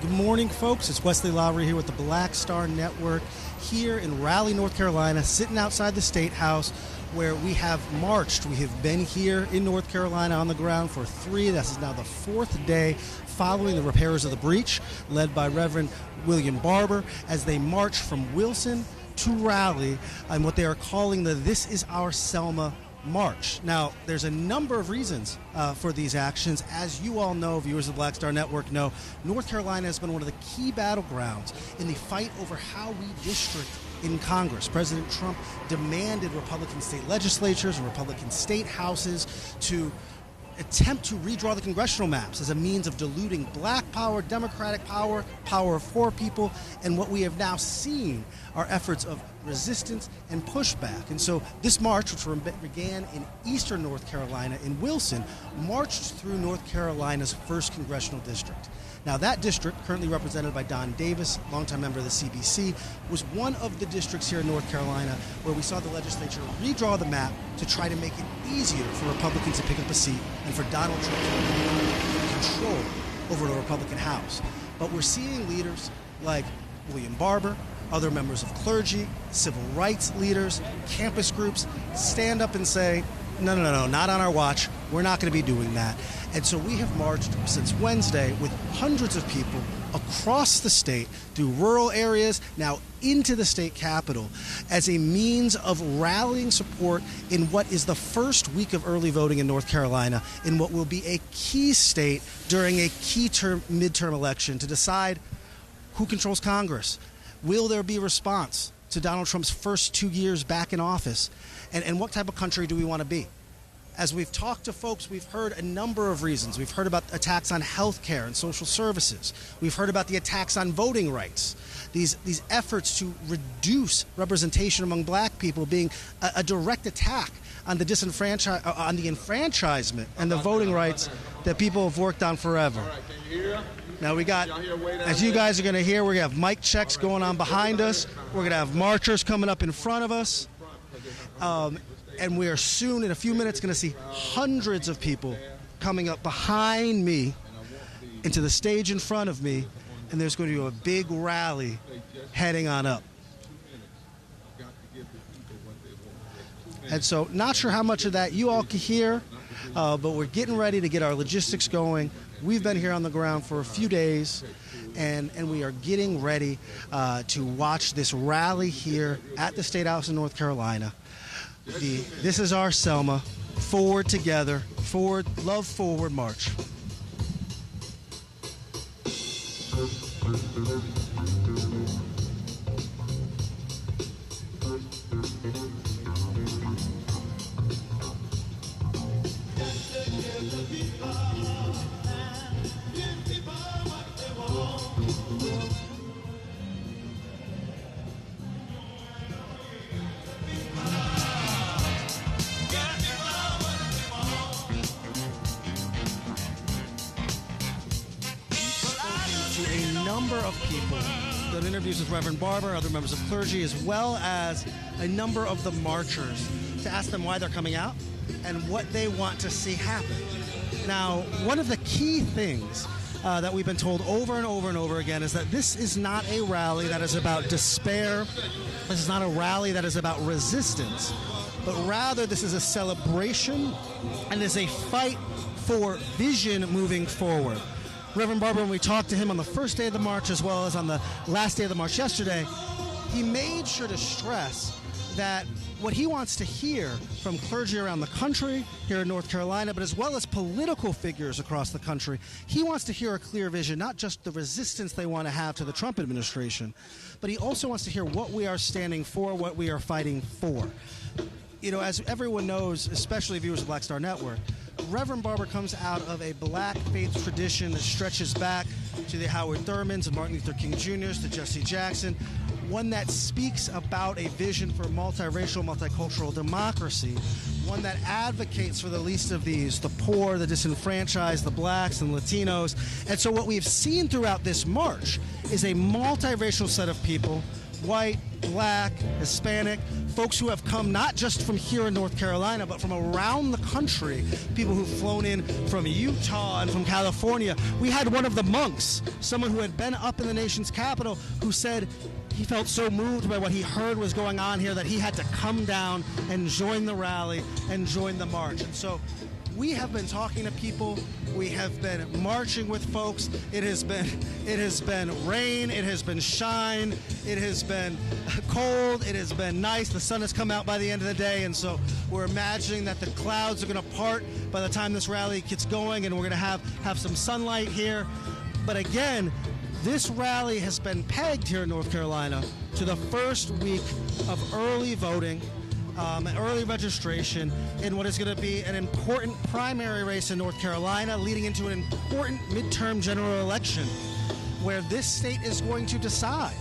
Good morning, folks. It's Wesley Lowry here with the Black Star Network here in Raleigh, North Carolina, sitting outside the State House where we have marched. We have been here in North Carolina on the ground for this is now the fourth day following the repairers of the breach, led by Reverend William Barber, as they march from Wilson to Raleigh on what they are calling the This Is Our Selma March. Now, there's a number of reasons for these actions. As you all know, viewers of the Black Star Network know, North Carolina has been one of the key battlegrounds in the fight over how we district in Congress. President Trump demanded Republican state legislatures and Republican state houses to attempt to redraw the congressional maps as a means of diluting black power, Democratic power, power of poor people, and what we have now seen are efforts of resistance and pushback. And so this march, which began in eastern North Carolina in Wilson, marched through North Carolina's 1st Congressional District. Now, that district, currently represented by Don Davis, longtime member of the CBC, was one of the districts here in North Carolina where we saw the legislature redraw the map to try to make it easier for Republicans to pick up a seat and for Donald Trump to control over the Republican House. But we're seeing leaders like William Barber, other members of clergy, civil rights leaders, campus groups stand up and say, no, not on our watch. We're not going to be doing that. And so we have marched since Wednesday with hundreds of people across the state, through rural areas, now into the state capitol, as a means of rallying support in what is the first week of early voting in North Carolina, in what will be a key state during a key midterm election to decide who controls Congress. Will there be a response to Donald Trump's first 2 years back in office? And what type of country do we want to be? As we've talked to folks, we've heard a number of reasons. We've heard about attacks on health care and social services. We've heard about the attacks on voting rights. These efforts to reduce representation among black people being a direct attack on the enfranchisement and the voting rights that people have worked on forever. Now we got, as you guys are going to hear, we're going to have mic checks going on behind us. We're going to have marchers coming up in front of us. And we are soon, in a few minutes, going to see hundreds of people coming up behind me into the stage in front of me, and there's going to be a big rally heading on up. And so, not sure how much of that you all can hear, but we're getting ready to get our logistics going. We've been here on the ground for a few days, and we are getting ready to watch this rally here at the State House in North Carolina. This is our Selma, forward together, forward, love forward march. Of people, done interviews with Reverend Barber, other members of clergy, as well as a number of the marchers, to ask them why they're coming out and what they want to see happen. Now, one of the key things that we've been told over and over and over again is that this is not a rally that is about despair. This is not a rally that is about resistance, but rather this is a celebration and is a fight for vision moving forward. Reverend Barber, when we talked to him on the first day of the march as well as on the last day of the march yesterday, he made sure to stress that what he wants to hear from clergy around the country, here in North Carolina, but as well as political figures across the country, he wants to hear a clear vision, not just the resistance they want to have to the Trump administration, but he also wants to hear what we are standing for, what we are fighting for. You know, as everyone knows, especially viewers of Black Star Network, Reverend Barber comes out of a black faith tradition that stretches back to the Howard Thurmans and Martin Luther King Jr.'s, to Jesse Jackson, one that speaks about a vision for multiracial, multicultural democracy, one that advocates for the least of these, the poor, the disenfranchised, the blacks and Latinos. And so what we've seen throughout this march is a multiracial set of people white, black, Hispanic, folks who have come not just from here in North Carolina, but from around the country, people who've flown in from Utah and from California. We had one of the monks, someone who had been up in the nation's capital, who said he felt so moved by what he heard was going on here that he had to come down and join the rally and join the march. And so we have been talking to people. We have been marching with folks. It has been rain. It has been shine. It has been cold. It has been nice. The sun has come out by the end of the day, and so we're imagining that the clouds are going to part by the time this rally gets going, and we're going to have some sunlight here. But again, this rally has been pegged here in North Carolina to the first week of early voting, early registration in what is going to be an important primary race in North Carolina, leading into an important midterm general election where this state is going to decide,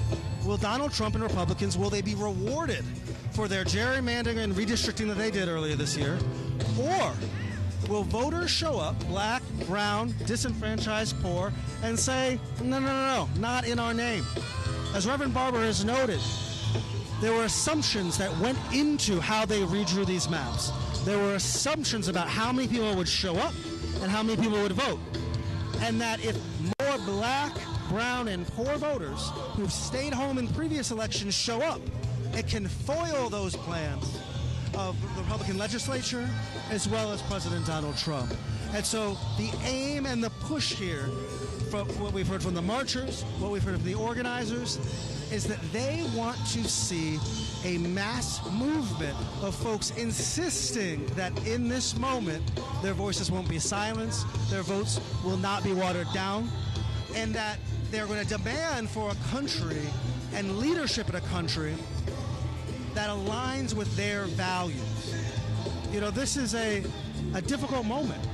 will Donald Trump and Republicans, will they be rewarded for their gerrymandering and redistricting that they did earlier this year, or will voters show up, black, brown, disenfranchised, poor, and say, no, not in our name. As Reverend Barber has noted, there were assumptions that went into how they redrew these maps. There were assumptions about how many people would show up and how many people would vote. And that if more black, brown, and poor voters who've stayed home in previous elections show up, it can foil those plans of the Republican legislature as well as President Donald Trump. And so the aim and the push here, from what we've heard from the marchers, what we've heard from the organizers, is that they want to see a mass movement of folks insisting that in this moment their voices won't be silenced, their votes will not be watered down, and that they're going to demand for a country and leadership in a country that aligns with their values. You know, this is a difficult moment.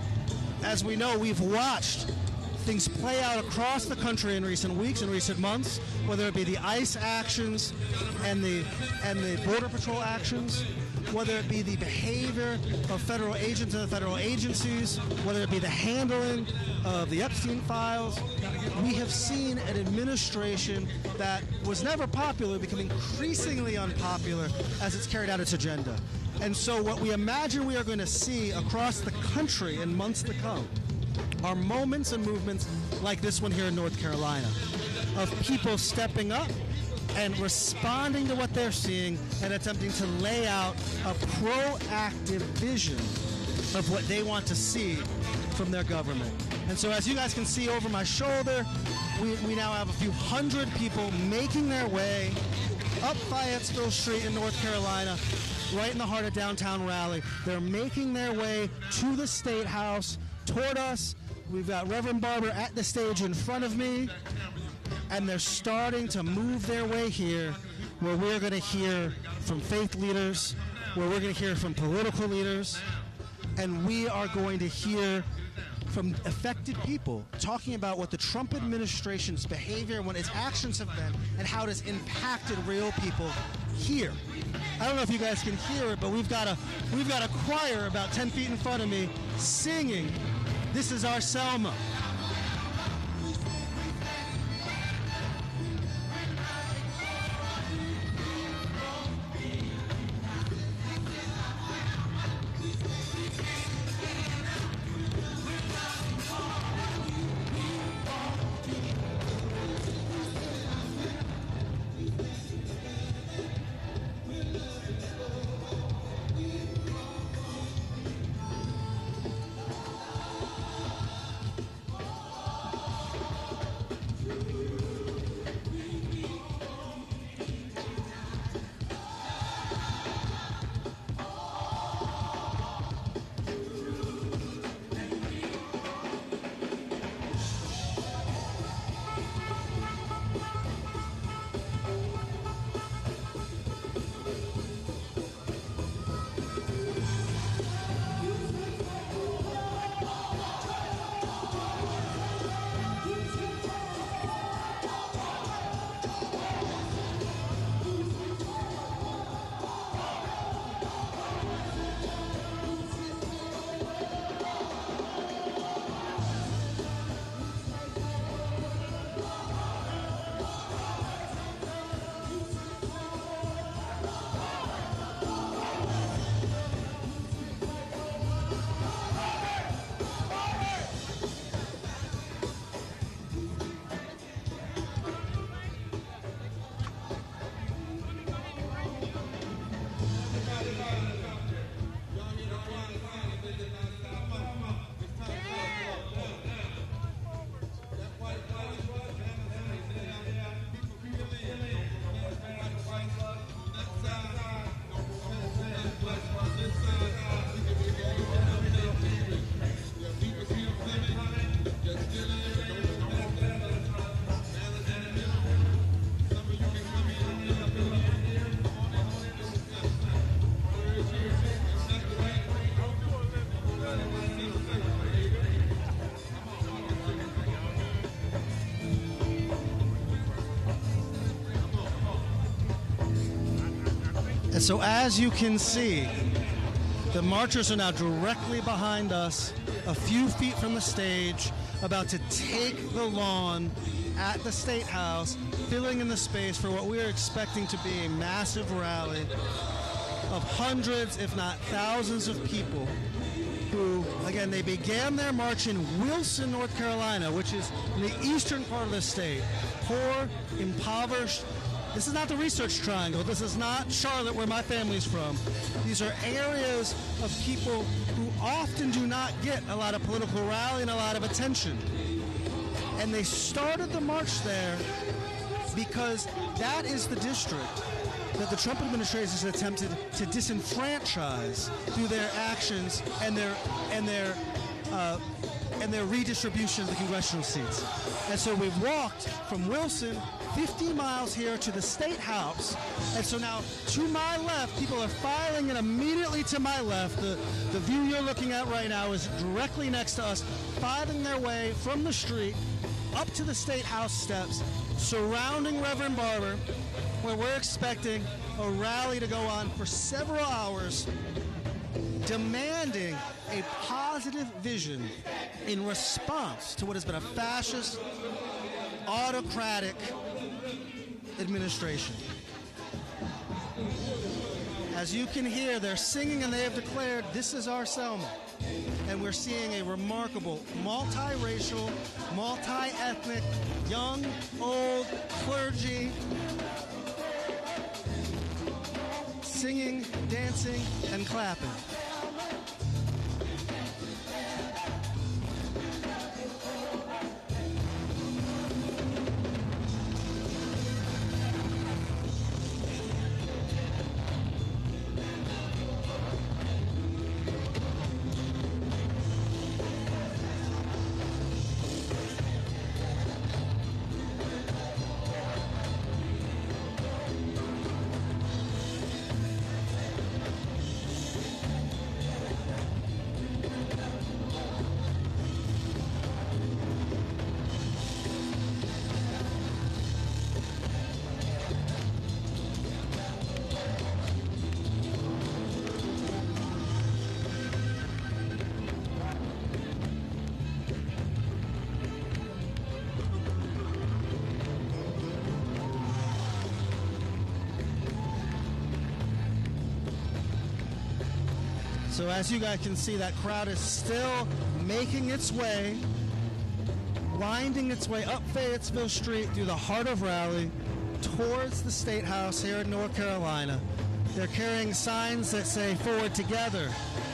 As we know, we've watched things play out across the country in recent weeks and recent months, whether it be the ICE actions and the Border Patrol actions, whether it be the behavior of federal agents and federal agencies, whether it be the handling of the Epstein files. We have seen an administration that was never popular become increasingly unpopular as it's carried out its agenda. And so what we imagine we are going to see across the country in months to come are moments and movements like this one here in North Carolina, of people stepping up and responding to what they're seeing and attempting to lay out a proactive vision of what they want to see from their government. And so as you guys can see over my shoulder, we now have a few hundred people making their way up Fayetteville Street in North Carolina, right in the heart of downtown Raleigh. They're making their way to the State House, toward us. We've got Reverend Barber at the stage in front of me, and they're starting to move their way here, where we're going to hear from faith leaders, where we're going to hear from political leaders, and we are going to hear from affected people talking about what the Trump administration's behavior and what its actions have been and how it has impacted real people here. I don't know if you guys can hear it, but we've got a choir about 10 feet in front of me singing "This Is Our Selma." And so as you can see, the marchers are now directly behind us, a few feet from the stage, about to take the lawn at the State House, filling in the space for what we are expecting to be a massive rally of hundreds, if not thousands of people who, again, they began their march in Wilson, North Carolina, which is in the eastern part of the state. Poor, impoverished. This is not the Research Triangle. This is not Charlotte, where my family's from. These are areas of people who often do not get a lot of political rally and a lot of attention. And they started the march there because that is the district that the Trump administration has attempted to disenfranchise through their actions and their redistribution of the congressional seats. And so we've walked from Wilson 50 miles here to the State House, and so now to my left, people are filing in immediately to my left. The view you're looking at right now is directly next to us, filing their way from the street up to the State House steps, surrounding Reverend Barber, where we're expecting a rally to go on for several hours, demanding a positive vision in response to what has been a fascist, autocratic administration. As you can hear, they're singing and they have declared, "This is our Selma." And we're seeing a remarkable multiracial, multi-ethnic, young, old, clergy, singing, dancing, and clapping. So as you guys can see, that crowd is still making its way, winding its way up Fayetteville Street through the heart of Raleigh towards the State House here in North Carolina. They're carrying signs that say "Forward Together."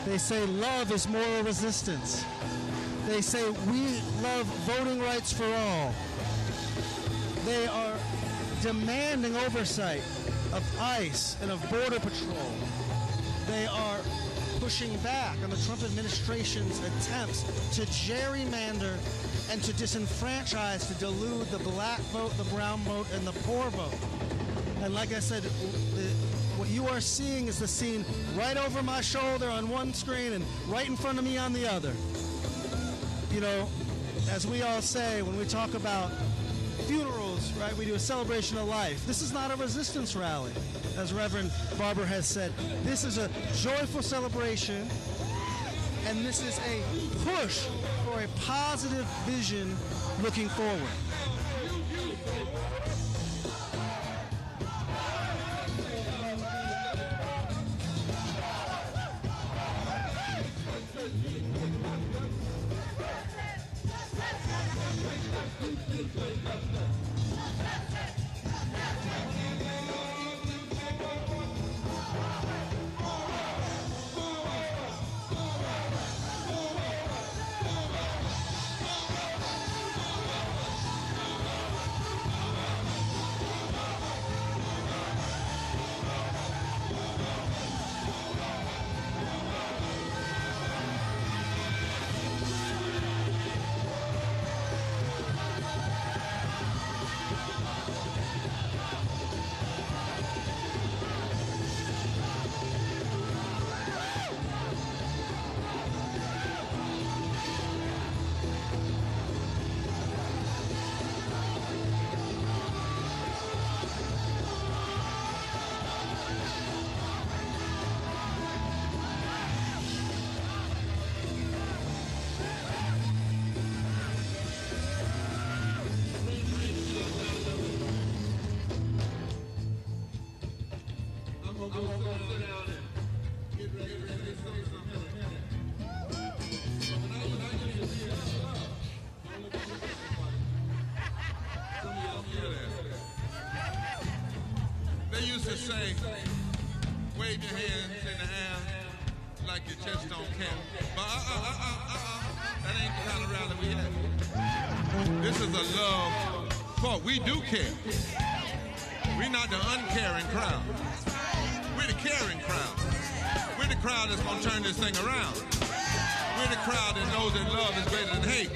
They say "Love is moral resistance." They say "We love voting rights for all." They are demanding oversight of ICE and of Border Patrol. They are pushing back on the Trump administration's attempts to gerrymander and to disenfranchise, to dilute the black vote, the brown vote, and the poor vote. And like I said, what you are seeing is the scene right over my shoulder on one screen and right in front of me on the other. You know, as we all say when we talk about funerals, right, we do a celebration of life. This is not a resistance rally, as Reverend Barber has said. This is a joyful celebration, and this is a push for a positive vision looking forward. They used to say, wave your hands in the air like you just don't care. But that ain't the kind of rally we have. This is a love for we do care. We're not the uncaring crowd. We're the caring crowd. We're the crowd that's gonna turn this thing around. We're the crowd that knows that love is greater than hate.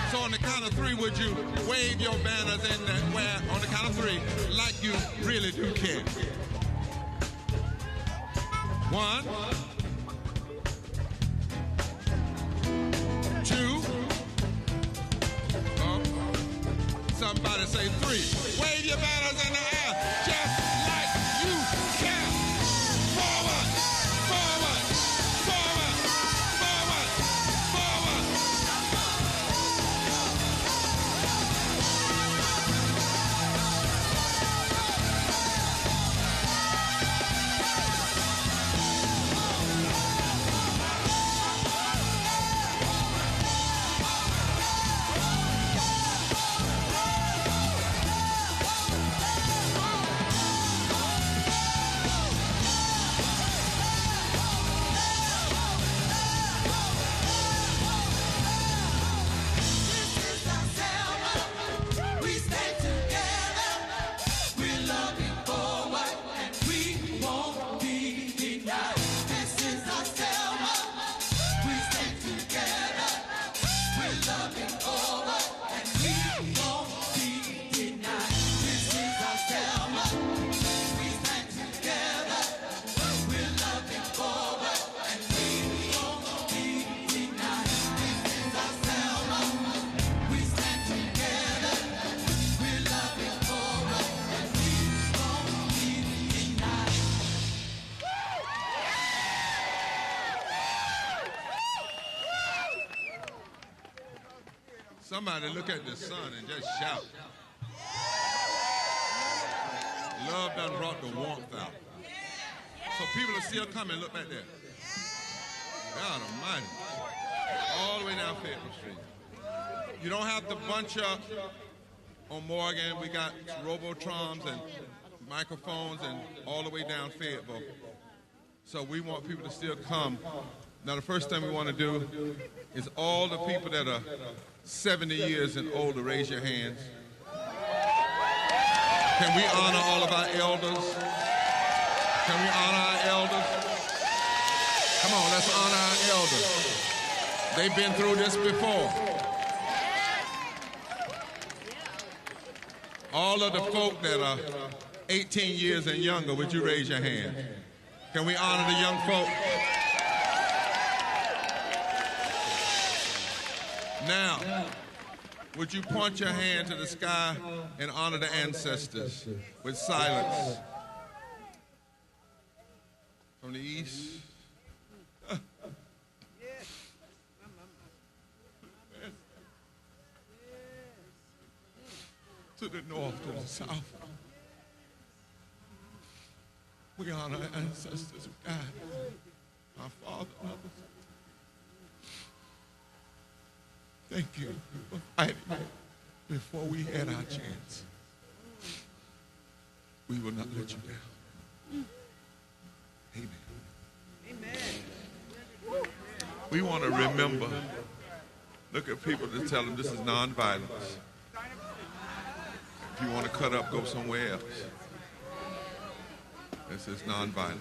So on the count of three, would you wave your banners in the where on the count of three like you really do care? 1, 2, somebody say 3. Wave your banners in the air just like you care. Forward, forward, forward, forward, forward. Somebody look at the sun and just shout. Love done brought the warmth out. So people are still coming. Look back there. God almighty. All the way down Fayetteville Street. You don't have to bunch up on Morgan. We got Robotrons and microphones and all the way down Fayetteville. So we want people to still come. Now the first thing we want to do is all the people that are 70 years and older, raise your hands. Can we honor all of our elders? Can we honor our elders? Come on, let's honor our elders. They've been through this before. All of the folk that are 18 years and younger, would you raise your hand? Can we honor the young folk? Now, would you point your hand to the sky and honor the ancestors with silence? From the east. To the north, to the south. We honor our ancestors who died, our father and others. Thank you for fighting before we had our chance. We will not let you down. Amen. Amen. We want to remember, look at people to tell them this is nonviolence. If you want to cut up, go somewhere else. This is nonviolence.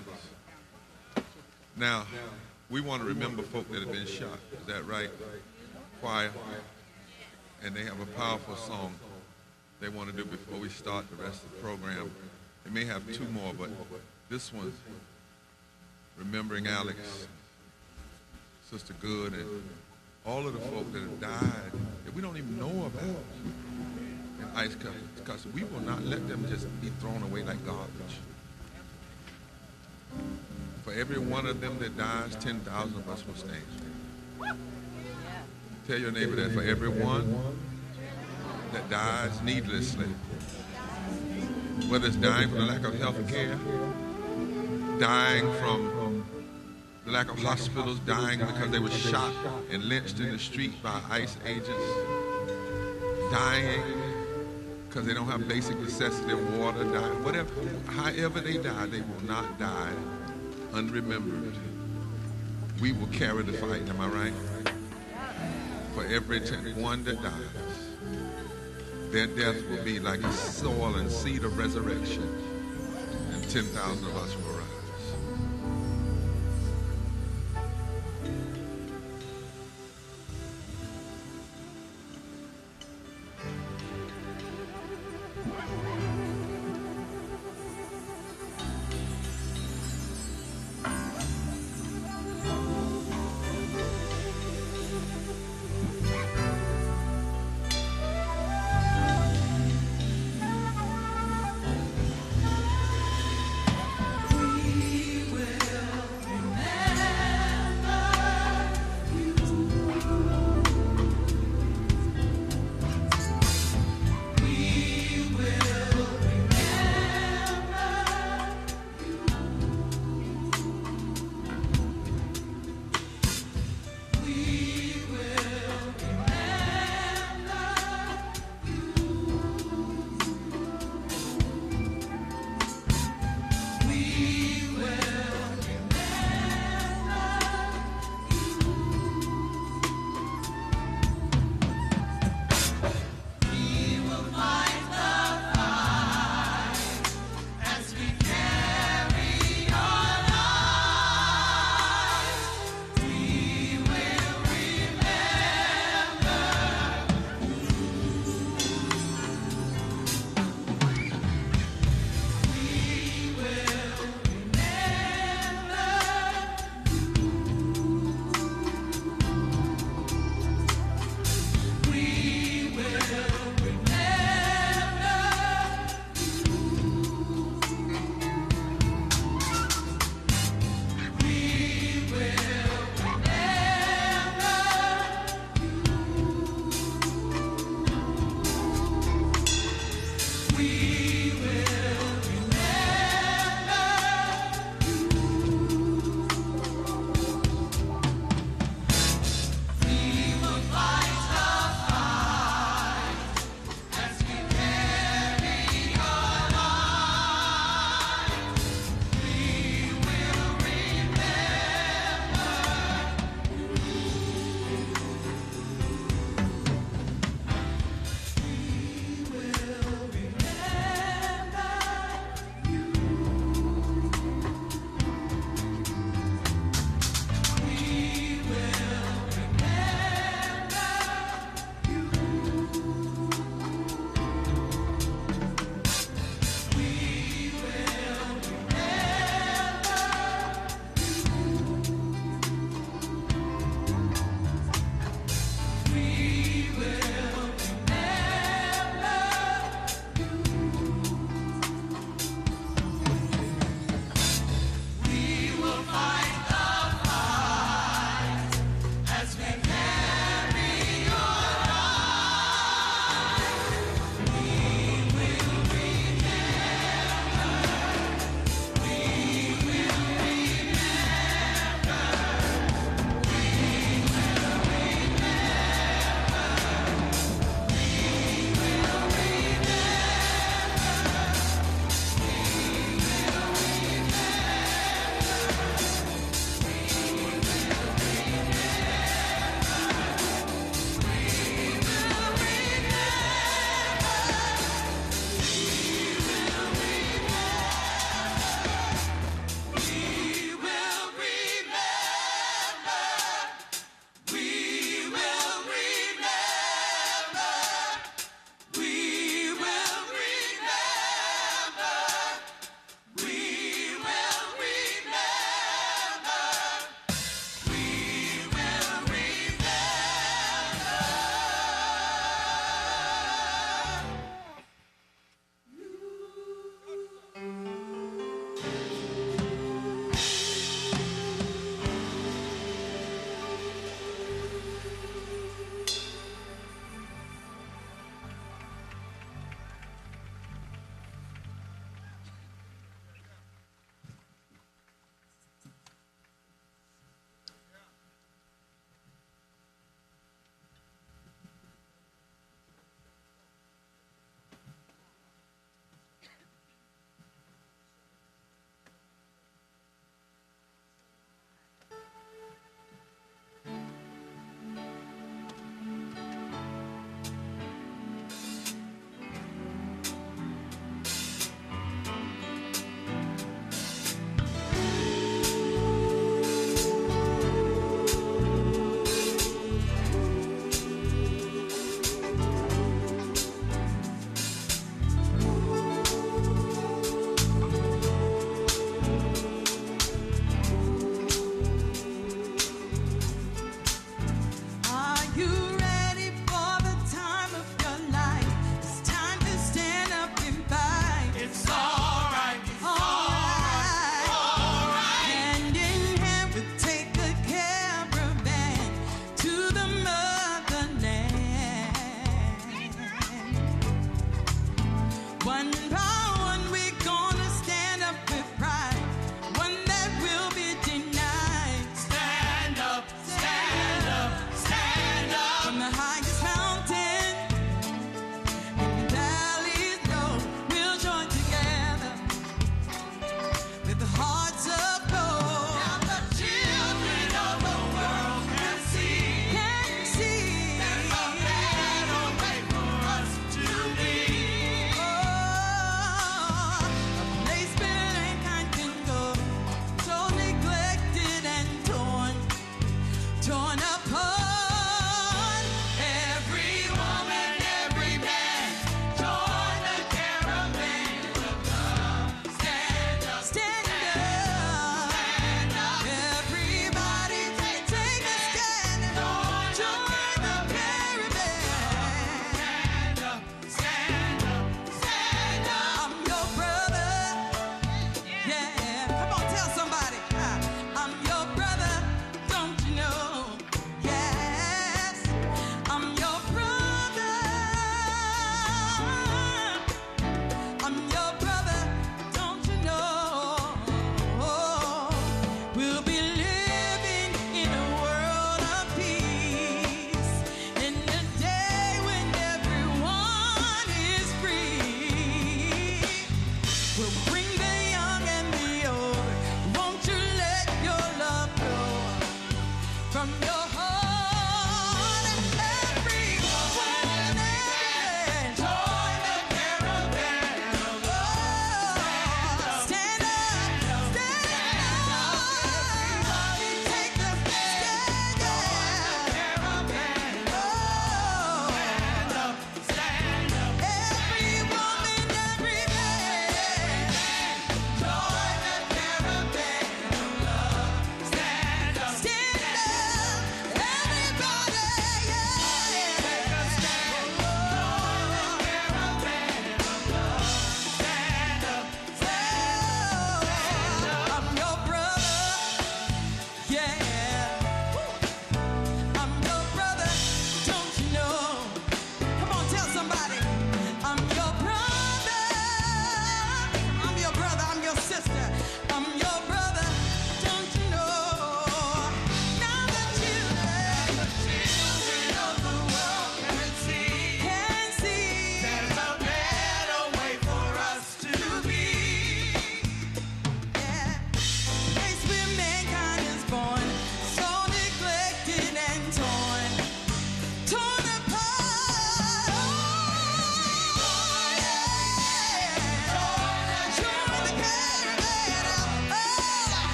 Now, we want to remember folk that have been shot. Is that right? Choir. And they have a powerful song they want to do before we start the rest of the program. They may have two more, but this one, remembering Alex, Sister Good, and all of the folk that have died that we don't even know about in ICE custody. We will not let them just be thrown away like garbage. For every one of them that dies, 10,000 of us will stand. Tell your neighbor that for every one that dies needlessly, whether it's dying from the lack of health care, dying from the lack of hospitals, dying because they were shot and lynched in the street by ICE agents, dying because they don't have basic necessity of water, diet, whatever. However they die, they will not die unremembered. We will carry the fight, am I right? For every one that dies, their death will be like a soil and seed of resurrection, and 10,000 of us will rise.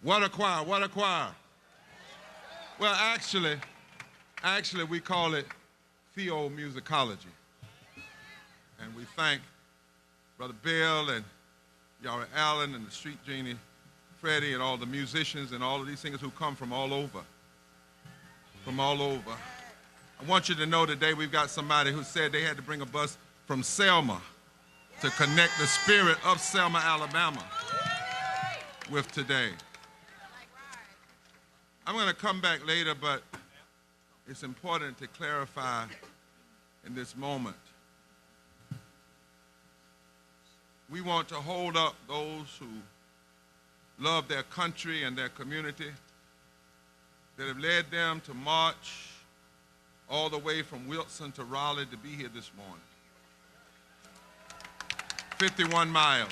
What a choir, what a choir. Well, actually, we call it theomusicology. And we thank Brother Bill and Yara Allen and the Street Genie, Freddie, and all the musicians and all of these singers who come from all over. From all over. I want you to know today we've got somebody who said they had to bring a bus from Selma to connect the spirit of Selma, Alabama with today. I'm going to come back later, but it's important to clarify in this moment. We want to hold up those who love their country and their community, that have led them to march all the way from Wilson to Raleigh to be here this morning. 51 miles.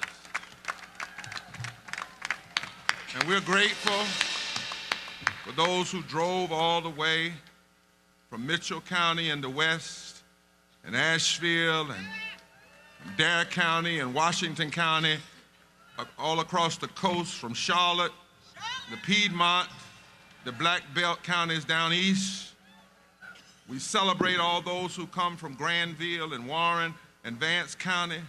And we're grateful for those who drove all the way from Mitchell County in the west, and Asheville, and Dare County, and Washington County, all across the coast, from Charlotte, the Piedmont, the Black Belt counties down east. We celebrate all those who come from Granville and Warren and Vance County,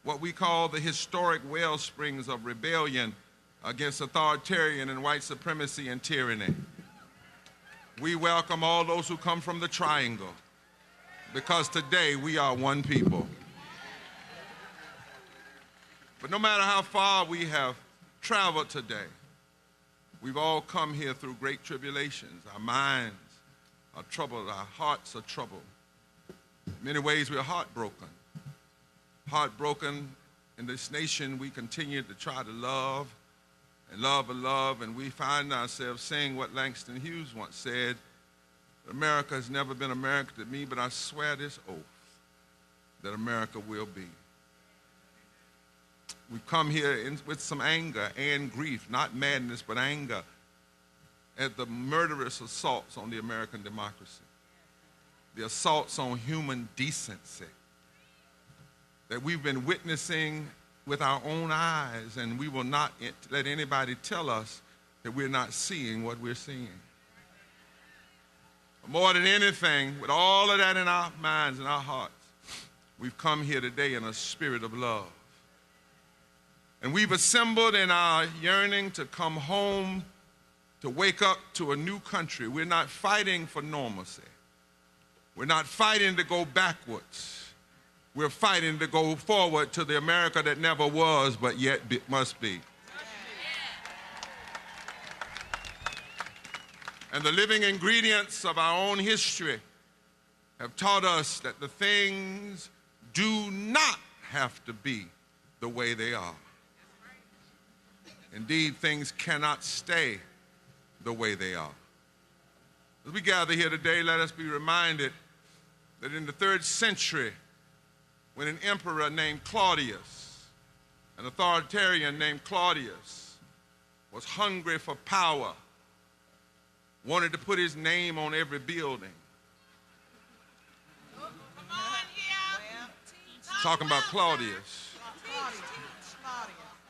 what we call the historic well springs of rebellion against authoritarian and white supremacy and tyranny. We welcome all those who come from the Triangle, because today we are one people. But no matter how far we have traveled today, we've all come here through great tribulations. Our minds are troubled, our hearts are troubled. In many ways, we're heartbroken. Heartbroken in this nation, we continue to try to love and love and love, and we find ourselves saying what Langston Hughes once said: America has never been America to me, but I swear this oath that America will be. We come here with some anger and grief, not madness, but anger at the murderous assaults on the American democracy, the assaults on human decency that we've been witnessing with our own eyes, and we will not let anybody tell us that we're not seeing what we're seeing. More than anything, with all of that in our minds and our hearts, we've come here today in a spirit of love. And we've assembled in our yearning to come home, to wake up to a new country. We're not fighting for normalcy. We're not fighting to go backwards. We're fighting to go forward to the America that never was, but yet must be. And the living ingredients of our own history have taught us that the things do not have to be the way they are. Indeed, things cannot stay the way they are. As we gather here today, let us be reminded that in the 3rd century, when an emperor named Claudius, an authoritarian named Claudius, was hungry for power, wanted to put his name on every building. Talking about Claudius,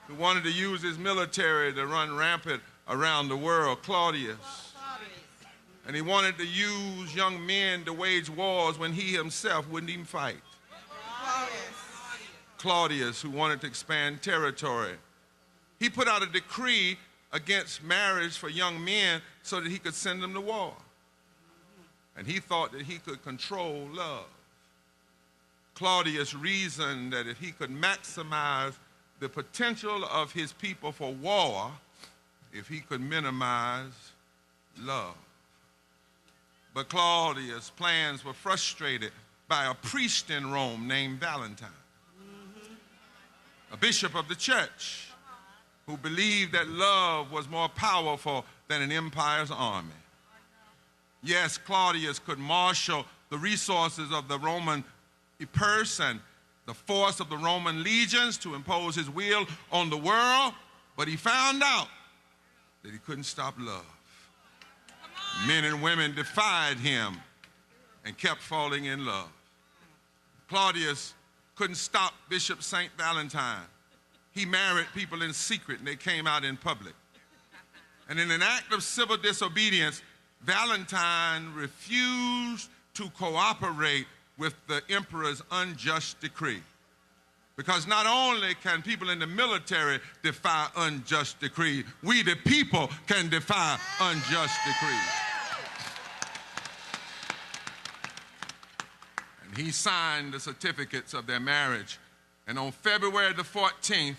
who wanted to use his military to run rampant around the world. Claudius. And he wanted to use young men to wage wars when he himself wouldn't even fight. Claudius, who wanted to expand territory. He put out a decree against marriage for young men so that he could send them to war. And he thought that he could control love. Claudius reasoned that if he could maximize the potential of his people for war, if he could minimize love. But Claudius' plans were frustrated by a priest in Rome named Valentine, a bishop of the church who believed that love was more powerful than an empire's army. Yes, Claudius could marshal the resources of the Roman purse and the force of the Roman legions to impose his will on the world, but he found out that he couldn't stop love. Men and women defied him and kept falling in love. Claudius couldn't stop Bishop St. Valentine. He married people in secret and they came out in public. And in an act of civil disobedience, Valentine refused to cooperate with the emperor's unjust decree. Because not only can people in the military defy unjust decree, we the people can defy unjust decree. And he signed the certificates of their marriage. And on February the 14th,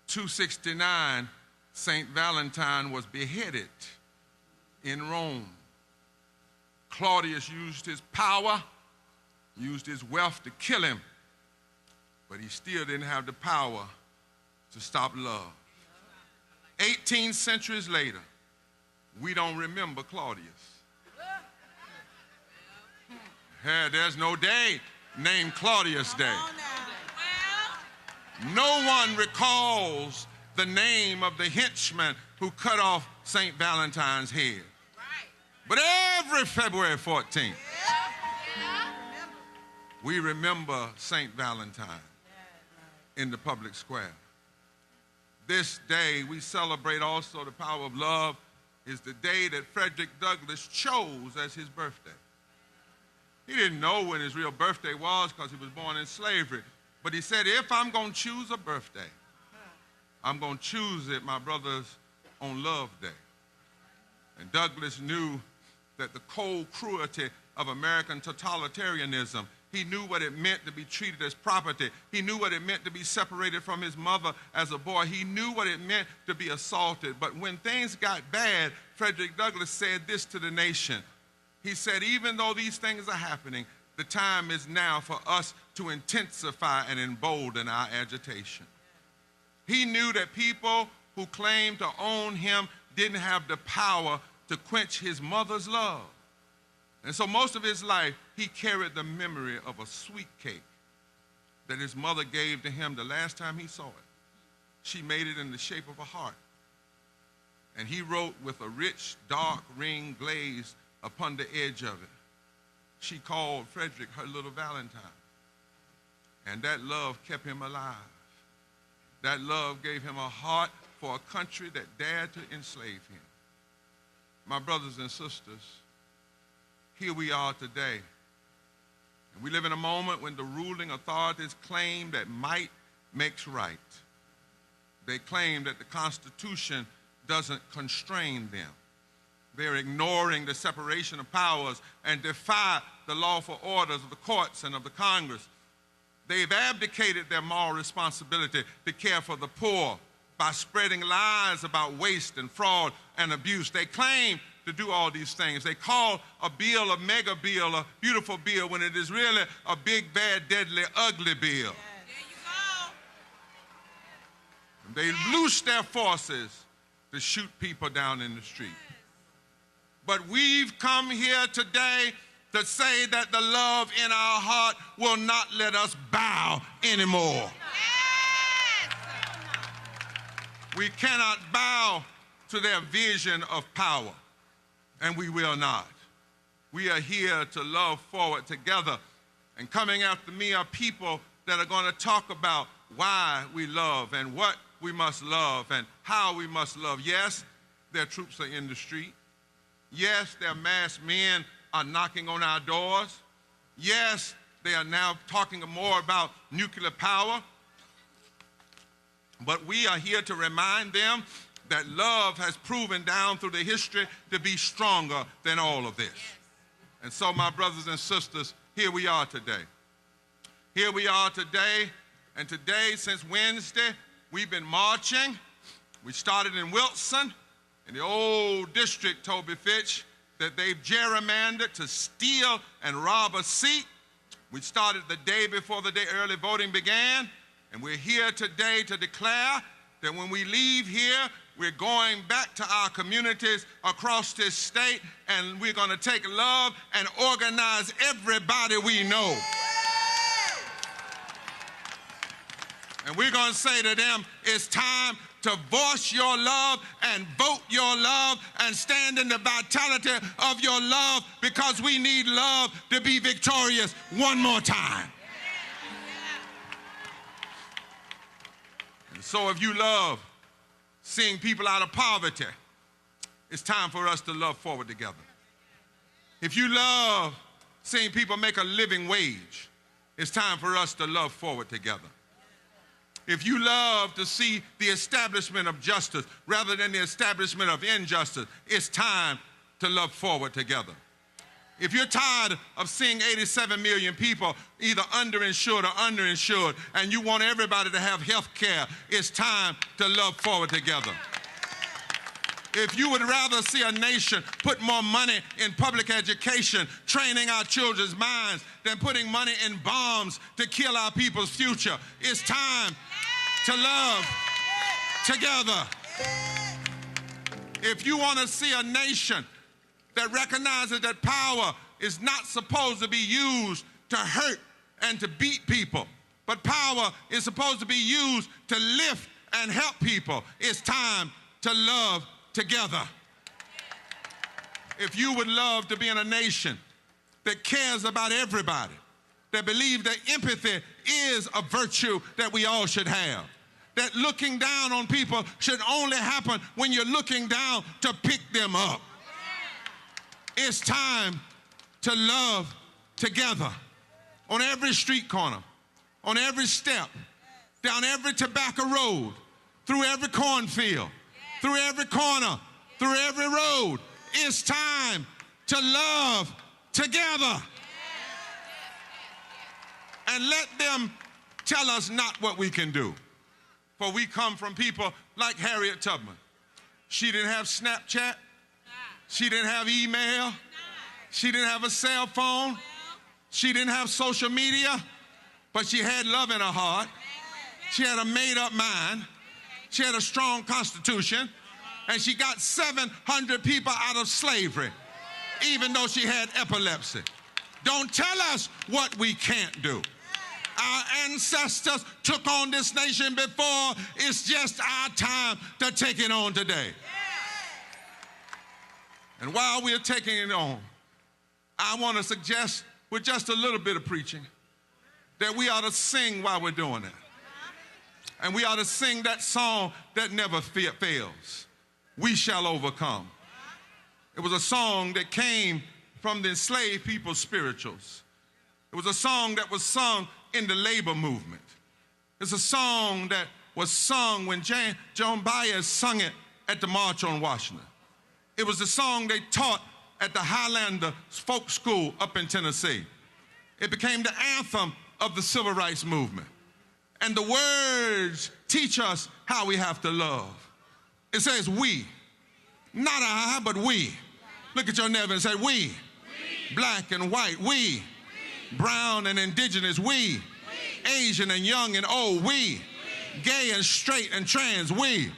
269, St. Valentine was beheaded in Rome. Claudius used his power, used his wealth to kill him, but he still didn't have the power to stop love. 18 centuries later, we don't remember Claudius. There's no day named Claudius Day. No one recalls the name of the henchman who cut off St. Valentine's head. But every February 14th, we remember St. Valentine in the public square. This day we celebrate also the power of love is the day that Frederick Douglass chose as his birthday. He didn't know when his real birthday was because he was born in slavery. But he said, if I'm going to choose a birthday, I'm going to choose it, my brothers, on Love Day. And Douglass knew that the cold cruelty of American totalitarianism, he knew what it meant to be treated as property. He knew what it meant to be separated from his mother as a boy. He knew what it meant to be assaulted. But when things got bad, Frederick Douglass said this to the nation. He said, even though these things are happening, the time is now for us to intensify and embolden our agitation. He knew that people who claimed to own him didn't have the power to quench his mother's love. And so most of his life, he carried the memory of a sweet cake that his mother gave to him the last time he saw it. She made it in the shape of a heart. And he wrote with a rich, dark ring glaze upon the edge of it. She called Frederick her little Valentine. And that love kept him alive. That love gave him a heart for a country that dared to enslave him. My brothers and sisters, here we are today. And we live in a moment when the ruling authorities claim that might makes right. They claim that the Constitution doesn't constrain them. They're ignoring the separation of powers and defy the lawful orders of the courts and of the Congress. They've abdicated their moral responsibility to care for the poor by spreading lies about waste and fraud and abuse. They claim to do all these things. They call a bill a mega bill, a beautiful bill, when it is really a big, bad, deadly, ugly bill. Yes. They loose their forces to shoot people down in the street. But we've come here today to say that the love in our heart will not let us bow anymore. Yes. We cannot bow to their vision of power, and we will not. We are here to love forward together, and coming after me are people that are going to talk about why we love and what we must love and how we must love. Yes, their troops are in the street. Yes, their masked men are knocking on our doors. Yes, they are now talking more about nuclear power. But we are here to remind them that love has proven down through the history to be stronger than all of this. Yes. And so, my brothers and sisters, here we are today. Here we are today, and today, since Wednesday, we've been marching. We started in Wilson, in the old district, Toby Fitch, that they've gerrymandered to steal and rob a seat. We started the day before the day early voting began, and we're here today to declare that when we leave here, we're going back to our communities across this state, and we're going to take love and organize everybody we know. And we're going to say to them, it's time to voice your love and vote your love and stand in the vitality of your love, because we need love to be victorious one more time. And so if you love seeing people out of poverty, it's time for us to love forward together. If you love seeing people make a living wage, it's time for us to love forward together. If you love to see the establishment of justice rather than the establishment of injustice, it's time to love forward together. If you're tired of seeing 87 million people either underinsured or underinsured and you want everybody to have health care, it's time to love forward together. If you would rather see a nation put more money in public education, training our children's minds, than putting money in bombs to kill our people's future, it's time to love together. If you want to see a nation that recognizes that power is not supposed to be used to hurt and to beat people, but power is supposed to be used to lift and help people, it's time to love together. If you would love to be in a nation that cares about everybody, that believes that empathy is a virtue that we all should have, that looking down on people should only happen when you're looking down to pick them up, it's time to love together. On every street corner, on every step, down every tobacco road, through every cornfield, through every corner, through every road, it's time to love together. And let them tell us not what we can do. For we come from people like Harriet Tubman. She didn't have Snapchat. She didn't have email. She didn't have a cell phone. She didn't have social media, but she had love in her heart. She had a made-up mind. She had a strong constitution, and she got 700 people out of slavery, even though she had epilepsy. Don't tell us what we can't do. Our ancestors took on this nation before. It's just our time to take it on today. And while we're taking it on, I want to suggest, with just a little bit of preaching, that we ought to sing while we're doing it. And we ought to sing that song that never fails. We shall overcome. It was a song that came from the enslaved people's spirituals. It was a song that was sung in the labor movement. It's a song that was sung when Joan Baez sung it at the March on Washington. It was the song they taught at the Highlander Folk School up in Tennessee. It became the anthem of the civil rights movement. And the words teach us how we have to love. It says we, not I, but we. Look at your neighbor and say we. Black and white, we. Brown and indigenous, we. Asian and young and old, we. Gay and straight and trans, we.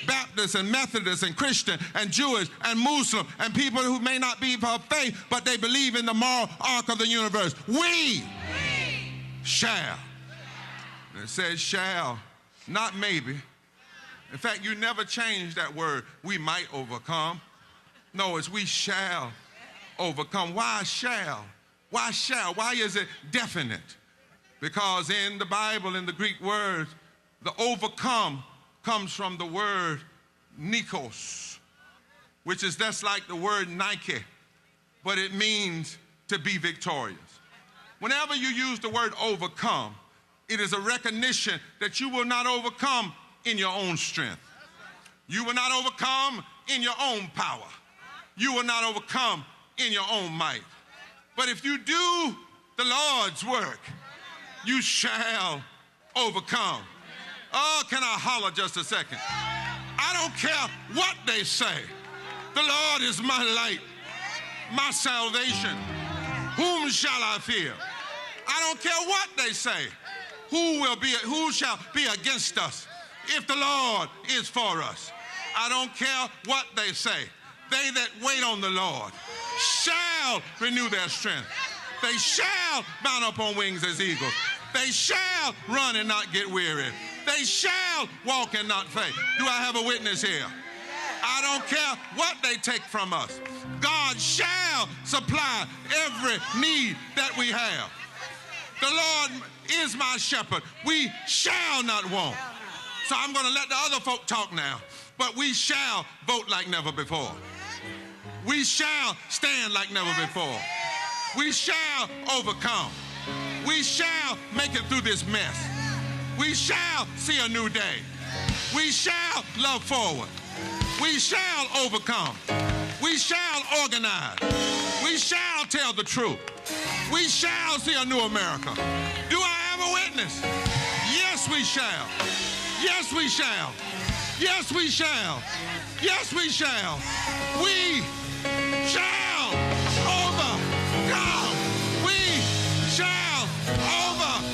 Baptist and Methodist and Christian and Jewish and Muslim and people who may not be of faith, but they believe in the moral arc of the universe. We shall. And it says shall, not maybe. In fact, you never change that word, we might overcome. No, it's we shall overcome. Why shall? Why shall? Why is it definite? Because in the Bible, in the Greek word, the overcome comes from the word nikos, which is that's like the word Nike, but it means to be victorious. Whenever you use the word overcome, it is a recognition that you will not overcome in your own strength. You will not overcome in your own power. You will not overcome in your own might. But if you do the Lord's work, you shall overcome. Oh, can I holler just a second? I don't care what they say. The Lord is my light, my salvation. Whom shall I fear? I don't care what they say. Who shall be against us if the Lord is for us? I don't care what they say. They that wait on the Lord shall renew their strength. They shall mount up on wings as eagles. They shall run and not get weary. They shall walk and not faint. Do I have a witness here? I don't care what they take from us. God shall supply every need that we have. The Lord is my shepherd. We shall not want. So I'm going to let the other folk talk now. but we shall vote like never before. We shall stand like never before. We shall overcome. We shall make it through this mess. We shall see a new day. We shall love forward. We shall overcome. We shall organize. We shall tell the truth. We shall see a new America. Do I have a witness? Yes, we shall. Yes, we shall. Yes, we shall. Yes, we shall. We shall overcome. We shall overcome.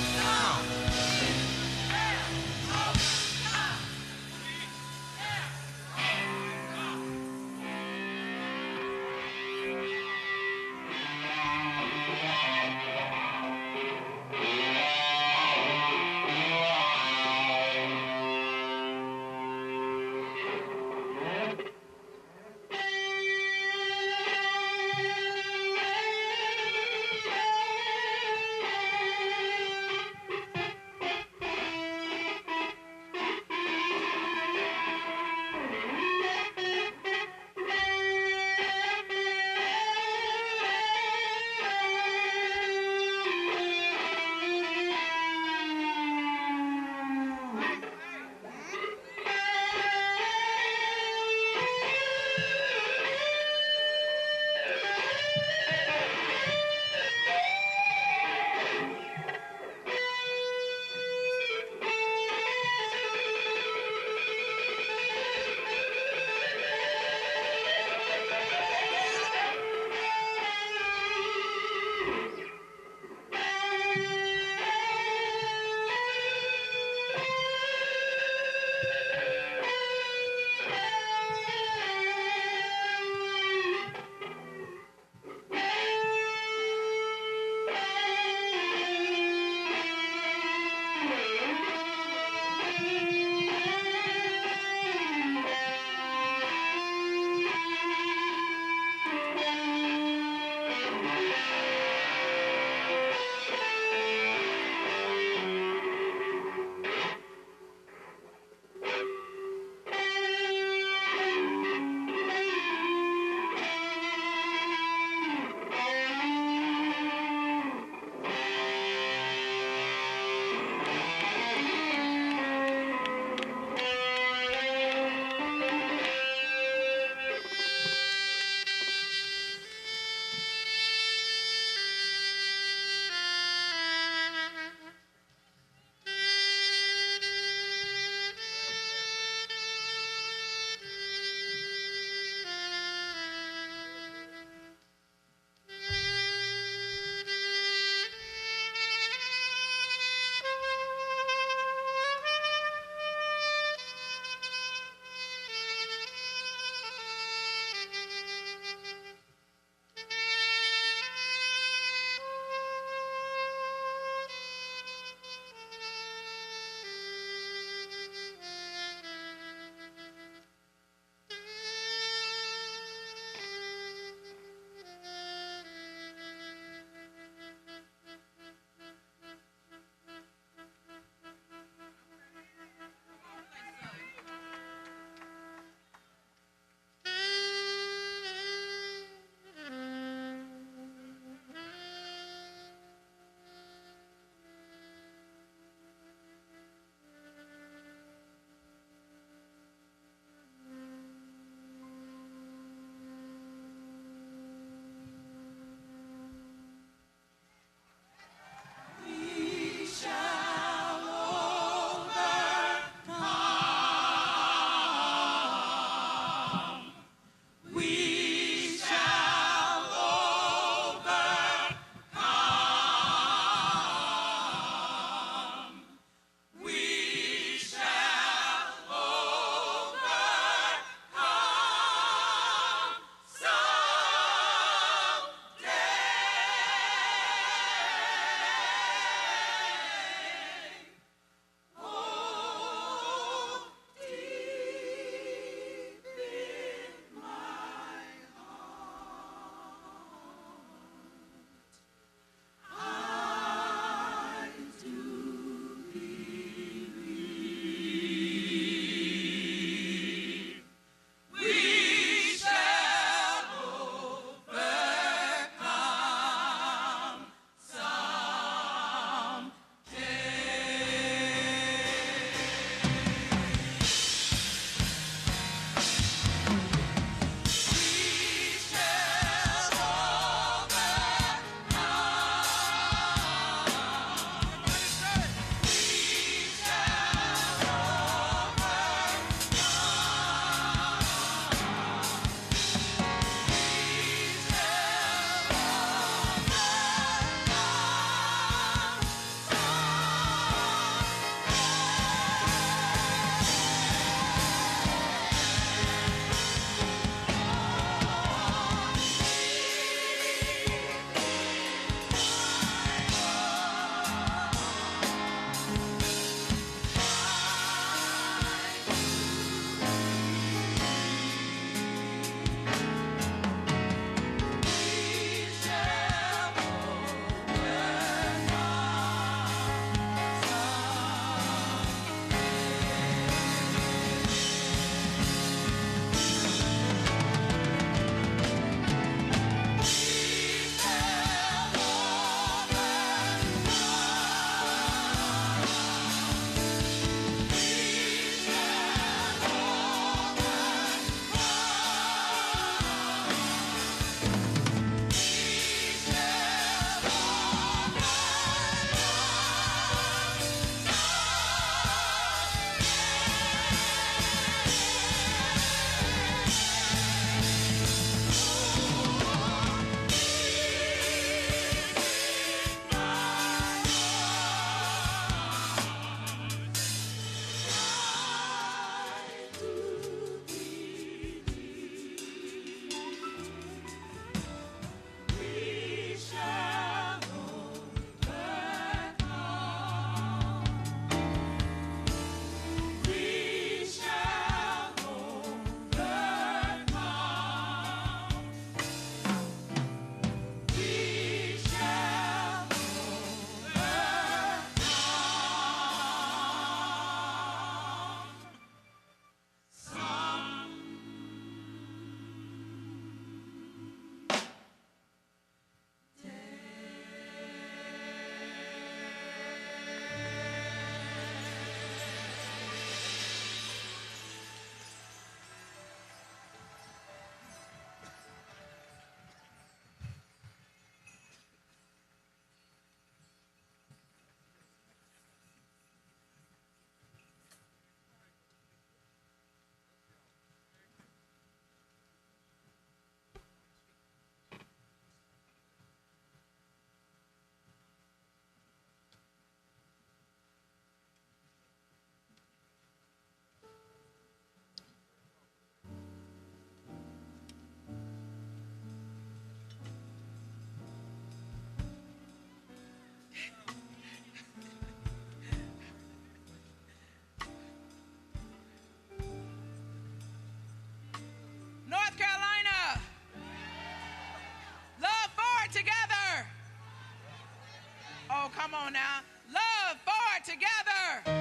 on now. Love forward together.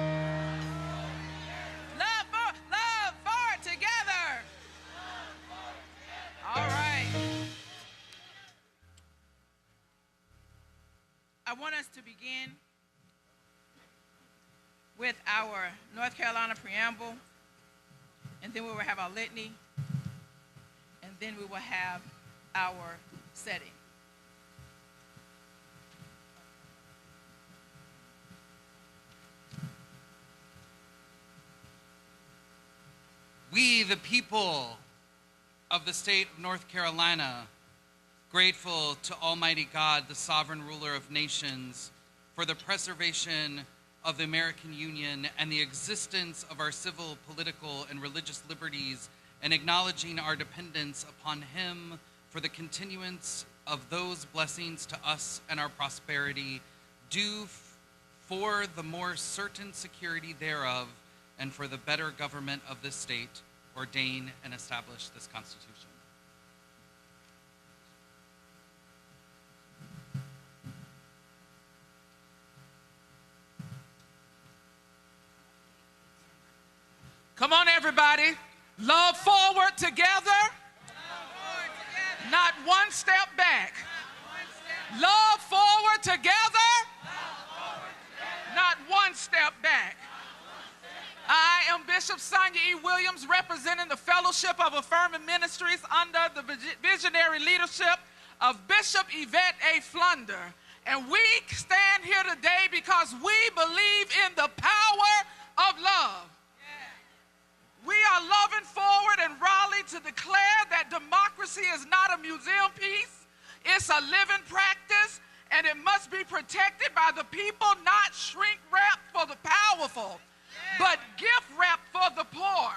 Love forward together. All right. I want us to begin with our North Carolina preamble, and then we will have our litany, and then we will have our setting. We, the people of the state of North Carolina, grateful to Almighty God, the sovereign ruler of nations, for the preservation of the American Union and the existence of our civil, political, and religious liberties, and acknowledging our dependence upon Him for the continuance of those blessings to us and our prosperity, due for the more certain security thereof, and for the better government of this state, ordain and establish this Constitution. Come on, everybody. Love forward together. Not one step back. Love forward together. Not one step back. I am Bishop Sonia E. Williams, representing the Fellowship of Affirming Ministries under the visionary leadership of Bishop Yvette A. Flunder. And we stand here today because we believe in the power of love. We are loving forward in Raleigh to declare that democracy is not a museum piece, it's a living practice, and it must be protected by the people, not shrink wrap for the powerful, but gift wrap for the poor.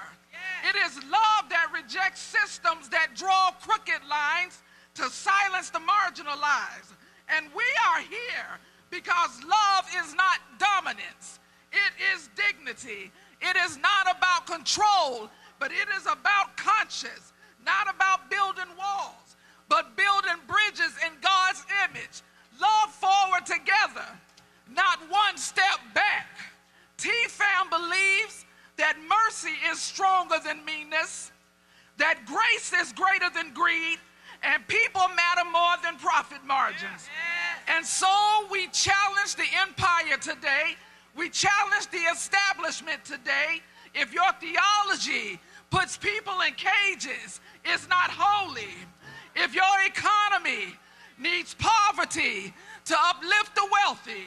It is love that rejects systems that draw crooked lines to silence the marginalized. And we are here because love is not dominance, it is dignity. It is not about control, but it is about conscience, not about building walls, but building bridges in God's image. Love forward together, not one step back. T-Fam believes that mercy is stronger than meanness, that grace is greater than greed, and people matter more than profit margins. And so we challenge the empire today. We challenge the establishment today. If your theology puts people in cages, it's not holy. If your economy needs poverty to uplift the wealthy,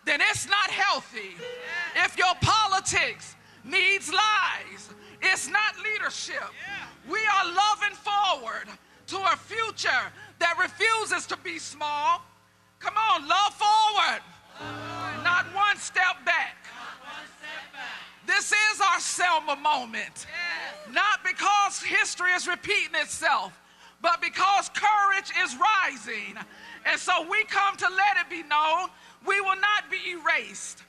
then it's not healthy. If your politics needs lies, it's not leadership. We are loving forward to a future that refuses to be small. Come on, love forward. Not one step back. This is our Selma moment. Not because history is repeating itself, but because courage is rising. And so we come to let it be known we will not be erased.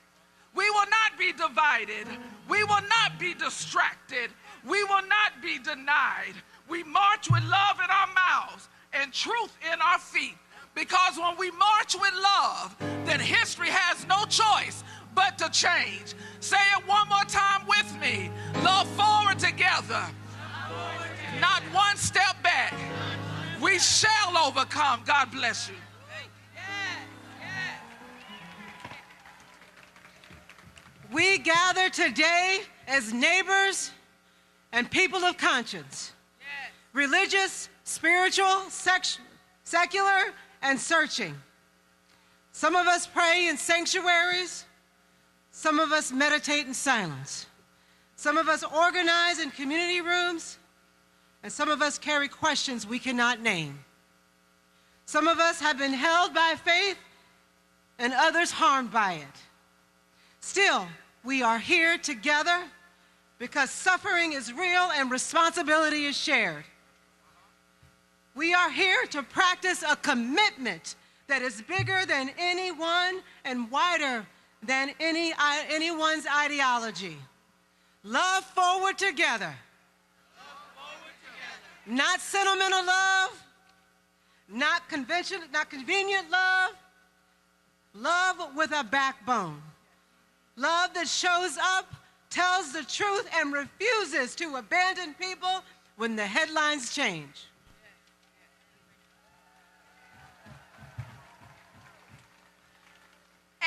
We will not be divided. We will not be distracted. We will not be denied. We march with love in our mouths and truth in our feet. Because when we march with love, then history has no choice but to change. Say it one more time with me. Love forward together. Not one step back. We shall overcome. God bless you. We gather today as neighbors and people of conscience. Religious, spiritual, secular, and searching. Some of us pray in sanctuaries. Some of us meditate in silence. Some of us organize in community rooms. And some of us carry questions we cannot name. Some of us have been held by faith and others harmed by it. Still, we are here together because suffering is real and responsibility is shared. We are here to practice a commitment that is bigger than anyone and wider than anyone's ideology. Love forward together. Not sentimental love, not convenient love, love with a backbone, love that shows up, tells the truth, and refuses to abandon people when the headlines change.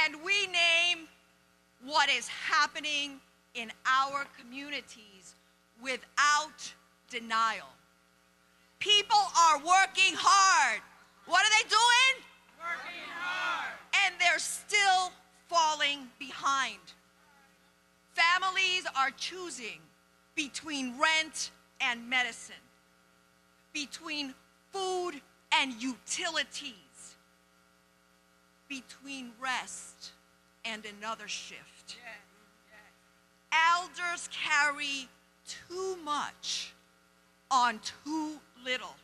And we name what is happening in our communities without denial. People are working hard. What are they doing? Working hard. And they're still falling behind. Families are choosing between rent and medicine, between food and utilities, between rest and another shift. Elders carry too much on too little.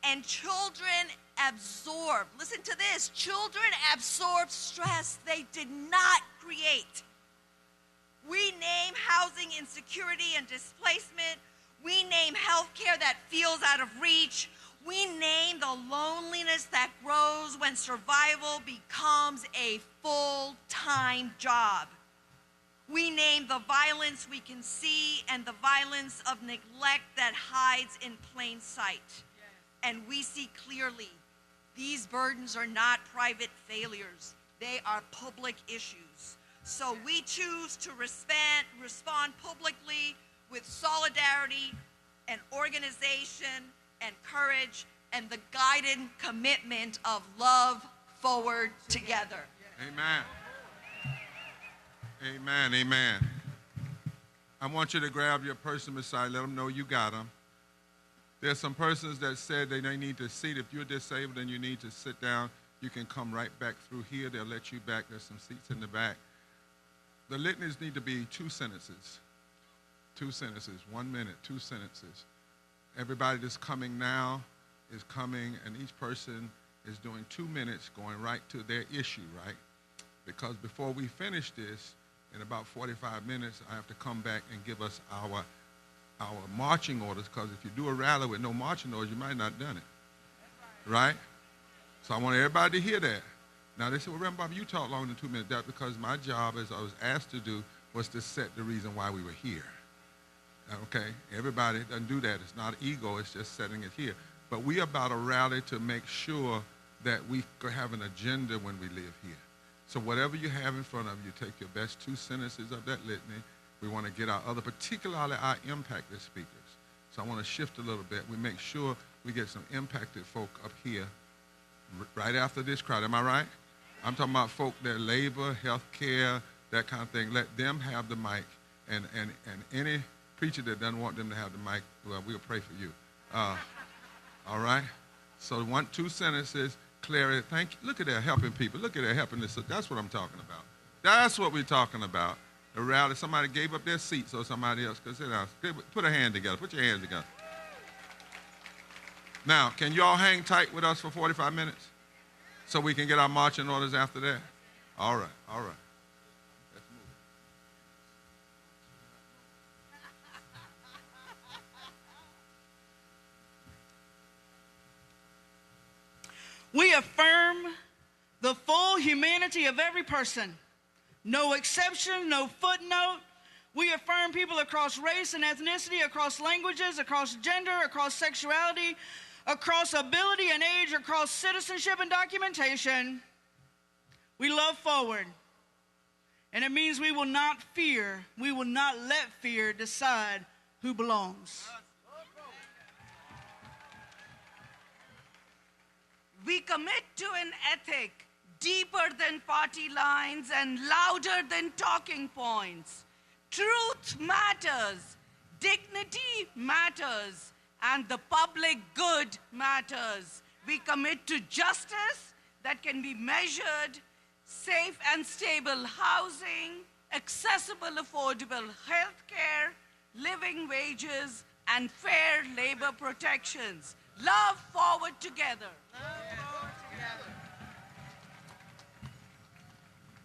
And children absorb, listen to this, children absorb stress they did not create. We name housing insecurity and displacement. We name healthcare that feels out of reach. We name the loneliness that grows when survival becomes a full-time job. We name the violence we can see and the violence of neglect that hides in plain sight. Yes. And we see clearly these burdens are not private failures. They are public issues. So we choose to respond publicly with solidarity and organization and courage and the guided commitment of love forward together. Amen. Amen, amen. I want you to grab your person beside, let them know you got them. There's some persons that said they need to seat. If you're disabled and you need to sit down, you can come right back through here. They'll let you back. There's some seats in the back. The litanies need to be 2 sentences. 2 sentences, 1 minute, 2 sentences. Everybody that's coming now is coming, and each person is doing 2 minutes going right to their issue, right? Because before we finish this, in about 45 minutes, I have to come back and give us our marching orders, because if you do a rally with no marching orders, you might not have done it, right? So I want everybody to hear that. Now, they say, well, Reverend Barber, you talk longer than 2 minutes. That's because my job, as I was asked to do, was to set the reason why we were here, okay? Everybody doesn't do that. It's not ego. It's just setting it here. But we are about a rally to make sure that we have an agenda when we live here. So whatever you have in front of you, take your best 2 sentences of that litany. We want to get our other, particularly our impacted speakers. So I want to shift a little bit. We make sure we get some impacted folk up here right after this crowd. Am I right? I'm talking about folk that labor, health care, that kind of thing. Let them have the mic. And any preacher that doesn't want them to have the mic, well, we'll pray for you. All right? So 2 sentences. Clarity, thank you. Look at that, helping people. Look at that, helping this. That's what I'm talking about. That's what we're talking about. The rally, somebody gave up their seat so somebody else could sit down. Put a hand together. Put your hands together. Now, can you all hang tight with us for 45 minutes so we can get our marching orders after that? All right, all right. Let's move. We affirm the full humanity of every person. No exception, no footnote. We affirm people across race and ethnicity, across languages, across gender, across sexuality, across ability and age, across citizenship and documentation. We love forward. And it means we will not fear, we will not let fear decide who belongs. We commit to an ethic deeper than party lines and louder than talking points. Truth matters, dignity matters, and the public good matters. We commit to justice that can be measured, safe and stable housing, accessible, affordable health care, living wages, and fair labor protections. Love forward together.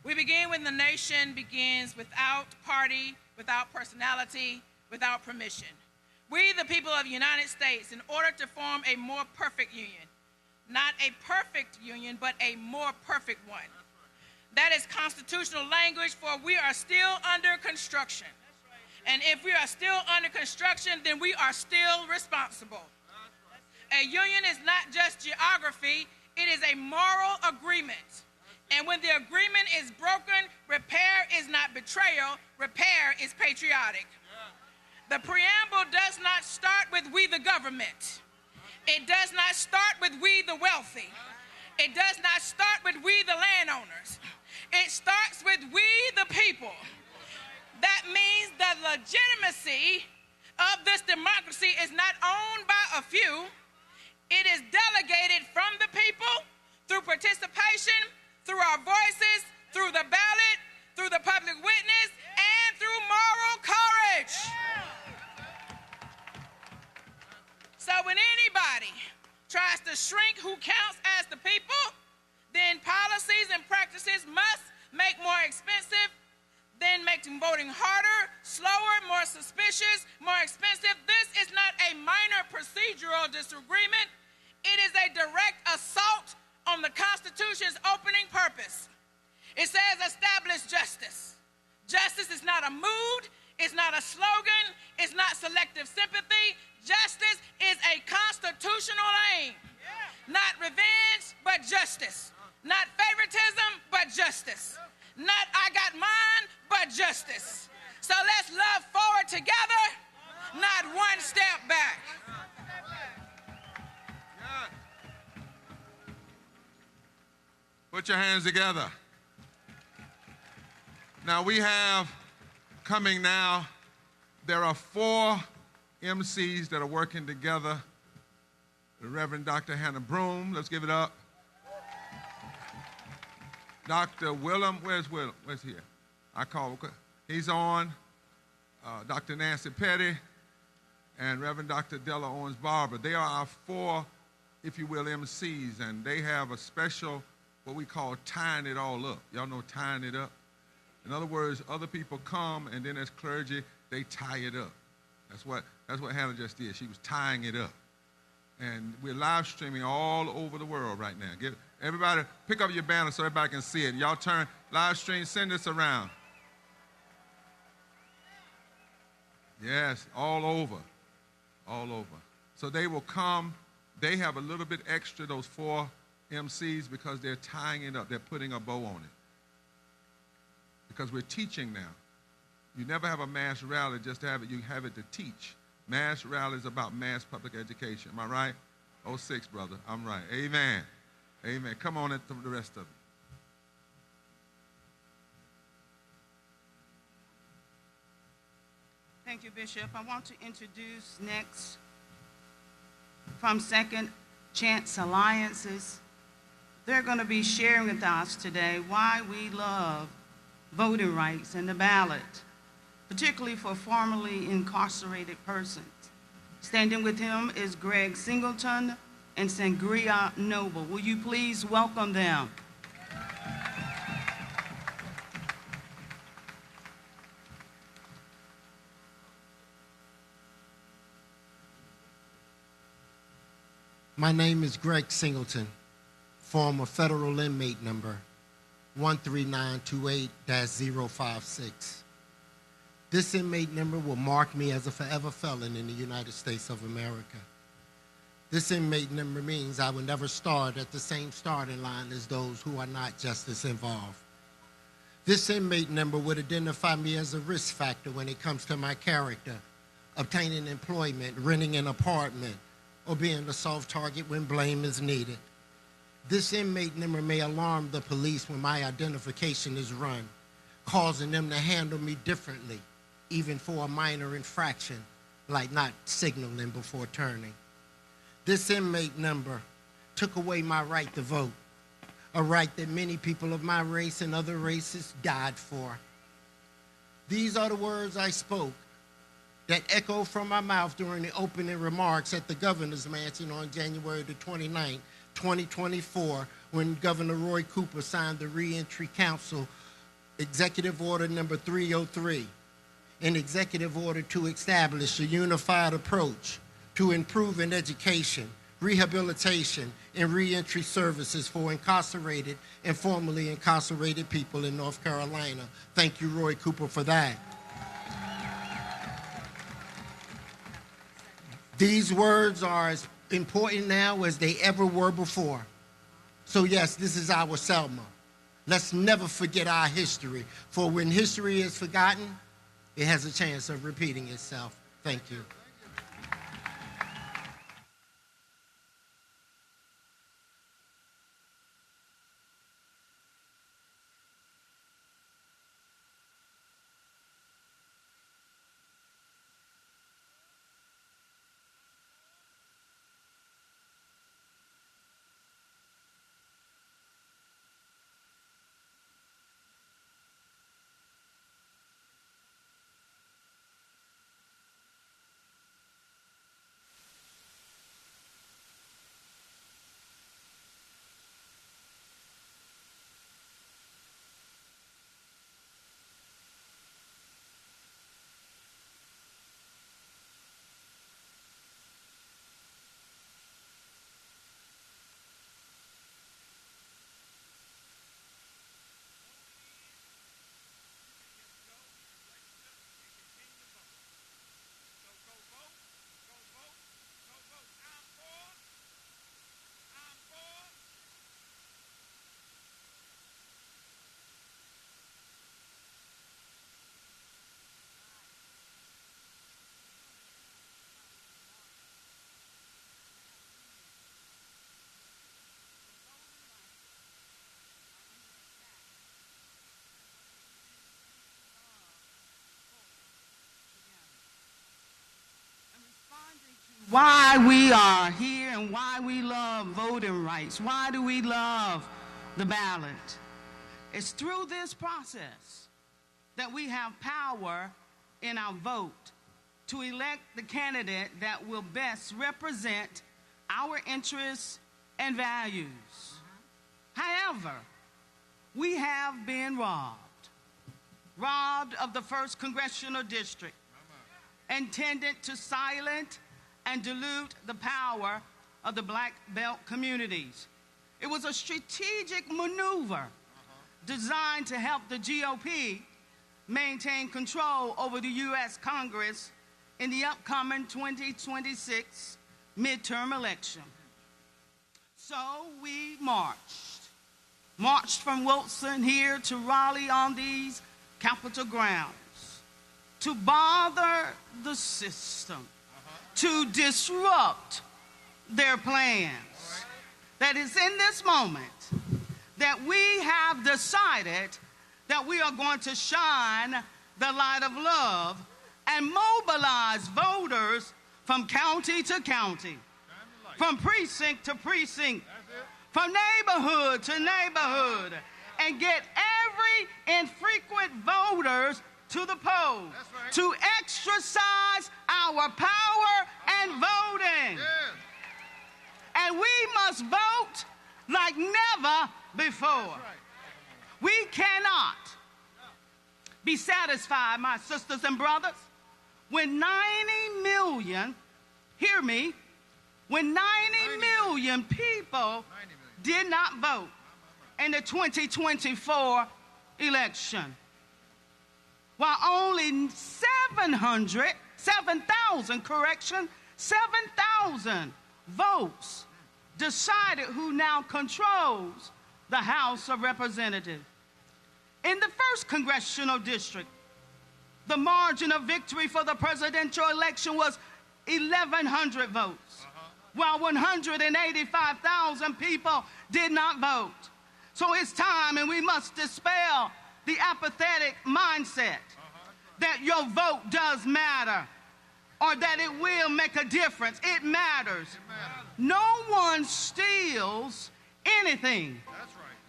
We begin when the nation begins without party, without personality, without permission. We, the people of the United States, in order to form a more perfect union, not a perfect union, but a more perfect one. That is constitutional language for we are still under construction. And if we are still under construction, then we are still responsible. A union is not just geography, it is a moral agreement. And when the agreement is broken, repair is not betrayal, repair is patriotic. The preamble does not start with we the government. It does not start with we the wealthy. It does not start with we the landowners. It starts with we the people. That means the legitimacy of this democracy is not owned by a few. It is delegated from the people through participation, through our voices, through the ballot, through the public witness, and through moral courage. So when anybody tries to shrink who counts as the people, then policies and practices must make more expensive, then making voting harder, slower, more suspicious, more expensive. This is not a minor procedural disagreement. It is a direct assault on the Constitution's opening purpose. It says establish justice. Justice is not a mood, it's not a slogan, it's not selective sympathy. Justice is a constitutional aim. Not revenge, but justice. Not favoritism, but justice. Not I got mine, but justice. So let's love forward together, not one step back. Put your hands together. Now we have coming now, there are 4 MCs that are working together. The Reverend Dr. Hannah Broom, let's give it up. Dr. Willem, where's Willem? Where's he? He's on. Dr. Nancy Petty and Reverend Dr. Della Owens Barber. They are our 4, if you will, MCs, and they have a special, what we call tying it all up. Y'all know tying it up? In other words, other people come, and then as clergy, they tie it up. That's what Hannah just did. She was tying it up. And we're live streaming all over the world right now. Everybody, pick up your banner so everybody can see it. Y'all turn, live stream, send this around. Yes, all over, all over. So they will come. They have a little bit extra, those 4 MCs, because they're tying it up. They're putting a bow on it. Because we're teaching now. You never have a mass rally just to have it. You have it to teach. Mass rally is about mass public education. Am I right? 06, brother. I'm right. Amen. Amen. Come on into the rest of it. Thank you, Bishop. I want to introduce next from Second Chance Alliances. They're going to be sharing with us today why we love voting rights and the ballot, particularly for formerly incarcerated persons. Standing with him is Greg Singleton and Sangria Noble. Will you please welcome them? My name is Greg Singleton, former federal inmate number 13928-056. This inmate number will mark me as a forever felon in the United States of America. This inmate number means I will never start at the same starting line as those who are not justice involved. This inmate number would identify me as a risk factor when it comes to my character, obtaining employment, renting an apartment, or being a soft target when blame is needed. This inmate number may alarm the police when my identification is run, causing them to handle me differently, even for a minor infraction, like not signaling before turning. This inmate number took away my right to vote, a right that many people of my race and other races died for. These are the words I spoke that echoed from my mouth during the opening remarks at the Governor's Mansion on January the 29th, 2024, when Governor Roy Cooper signed the Reentry Council Executive Order number 303, an executive order to establish a unified approach to improving education, rehabilitation, and reentry services for incarcerated and formerly incarcerated people in North Carolina. Thank you, Roy Cooper, for that. These words are as important now as they ever were before. So yes, this is our Selma. Let's never forget our history, for when history is forgotten, it has a chance of repeating itself. Thank you. Why we are here and why we love voting rights. Why do we love the ballot? It's through this process that we have power in our vote to elect the candidate that will best represent our interests and values. However, we have been robbed of the 1st Congressional District, intended to silence and dilute the power of the black belt communities. It was a strategic maneuver designed to help the GOP maintain control over the U.S. Congress in the upcoming 2026 midterm election. So we marched from Wilson here to Raleigh on these Capitol grounds to bother the system, to disrupt their plans. That is in this moment that we have decided that we are going to shine the light of love and mobilize voters from county to county, from precinct to precinct, from neighborhood to neighborhood, and get every infrequent voters to the polls to exercise our power and voting. And we must vote like never before. We cannot be satisfied, my sisters and brothers, when 90 million, hear me, when 90 million people did not vote in the 2024 election, while only 7,000 votes decided who now controls the House of Representatives. In the 1st Congressional District, the margin of victory for the presidential election was 1,100 votes, while 185,000 people did not vote. So it's time, and we must dispel the apathetic mindset that your vote does matter or that it will make a difference. It matters. No one steals anything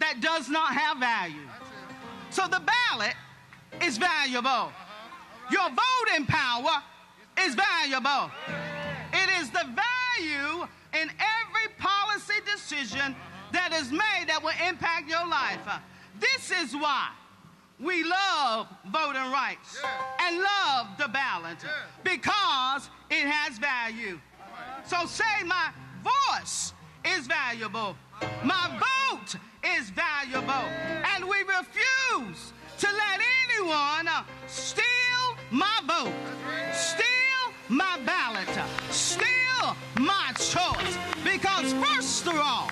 that does not have value. So the ballot is valuable. Your voting power is valuable. It is the value in every policy decision that is made that will impact your life. This is why we love voting rights and love the ballot, because it has value. So say my voice is valuable. My vote is valuable. And we refuse to let anyone steal my vote, steal my ballot, steal my choice. Because first of all,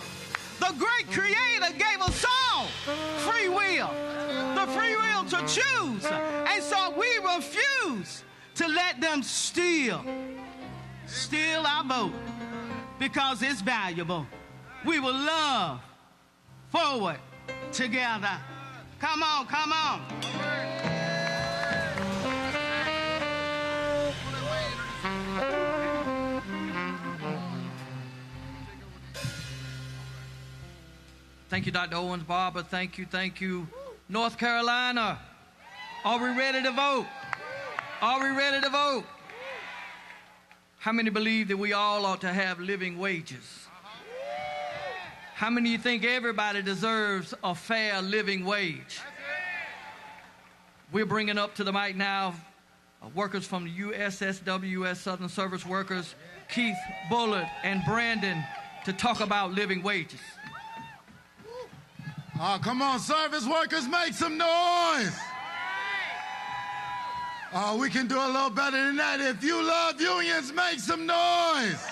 the great Creator gave us all free will, the free will to choose. And so we refuse to let them steal our vote because it's valuable. We will love forward together. Come on, come on. Thank you, Dr. Owens, Barber. Thank you. North Carolina, are we ready to vote? Are we ready to vote? How many believe that we all ought to have living wages? How many of you think everybody deserves a fair living wage? We're bringing up to the mic now workers from the USSW, U.S. Southern Service Workers, Keith Bullard and Brandon, to talk about living wages. Oh, come on, service workers, make some noise. Oh, we can do a little better than that. If you love unions, make some noise.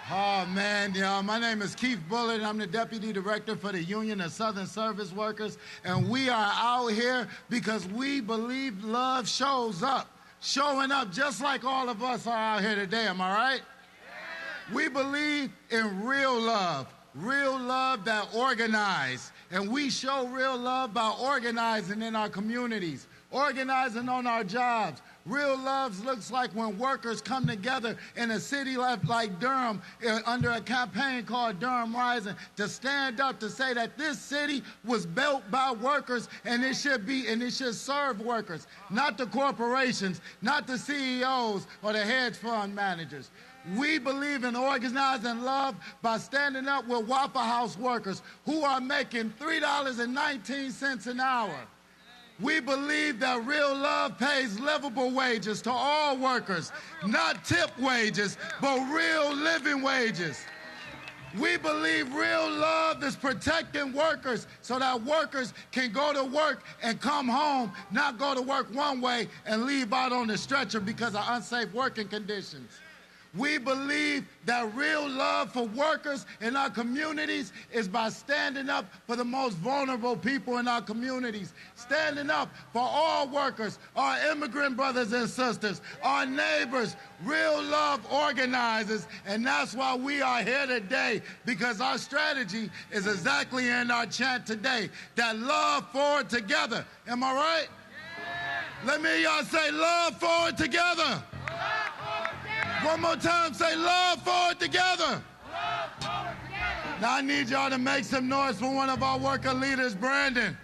Oh, man, my name is Keith Bullard. I'm the Deputy Director for the Union of Southern Service Workers, and we are out here because we believe love shows up, showing up just like all of us are out here today, am I right? We believe in real love that organizes, and we show real love by organizing in our communities, organizing on our jobs. Real love looks like when workers come together in a city like Durham under a campaign called Durham Rising to stand up to say that this city was built by workers and it should serve workers, not the corporations, not the CEOs or the hedge fund managers. We believe in organizing love by standing up with Waffle House workers who are making $3.19 an hour. We believe that real love pays livable wages to all workers, not tip wages, but real living wages. We believe real love is protecting workers so that workers can go to work and come home, not go to work one way and leave out on the stretcher because of unsafe working conditions. We believe that real love for workers in our communities is by standing up for the most vulnerable people in our communities, standing up for all workers, our immigrant brothers and sisters, our neighbors. Real love organizes, and that's why we are here today, because our strategy is exactly in our chant today, that love forward together. Am I right? Yeah. Let me hear y'all say love forward together. One more time, say love forward together. Love forward together. Now I need y'all to make some noise for one of our worker leaders, Brandon.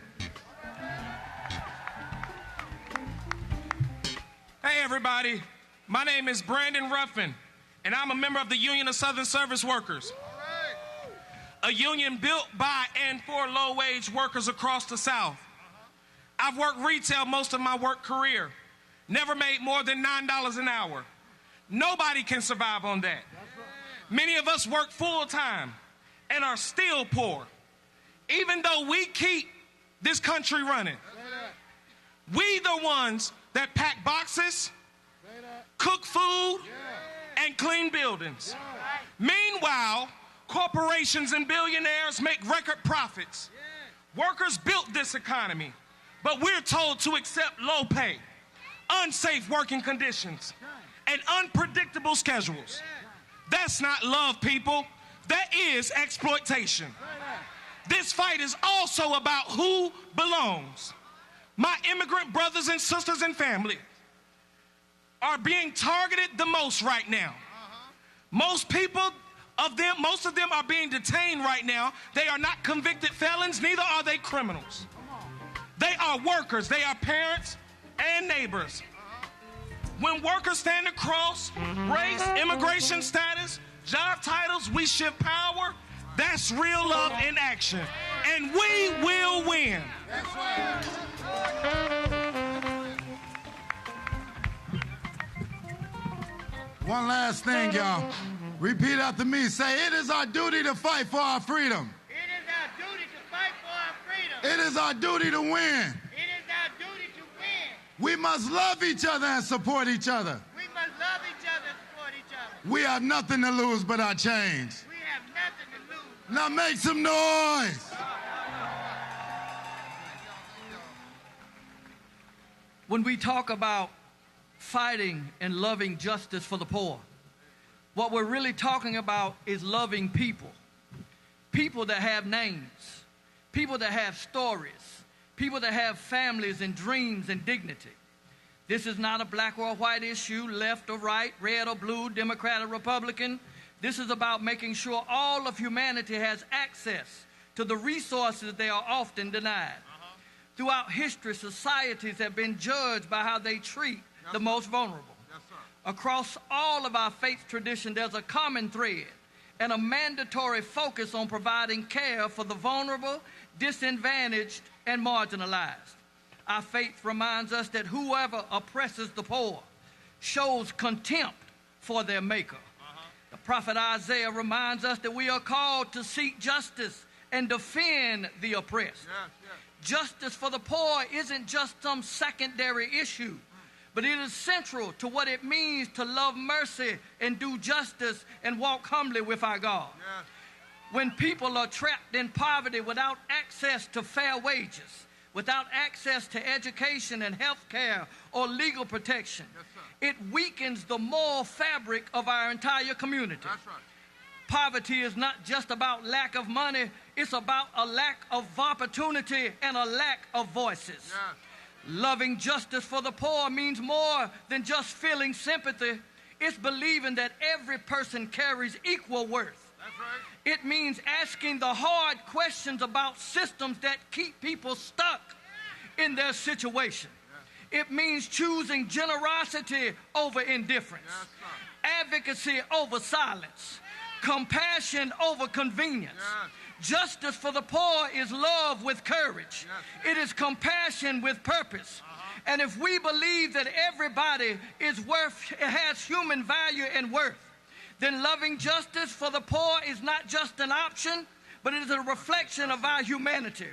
Hey everybody, my name is Brandon Ruffin, and I'm a member of the Union of Southern Service Workers. A union built by and for low-wage workers across the South. I've worked retail most of my work career, never made more than $9 an hour. Nobody can survive on that. Many of us work full-time and are still poor, even though we keep this country running. We the ones that pack boxes, cook food, and clean buildings. Meanwhile, corporations and billionaires make record profits. Workers built this economy, but we're told to accept low pay, unsafe working conditions, and unpredictable schedules. That's not love, people. That is exploitation. This fight is also about who belongs. My immigrant brothers and sisters and family are being targeted the most right now. Most of them are being detained right now. They are not convicted felons, neither are they criminals. They are workers, they are parents and neighbors. When workers stand across race, immigration status, job titles, we shift power. That's real love in action. And we will win. That's right. One last thing, y'all. Repeat after me. Say, it is our duty to fight for our freedom. It is our duty to fight for our freedom. It is our duty to win. It is our duty to win. We must love each other and support each other. We must love each other and support each other. We have nothing to lose but our change. We have nothing to lose. Now make some noise. When we talk about fighting and loving justice for the poor, what we're really talking about is loving people. People that have names, people that have stories, people that have families and dreams and dignity. This is not a black or a white issue, left or right, red or blue, Democrat or Republican. This is about making sure all of humanity has access to the resources they are often denied. Throughout history, societies have been judged by how they treat the most vulnerable. Across all of our faith tradition, there's a common thread and a mandatory focus on providing care for the vulnerable, disadvantaged, and marginalized. Our faith reminds us that whoever oppresses the poor shows contempt for their maker. The prophet Isaiah reminds us that we are called to seek justice and defend the oppressed. Justice for the poor isn't just some secondary issue, but it is central to what it means to love mercy and do justice and walk humbly with our God. When people are trapped in poverty without access to fair wages, without access to education and health care or legal protection, it weakens the moral fabric of our entire community. Poverty is not just about lack of money, it's about a lack of opportunity and a lack of voices. Loving justice for the poor means more than just feeling sympathy. It's believing that every person carries equal worth. It means asking the hard questions about systems that keep people stuck in their situation. It means choosing generosity over indifference, advocacy over silence, compassion over convenience. Justice for the poor is love with courage. It is compassion with purpose. And if we believe that everybody has human value and worth, then loving justice for the poor is not just an option, but it is a reflection of our humanity.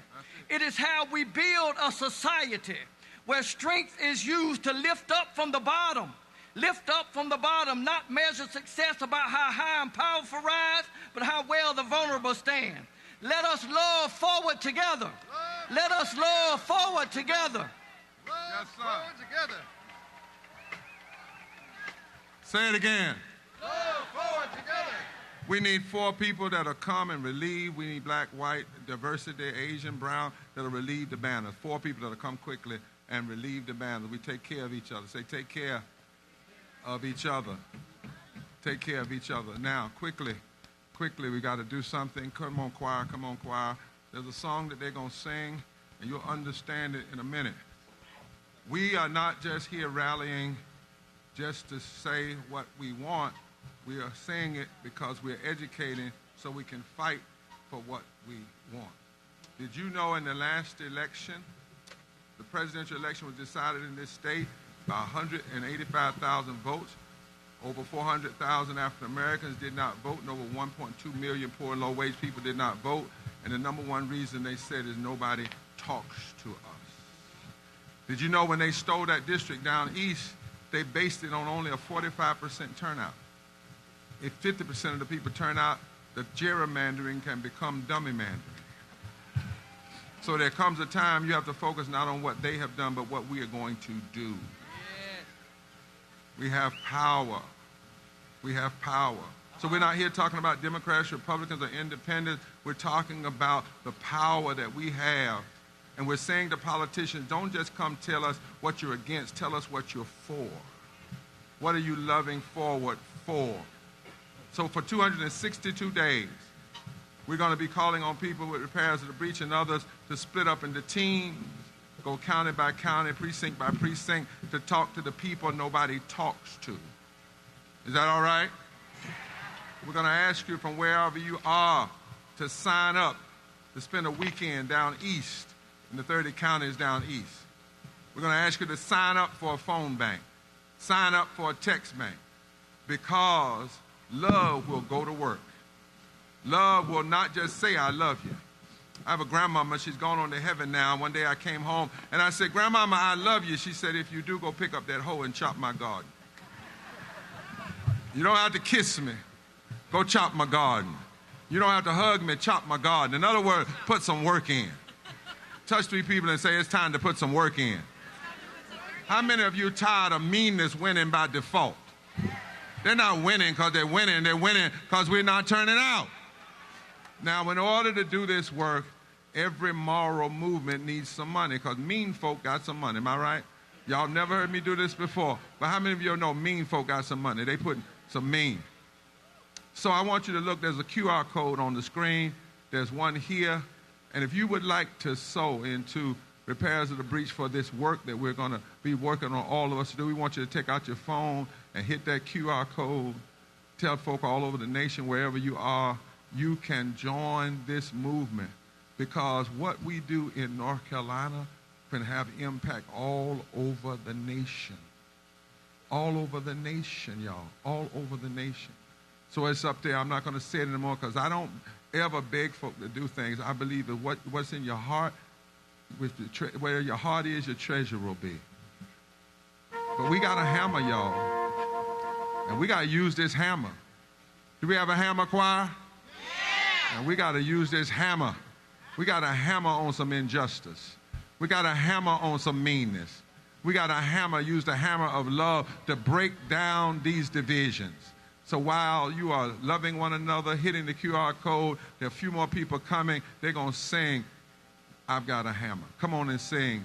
It is how we build a society where strength is used to lift up from the bottom. Lift up from the bottom, not measure success about how high and powerful rise, but how well the vulnerable stand. Let us love forward together. Let us love forward together. Yes, sir. Forward together. Say it again. Love forward together. We need 4 people that'll come and relieve. We need black, white, diversity, Asian, brown, that'll relieve the banners. 4 people that'll come quickly and relieve the banners. We take care of each other. Say, take care of each other. Take care of each other. Now, quickly, we got to do something. Come on, choir, come on, choir. There's a song that they're going to sing, and you'll understand it in a minute. We are not just here rallying just to say what we want. We are saying it because we're educating so we can fight for what we want. Did you know in the last election, the presidential election was decided in this state by 185,000 votes? Over 400,000 African Americans did not vote, and over 1.2 million poor and low-wage people did not vote. And the number one reason they said is nobody talks to us. Did you know when they stole that district down east, they based it on only a 45% turnout? If 50% of the people turn out, the gerrymandering can become dummymandering. So there comes a time you have to focus not on what they have done, but what we are going to do. We have power. We have power. So we're not here talking about Democrats, Republicans, or independents. We're talking about the power that we have. And we're saying to politicians, don't just come tell us what you're against. Tell us what you're for. What are you loving forward for? So for 262 days, we're going to be calling on people with repairs of the breach and others to split up into teams, go county by county, precinct by precinct, to talk to the people nobody talks to. Is that all right? We're going to ask you from wherever you are to sign up to spend a weekend down east in the 30 counties down east. We're going to ask you to sign up for a phone bank, sign up for a text bank. because love will go to work. Love will not just say, I love you. I have a grandmama, she's gone on to heaven now. One day I came home and I said, Grandmama, I love you. She said, if you do, go pick up that hoe and chop my garden. You don't have to kiss me. Go chop my garden. You don't have to hug me, chop my garden. In other words, put some work in. Touch 3 people and say, it's time to put some work in. How many of you are tired of meanness winning by default? They're not winning because they're winning because we're not turning out. Now, in order to do this work, every moral movement needs some money because mean folk got some money. Am I right? Y'all never heard me do this before. But how many of you know mean folk got some money? They put some mean. So I want you to look. There's a QR code on the screen. There's one here. And if you would like to sow into repairs of the breach for this work that we're going to be working on all of us to do, we want you to take out your phone and hit that QR code. Tell folk all over the nation, wherever you are, you can join this movement because what we do in North Carolina can have impact all over the nation. All over the nation, y'all. All over the nation. So it's up there. I'm not going to say it anymore because I don't ever beg folk to do things. I believe that what's in your heart, where your heart is, your treasure will be. But we got a hammer, y'all. And we got to use this hammer. Do we have a hammer, choir? Yeah. And we got to use this hammer. We got to hammer on some injustice. We got to hammer on some meanness. We got to use the hammer of love to break down these divisions. So while you are loving one another, hitting the QR code, there are a few more people coming. They're going to sing, I've Got a Hammer. Come on and sing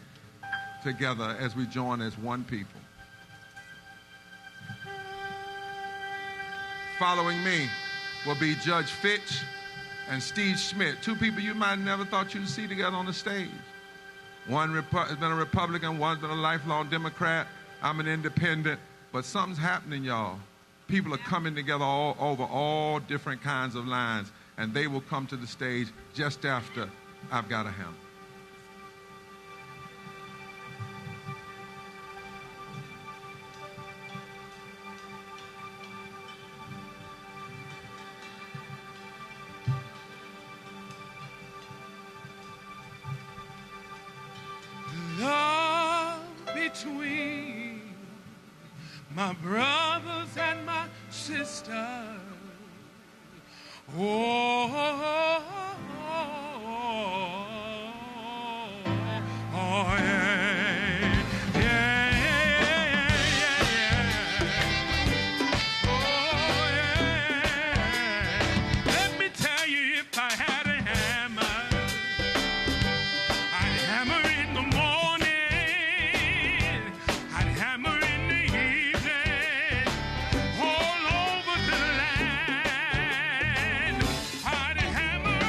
together as we join as one people. Following me will be Judge Fitch and Steve Schmidt, 2 people you might have never thought you'd see together on the stage. One has been a Republican, one's been a lifelong Democrat. I'm an independent, but something's happening, y'all. People are coming together all over all different kinds of lines, and they will come to the stage just after I've Got a Hammer. Love between my brothers and my sisters. Oh, oh, yeah, yeah, yeah, yeah. Oh, yeah. Let me tell you, if I had a hammer, I'd hammer in the morning, I'd hammer in the evening, all over the land. I'd hammer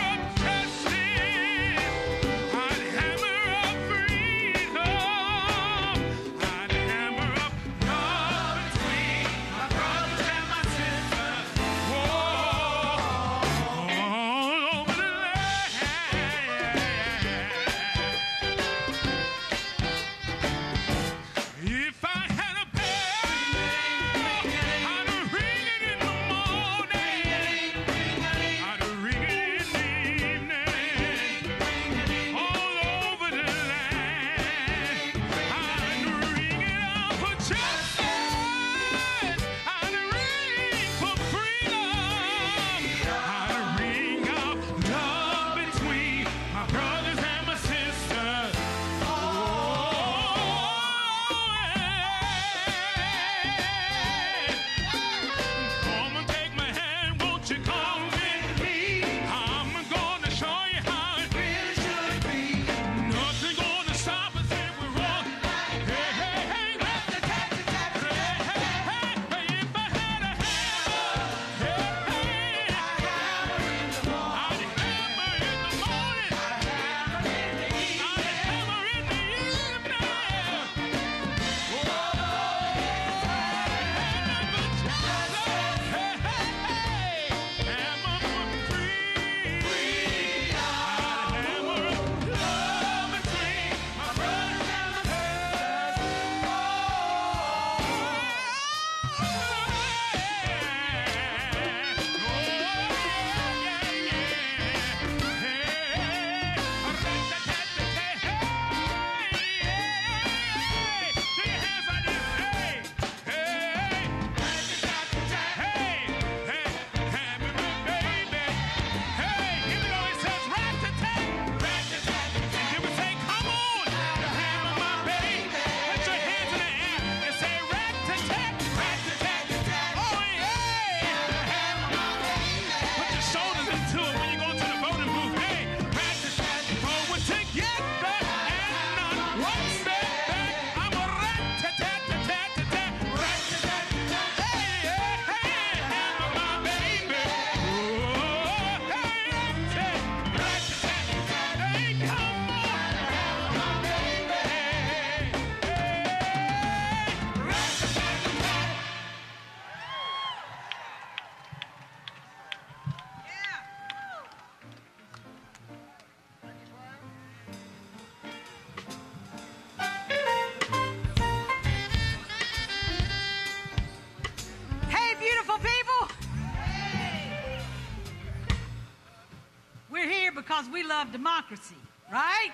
because we love democracy, right?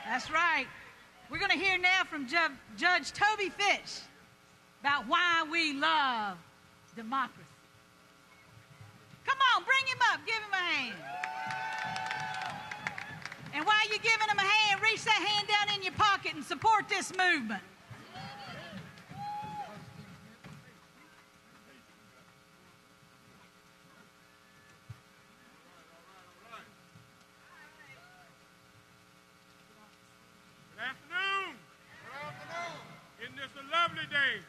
That's right. We're going to hear now from Judge Toby Fitch about why we love democracy. Come on, bring him up. Give him a hand. And while you're giving him a hand, reach that hand down in your pocket and support this movement. Good afternoon. Isn't this a lovely day?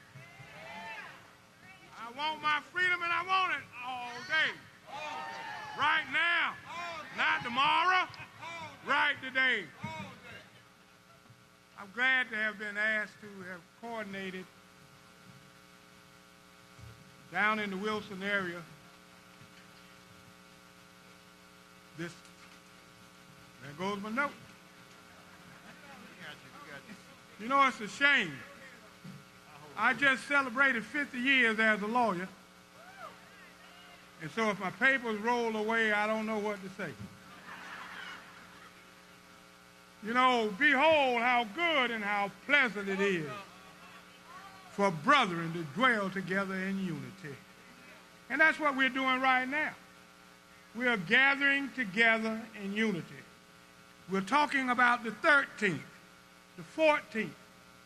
I want my freedom and I want it all day. Right now. Not tomorrow. Right today. I'm glad to have been asked to have coordinated down in the Wilson area this. There goes my note. You know, it's a shame. I just celebrated 50 years as a lawyer. And so if my papers roll away, I don't know what to say. You know, behold how good and how pleasant it is for brethren to dwell together in unity. And that's what we're doing right now. We are gathering together in unity. We're talking about the 13th, the 14th,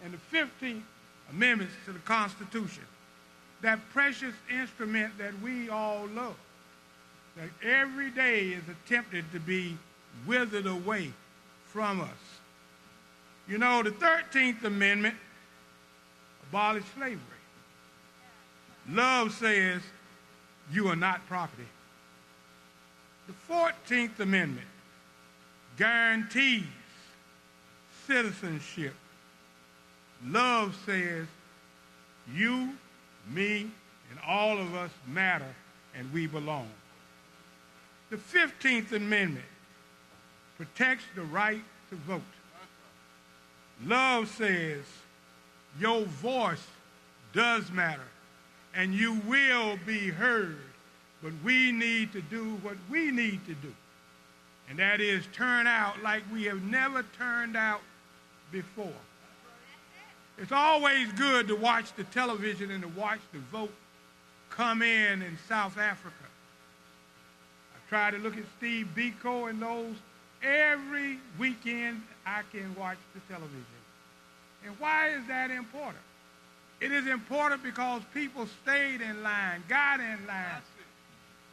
and the 15th amendments to the Constitution. That precious instrument that we all love, that every day is attempted to be withered away from us. You know, the 13th Amendment abolished slavery. Love says you are not property. The 14th Amendment guarantees citizenship. Love says you, me, and all of us matter and we belong. The 15th Amendment protects the right to vote. Love says your voice does matter and you will be heard, but we need to do what we need to do, and that is turn out like we have never turned out before. It's always good to watch the television and to watch the vote come in South Africa. I try to look at Steve Biko and those. Every weekend I can watch the television. And why is that important? It is important because people stayed in line, got in line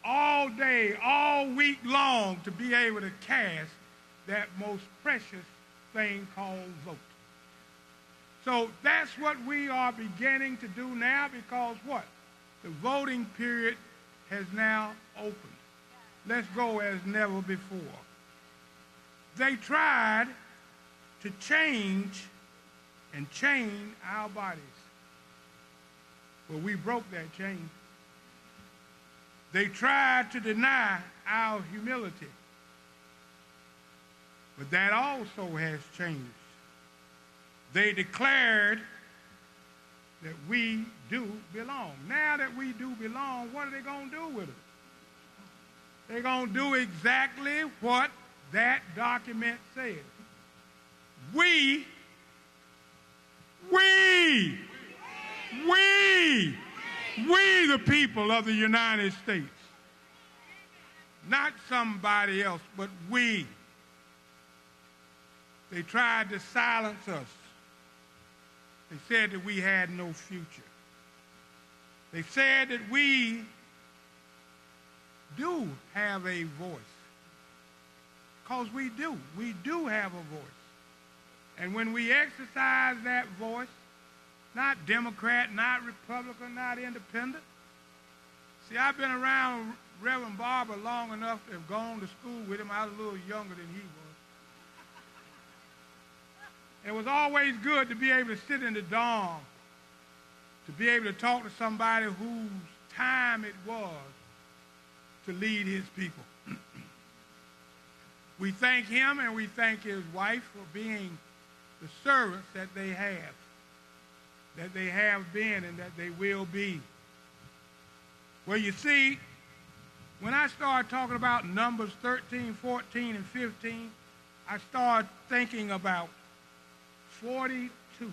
all day, all week long to be able to cast that most precious thing called vote. So that's what we are beginning to do now, because what? The voting period has now opened. Let's go as never before. They tried to change and chain our bodies. Well, we broke that chain. They tried to deny our humility. But that also has changed. They declared that we do belong. Now that we do belong, what are they going to do with us? They're going to do exactly what that document says. We, the people of the United States, not somebody else, but we. They tried to silence us. They said that we had no future. They said that we do have a voice. Because we do. We do have a voice. And when we exercise that voice, not Democrat, not Republican, not independent. See, I've been around Reverend Barber long enough to have gone to school with him. I was a little younger than he was. And it was always good to be able to sit in the dorm, to be able to talk to somebody whose time it was to lead his people. We thank him and we thank his wife for being the servants that they have been and that they will be. Well, you see, When I started talking about Numbers 13, 14, and 15, I started thinking about 42.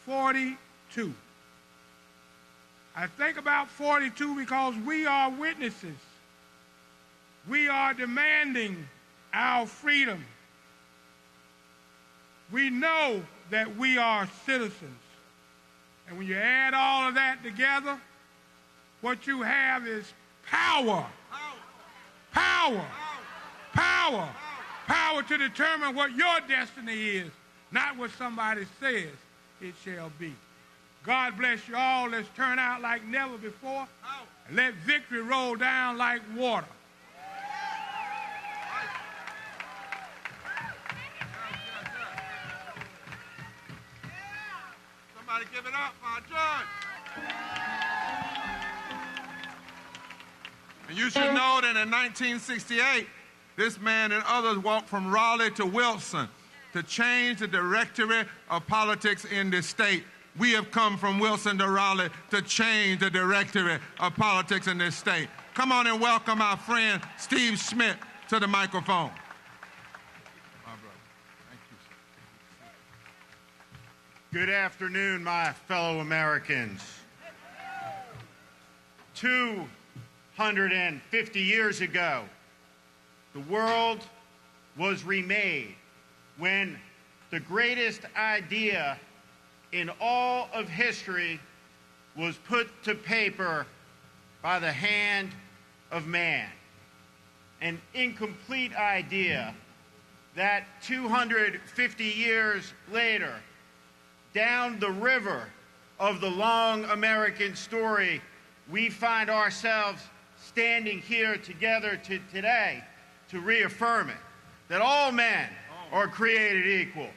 42. I think about 42 because we are witnesses. We are demanding our freedom. We know that we are citizens. And when you add all of that together, what you have is power. Power. Power. Power to determine what your destiny is, not what somebody says it shall be. God bless you all. Let's turn out like never before and let victory roll down like water. Somebody give it up for our judge. And you should know that in 1968, this man and others walked from Raleigh to Wilson to change the directory of politics in this state. We have come from Wilson to Raleigh to change the directory of politics in this state. Come on and welcome our friend Steve Schmidt to the microphone. My brother. Thank you, sir. Good afternoon, my fellow Americans. 250 years ago, the world was remade when the greatest idea in all of history was put to paper by the hand of man. An incomplete idea that 250 years later, down the river of the long American story, we find ourselves standing here together today to reaffirm it, that all men are created equal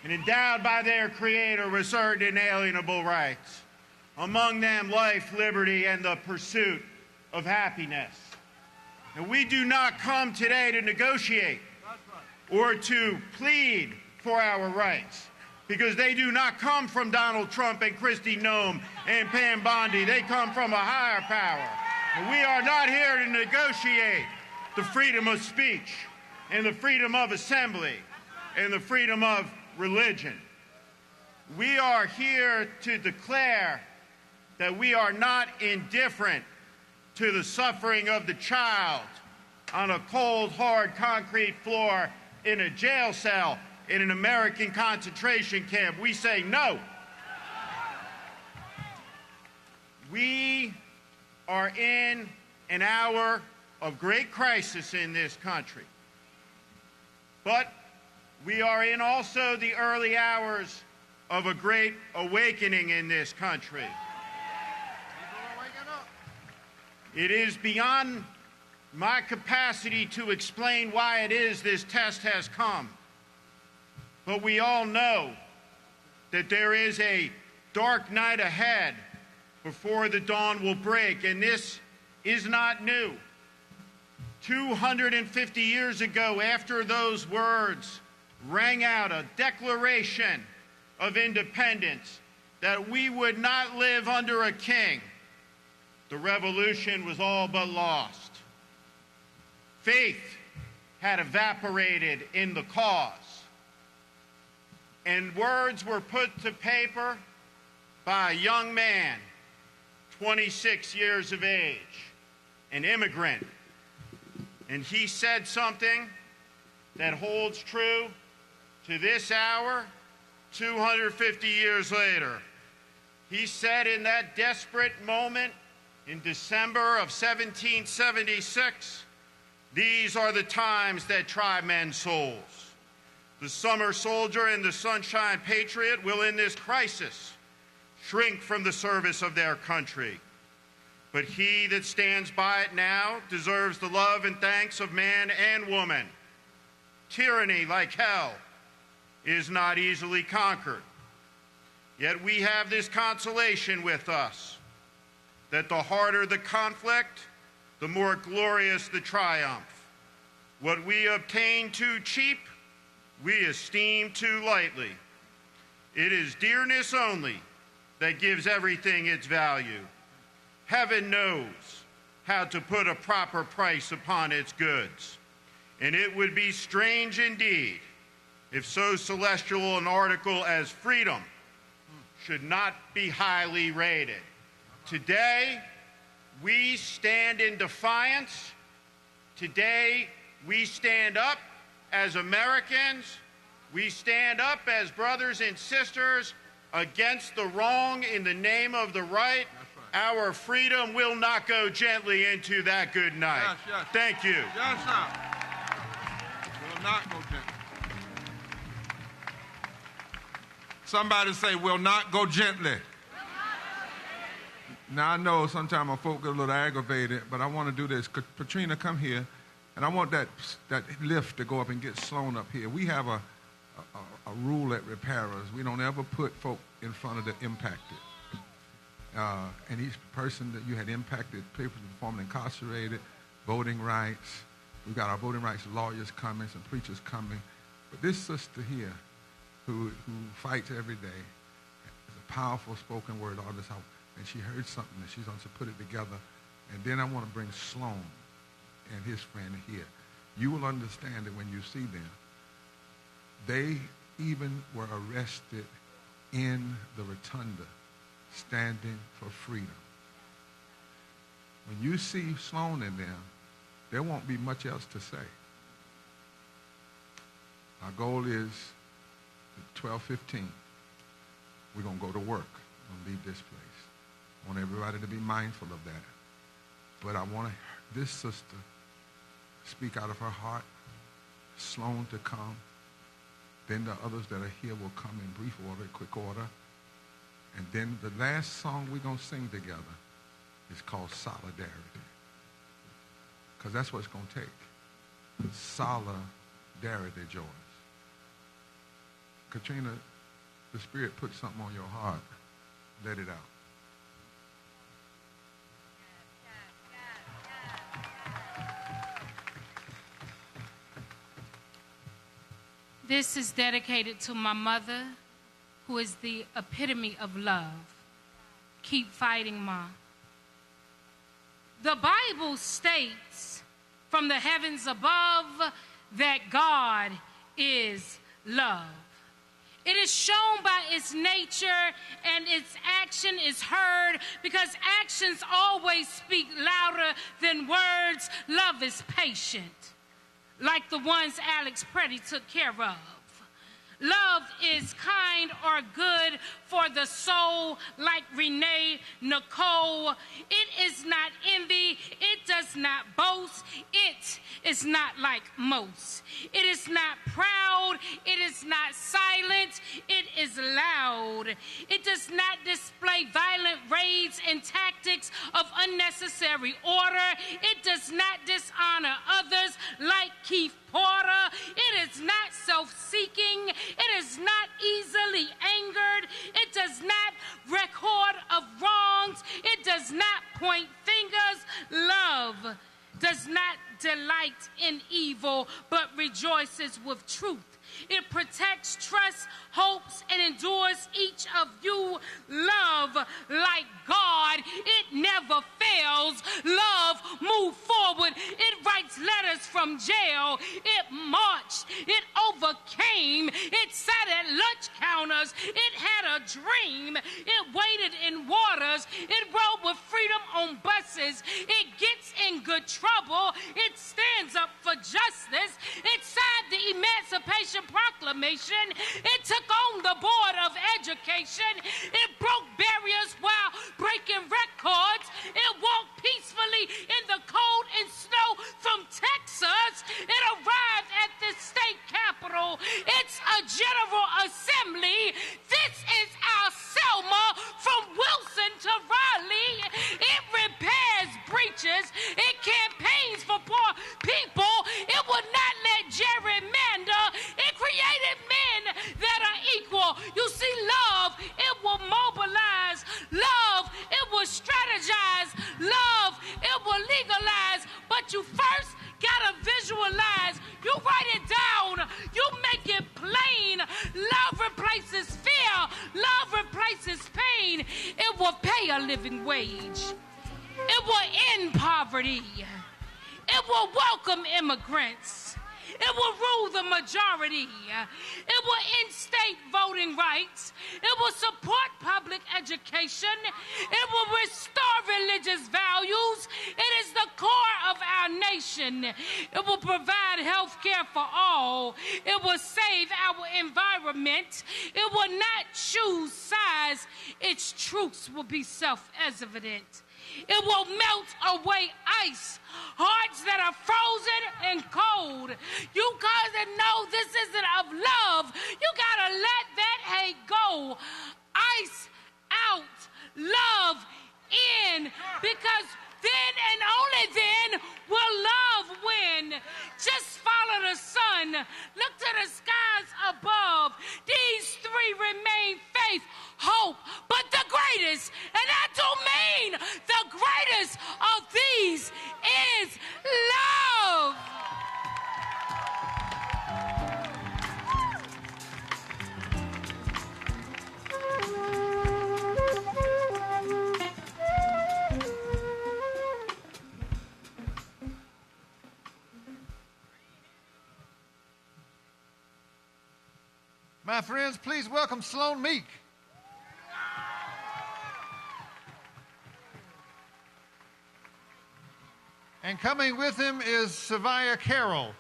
and endowed by their Creator with certain inalienable rights, among them life, liberty, and the pursuit of happiness. And we do not come today to negotiate or to plead for our rights, because they do not come from Donald Trump and Kristi Noem and Pam Bondi. They come from a higher power. And we are not here to negotiate the freedom of speech and the freedom of assembly and the freedom of religion. We are here to declare that we are not indifferent to the suffering of the child on a cold, hard concrete floor in a jail cell in an American concentration camp. We say no. We are in an hour of great crisis in this country. But we are in also the early hours of a great awakening in this country. It is beyond my capacity to explain why it is this test has come. But we all know that there is a dark night ahead before the dawn will break, and this is not new. 250 years ago, after those words rang out a declaration of independence that we would not live under a king, the revolution was all but lost. Faith had evaporated in the cause, and words were put to paper by a young man, 26 years of age, an immigrant. And he said something that holds true to this hour, 250 years later. He said in that desperate moment in December of 1776, "These are the times that try men's souls. The summer soldier and the sunshine patriot will in this crisis shrink from the service of their country. But he that stands by it now deserves the love and thanks of man and woman. Tyranny, like hell, is not easily conquered. Yet we have this consolation with us, that the harder the conflict, the more glorious the triumph. What we obtain too cheap, we esteem too lightly. It is dearness only that gives everything its value. heaven knows how to put a proper price upon its goods. And it would be strange indeed if so celestial an article as freedom should not be highly rated. Today, we stand in defiance. Today, we stand up as Americans. We stand up as brothers and sisters against the wrong in the name of the right. Our freedom will not go gently into that good night. Yes, yes. Thank you. Yes, sir. Will not go gently. Somebody say, will not go gently. Now, I know sometimes my folk get a little aggravated, but I want to do this. Katrina, come here, and I want that lift to go up and get Sloan up here. We have a rule at Repairers. We don't ever put folk in front of the impacted. And each person that you had impacted, people formerly incarcerated, voting rights. We've got our voting rights lawyers coming, some preachers coming. But this sister here, who fights every day, is a powerful spoken word artist, and she heard something and she's going to put it together. And then I want to bring Sloan and his friend here. You will understand that when you see them, they even were arrested in the rotunda, standing for freedom. When you see Sloan in them, there won't be much else to say. Our goal is at 12:15. We're going to go to work. We're going to leave this place. I want everybody to be mindful of that. But I want this sister speak out of her heart, Sloan to come. Then the others that are here will come in brief order, quick order. And then the last song we're going to sing together is called Solidarity. Because that's what it's going to take. Solidarity, George. Katrina, the Spirit put something on your heart. Let it out. This is dedicated to my mother, who is the epitome of love. Keep fighting, Ma. The Bible states from the heavens above that God is love. It is shown by its nature, and its action is heard because actions always speak louder than words. Love is patient, like the ones Alex Preddy took care of. Love is kind or good for the soul, like Renee Nicole. It is not envy. It does not boast. It is not like most. It is not proud. It is not silent. It is loud. It does not display violent raids and tactics of unnecessary order. It does not dishonor others like Keith Porter. It is not self-seeking. It is not easily angered. It does not record of wrongs. It does not point fingers. Love does not delight in evil, but rejoices with truth. It protects, trusts, hopes, and endures each of you. Love like God. It never fails. Love moves forward. It writes letters from jail. It marched. It overcame. It sat at lunch counters. It had a dream. It waded in waters. It rode with freedom on buses. It gets in good trouble. It stands up for justice. It signed the Emancipation Proclamation. It took on the Board of Education. It broke barriers while breaking records. It walked peacefully in the cold and snow from Texas. It arrived at the state capitol. It's a General Assembly. This is our Selma from Wilson to Raleigh. It repairs breaches. It campaigns for poor people. It would not let gerrymander. It created men that are equal. You see, love, it will mobilize. Love, it will strategize. Love, it will legalize. But you first gotta visualize. You write it down. You make it plain. Love replaces fear. Love replaces pain. It will pay a living wage. It will end poverty. It will welcome immigrants. It will rule the majority. It will instate voting rights. It will support public education. It will restore religious values. It is the core of our nation. It will provide health care for all. It will save our environment. It will not choose sides. Its truths will be self-evident. It will melt away ice, hearts that are frozen and cold. You gotta know this isn't of love. You gotta let that hate go. Ice out, love in, because then and only then will love win. Just follow the sun. Look to the skies above. These three remain: faith, hope, but the greatest, and I do mean the greatest of these, is love. My friends, please welcome Sloan Meek. And coming with him is Savia Carroll.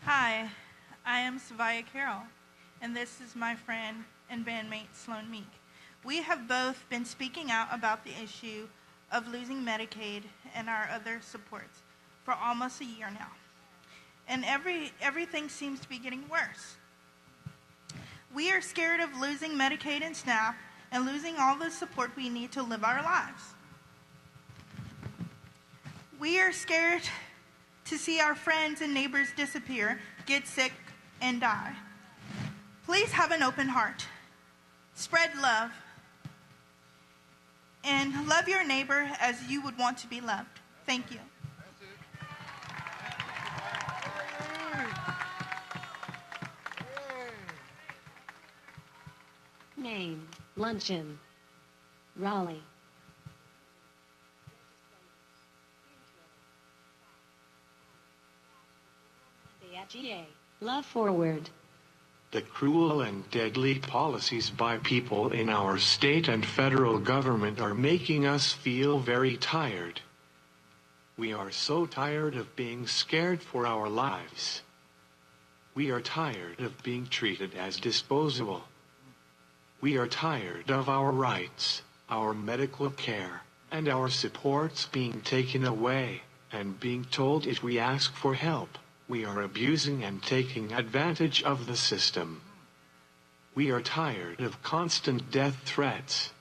Hi, I am Savia Carroll, and this is my friend and bandmate Sloan Meek. We have both been speaking out about the issue of losing Medicaid and our other supports for almost a year now. And everything seems to be getting worse. We are scared of losing Medicaid and SNAP and losing all the support we need to live our lives. We are scared to see our friends and neighbors disappear, get sick, and die. Please have an open heart. Spread love. And love your neighbor as you would want to be loved. Thank you. Name, luncheon, Raleigh. GA, love forward. The cruel and deadly policies by people in our state and federal government are making us feel very tired. We are so tired of being scared for our lives. We are tired of being treated as disposable. We are tired of our rights, our medical care, and our supports being taken away, and being told if we ask for help, we are abusing and taking advantage of the system. We are tired of constant death threats.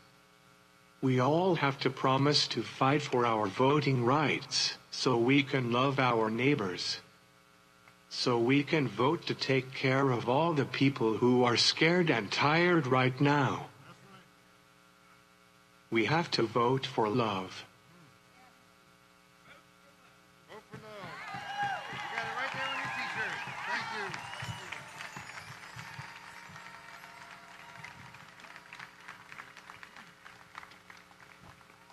We all have to promise to fight for our voting rights, so we can love our neighbors. So we can vote to take care of all the people who are scared and tired right now. We have to vote for love.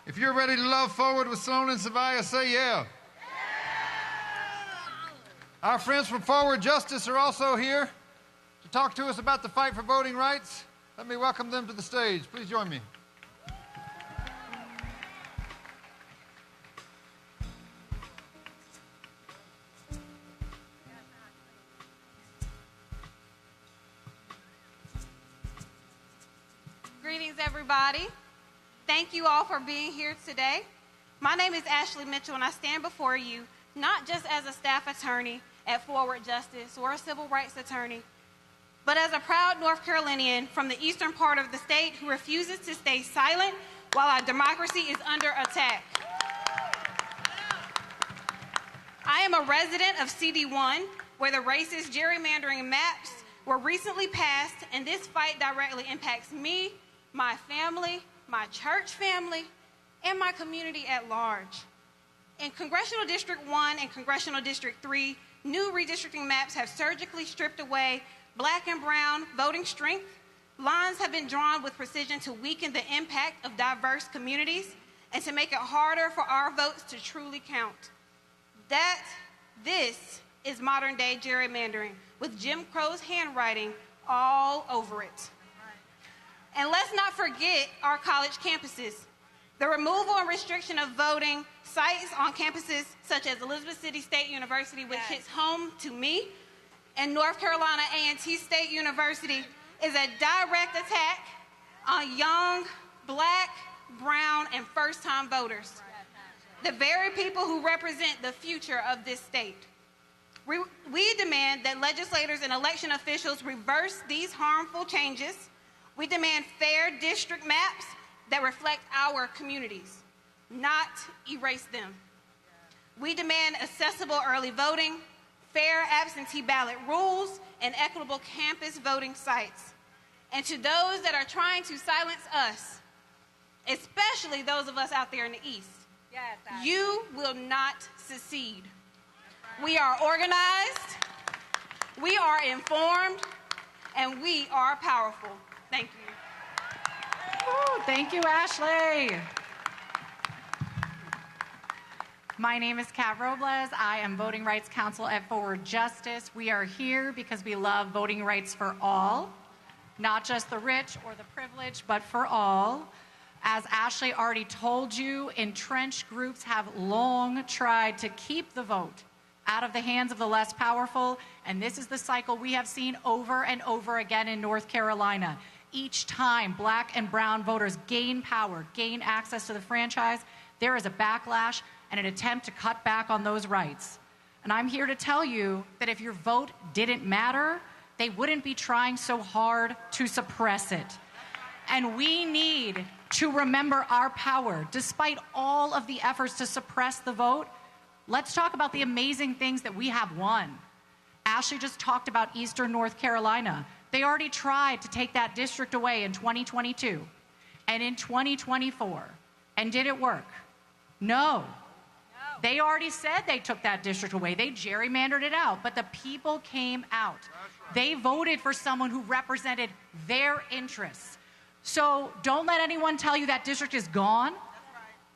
If you're ready to love forward with Sloan and Savia, say yeah. Our friends from Forward Justice are also here to talk to us about the fight for voting rights. Let me welcome them to the stage. Please join me. Greetings, everybody. Thank you all for being here today. My name is Ashley Mitchell, and I stand before you not just as a staff attorney at Forward Justice or a civil rights attorney, but as a proud North Carolinian from the eastern part of the state who refuses to stay silent while our democracy is under attack. I am a resident of CD1, where the racist gerrymandering maps were recently passed, and this fight directly impacts me, my family, my church family, and my community at large. In Congressional District 1 and Congressional District 3, new redistricting maps have surgically stripped away black and brown voting strength. Lines have been drawn with precision to weaken the impact of diverse communities and to make it harder for our votes to truly count. This is modern day gerrymandering with Jim Crow's handwriting all over it. And let's not forget our college campuses. The removal and restriction of voting sites on campuses such as Elizabeth City State University, which hits home to me, and North Carolina A&T State University is a direct attack on young, black, brown, and first-time voters, the very people who represent the future of this state. We demand that legislators and election officials reverse these harmful changes. We demand fair district maps that reflect our communities, not erase them. We demand accessible early voting, fair absentee ballot rules, and equitable campus voting sites. And to those that are trying to silence us, especially those of us out there in the East, you will not succeed. We are organized, we are informed, and we are powerful. Thank you. Ooh, thank you, Ashley. My name is Kat Robles. I am Voting Rights Counsel at Forward Justice. We are here because we love voting rights for all, not just the rich or the privileged, but for all. As Ashley already told you, entrenched groups have long tried to keep the vote out of the hands of the less powerful, and this is the cycle we have seen over and over again in North Carolina. Each time black and brown voters gain power, gain access to the franchise, there is a backlash and an attempt to cut back on those rights. And I'm here to tell you that if your vote didn't matter, they wouldn't be trying so hard to suppress it. And we need to remember our power. Despite all of the efforts to suppress the vote, let's talk about the amazing things that we have won. Ashley just talked about Eastern North Carolina. They already tried to take that district away in 2022 and in 2024. And did it work? No. They already said they took that district away. They gerrymandered it out, but the people came out. They voted for someone who represented their interests. So don't let anyone tell you that district is gone.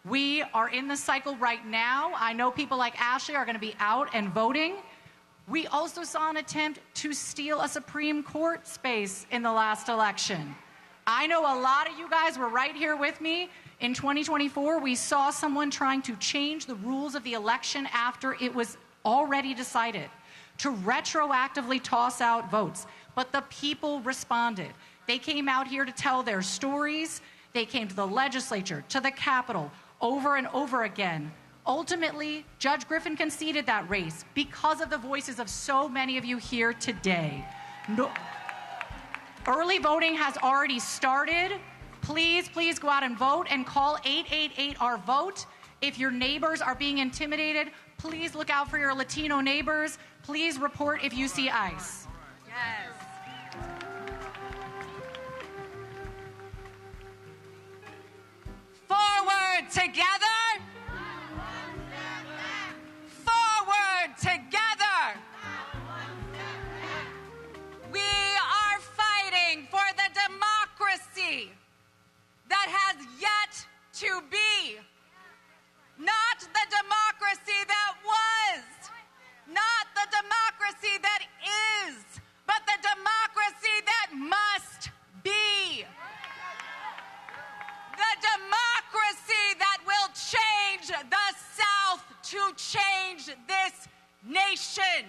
We are in the cycle right now. I know people like Ashley are going to be out and voting. We also saw an attempt to steal a Supreme Court space in the last election. I know a lot of you guys were right here with me. In 2024, we saw someone trying to change the rules of the election after it was already decided, to retroactively toss out votes. But the people responded. They came out here to tell their stories. They came to the legislature, to the Capitol, over and over again. Ultimately, Judge Griffin conceded that race because of the voices of so many of you here today. Early voting has already started. Please, please go out and vote and call 888-OUR-VOTE. If your neighbors are being intimidated, please look out for your Latino neighbors. Please report if you see ICE. Yes. Forward together. Forward together. We are fighting for the democracy that has yet to be. Not the democracy that was. Not the democracy that is. But the democracy that must be. The democracy that will change the South to change this nation.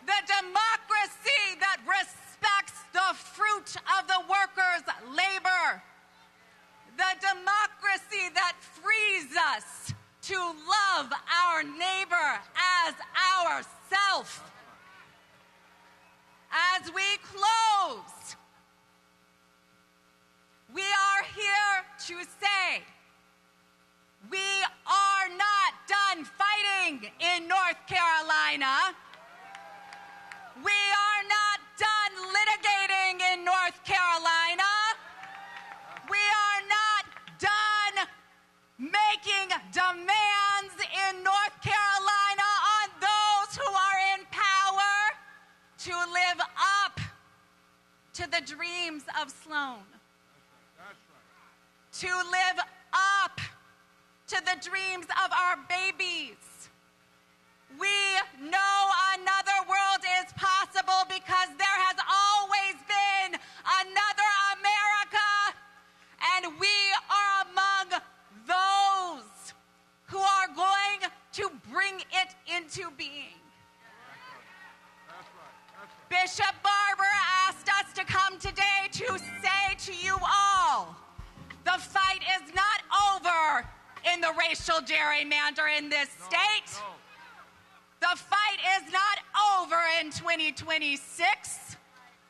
The democracy that respects the fruit of the workers' labor. The democracy that frees us to love our neighbor as ourself. As we close, we are here to say we are not done fighting in North Carolina. We are not done litigating in North Carolina. We are not done to live up to the dreams of our babies. We know another world is possible because there has always been another America, and we are among those who are going to bring it into being. Bishop Barber asked us to come today to say to you all, the fight is not over in the racial gerrymander in this state. The fight is not over in 2026.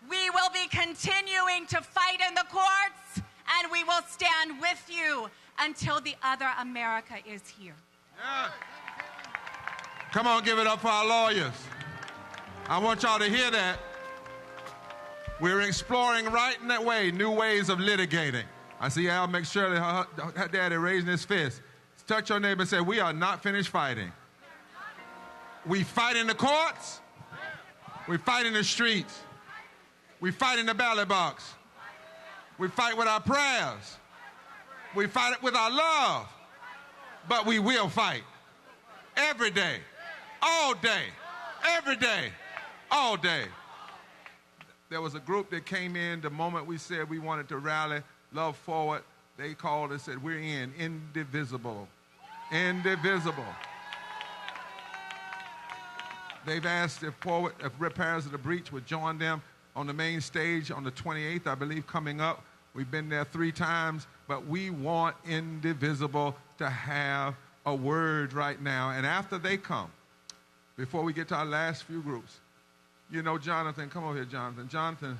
We will be continuing to fight in the courts, and we will stand with you until the other America is here. Yeah. Come on, give it up for our lawyers. I want y'all to hear that. We're exploring right in that way new ways of litigating. I see Al McShirley, her daddy raising his fist. Touch your neighbor and say, we are not finished fighting. We fight in the courts. We fight in the streets. We fight in the ballot box. We fight with our prayers. We fight it with our love. But we will fight. Every day. All day. Every day. All day. There was a group that came in the moment we said we wanted to rally, love forward. They called and said, we're in, indivisible. Indivisible. They've asked if repairs of the breach would join them on the main stage on the 28th, I believe, coming up. We've been there 3 times, but we want indivisible to have a word right now. And after they come, before we get to our last few groups, you know, Jonathan, come over here, Jonathan. Jonathan,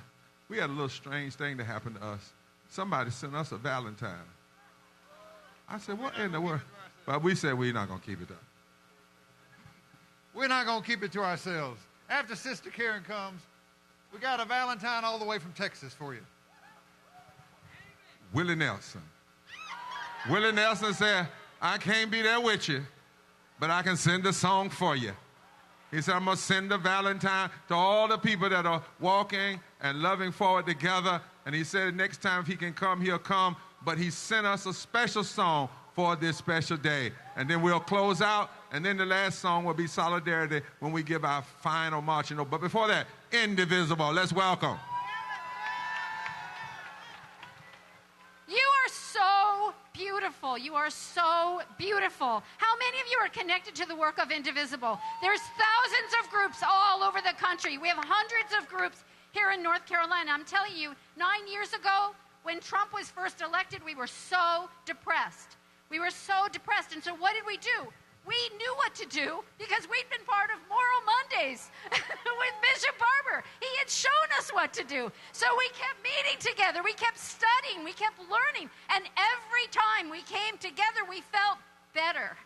we had a little strange thing that happened to us. Somebody sent us a Valentine. I said, what in the world? But we said we're not going to keep it up. We're not going to keep it to ourselves. After Sister Karen comes, we got a Valentine all the way from Texas for you. Willie Nelson. Willie Nelson said, I can't be there with you, but I can send a song for you. He said, I'm going to send a Valentine to all the people that are walking and loving forward together. And he said next time if he can come, he'll come. But he sent us a special song for this special day. And then we'll close out. And then the last song will be Solidarity when we give our final marching note. But before that, Indivisible. Let's welcome. You are so beautiful. You are so beautiful. How many of you are connected to the work of Indivisible? There's thousands of groups all over the country. We have hundreds of groups here in North Carolina. I'm telling you, 9 years ago, when Trump was first elected, we were so depressed. We were so depressed. And so what did we do? We knew what to do because we'd been part of Moral Mondays with Bishop Barber. He had shown us what to do. So we kept meeting together. We kept studying. We kept learning. And every time we came together, we felt better.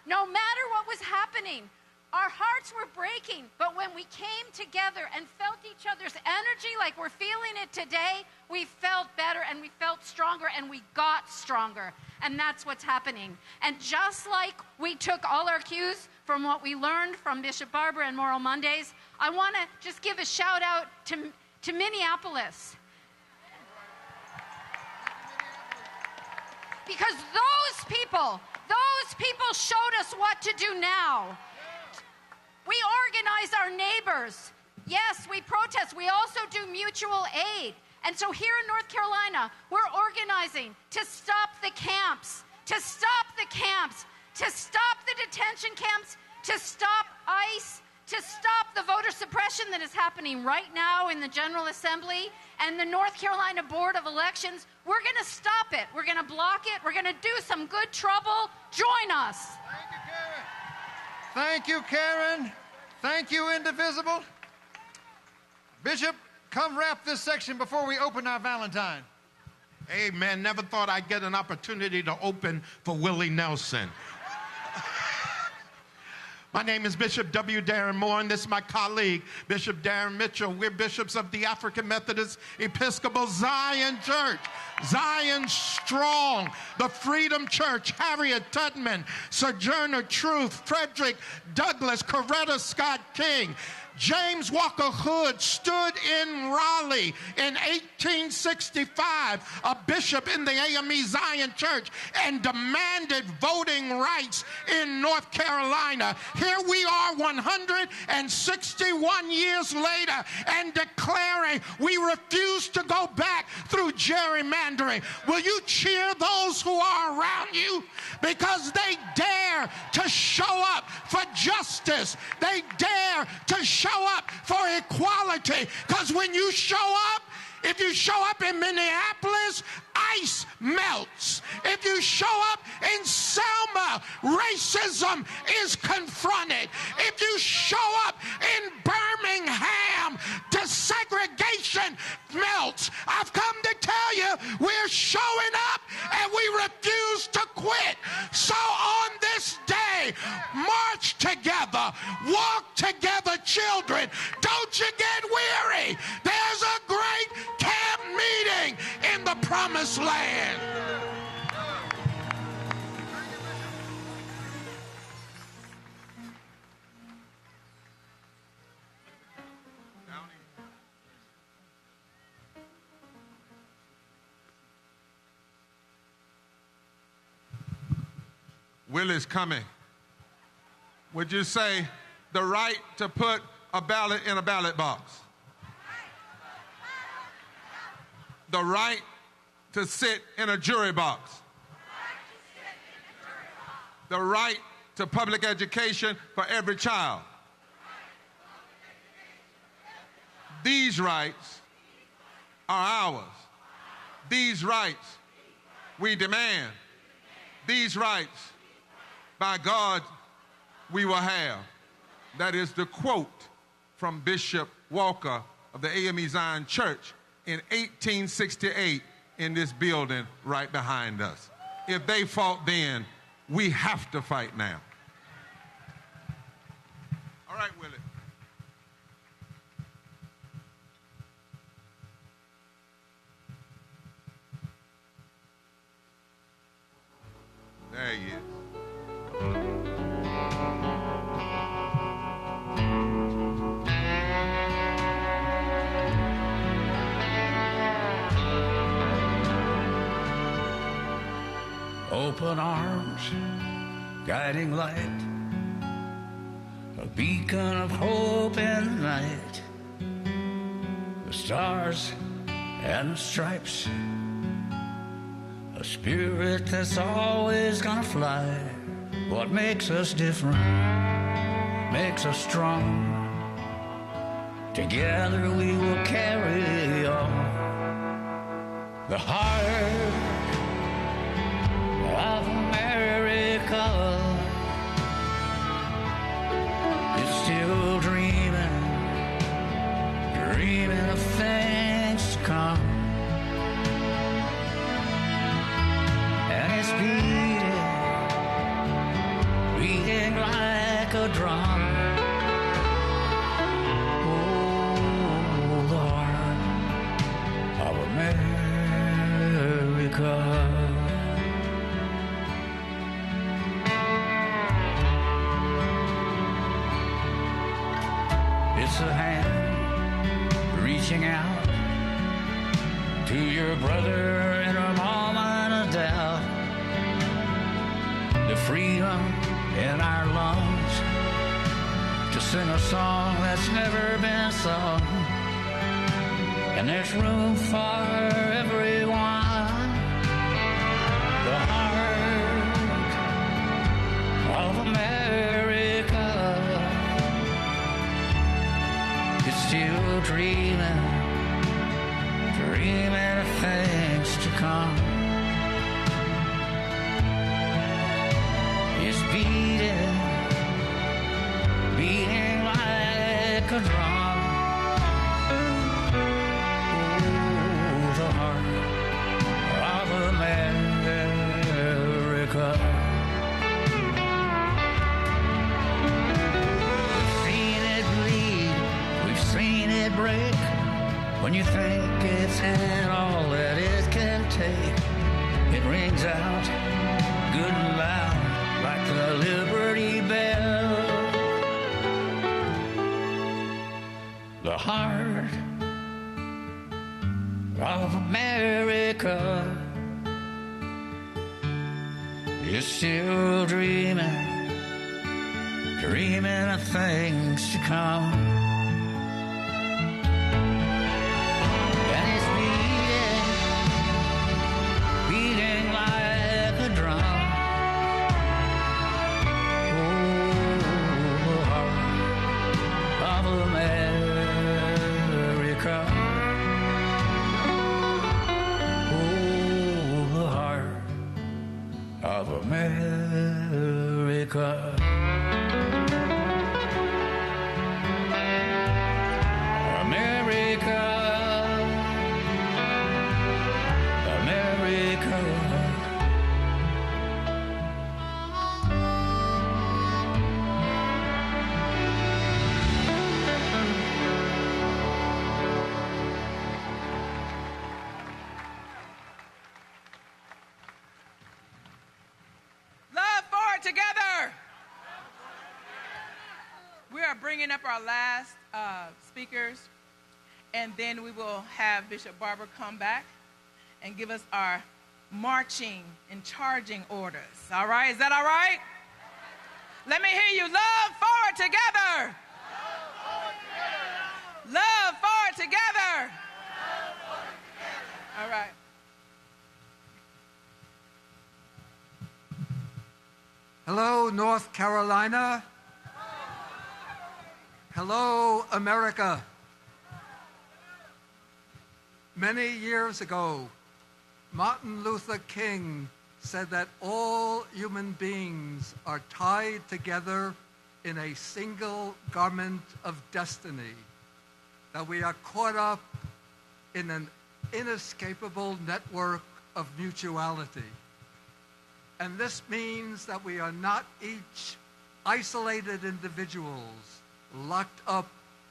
No matter what was happening, our hearts were breaking. But when we came together and felt each other's energy like we're feeling it today, we felt better and we felt stronger and we got stronger. And that's what's happening. And just like we took all our cues from what we learned from Bishop Barber and Moral Mondays, I want to just give a shout out to Minneapolis. Because those people showed us what to do now. We organize our neighbors. Yes, we protest. We also do mutual aid. And so here in North Carolina, we're organizing to stop the camps, to stop the detention camps, to stop ICE, to stop the voter suppression that is happening right now in the General Assembly and the North Carolina Board of Elections. We're going to stop it. We're going to block it. We're going to do some good trouble. Join us. Thank you, Karen. Thank you, Indivisible. Bishop, come wrap this section before we open our Valentine. Amen. Never thought I'd get an opportunity to open for Willie Nelson. My name is Bishop W. Darren Moore, and this is my colleague, Bishop Darren Mitchell. We're bishops of the African Methodist Episcopal Zion Church. Zion Strong, the Freedom Church, Harriet Tubman, Sojourner Truth, Frederick Douglass, Coretta Scott King, James Walker Hood stood in Raleigh in 1865, a bishop in the AME Zion Church, and demanded voting rights in North Carolina. Here we are 161 years later and declaring we refuse to go back through gerrymandering. Will you cheer those who are around you? Because they dare to show up for justice. They dare to show up for equality. Because when you show up, if you show up in Minneapolis, ice melts. If you show up in Selma, racism is confronted. If you show up in Birmingham, desegregation melts. I've come to tell you, we're showing up and we refuse to quit. So on this day, march together, walk together, children. Don't you get weary. There's a great camp meeting in the promised land. Will is coming. Would you say the right to put a ballot in a ballot box? The right to sit in a jury box. The right to public education for every child. These rights are ours. These rights we demand. These rights, by God, we will have. That is the quote from Bishop Walker of the AME Zion Church in 1868 in this building right behind us. If they fought then, we have to fight now. All right, Willie. There he is. Open arms, guiding light, a beacon of hope in the night. The stars and the stripes, a spirit that's always gonna fly. What makes us different, makes us strong. Together we will carry on. The heart of America is still dreaming, dreaming of things to come. And it's beating like a drum. Oh, the heart of America. It's a hand reaching out to your brother in a moment of doubt. The freedom in our lungs to sing a song that's never been sung. And there's room for everyone. The heart of America is still dreaming, dreaming of things to come. It's beating, beating like a drum. Oh, the heart of America. We've seen it bleed, we've seen it break. When you think it's had all that it can take, it rings out good and loud like the Liberty Bell. the heart of America is still dreaming of things to come. And it's beating like a drum. Oh, heart of America. Oh, the heart of America. Bringing up our last speakers, and then we will have Bishop Barber come back and give us our marching and charging orders. All right? Is that all right? Let me hear you. Love forward together. Love forward together. All right. Hello, North Carolina. Hello, America. Many years ago, Martin Luther King said that all human beings are tied together in a single garment of destiny, that we are caught up in an inescapable network of mutuality. And this means that we are not each isolated individuals locked up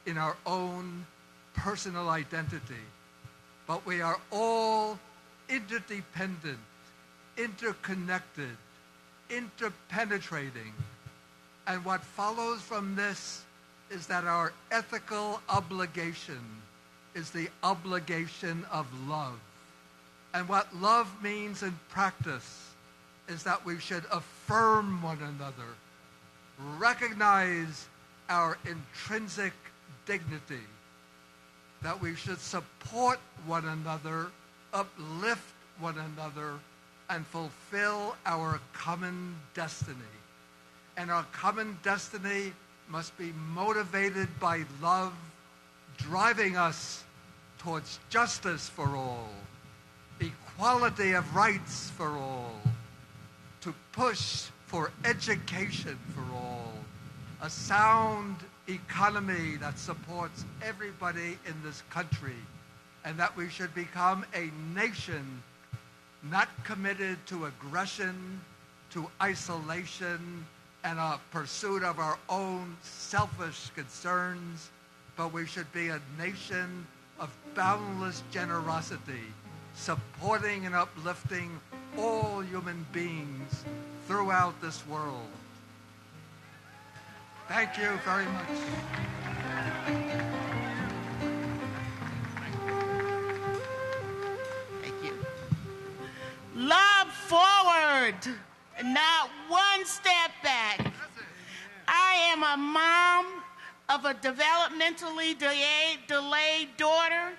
in our own personal identity, but we are all interdependent, interconnected, interpenetrating. And what follows from this is that our ethical obligation is the obligation of love. And what love means in practice is that we should affirm one another, recognize our intrinsic dignity, that we should support one another, uplift one another, and fulfill our common destiny. And our common destiny must be motivated by love, driving us towards justice for all, equality of rights for all, to push for education for all, a sound economy that supports everybody in this country, and that we should become a nation not committed to aggression, to isolation, and a pursuit of our own selfish concerns, but we should be a nation of boundless generosity, supporting and uplifting all human beings throughout this world. Thank you very much. Thank you. Love forward, not one step back. I am a mom of a developmentally delayed daughter,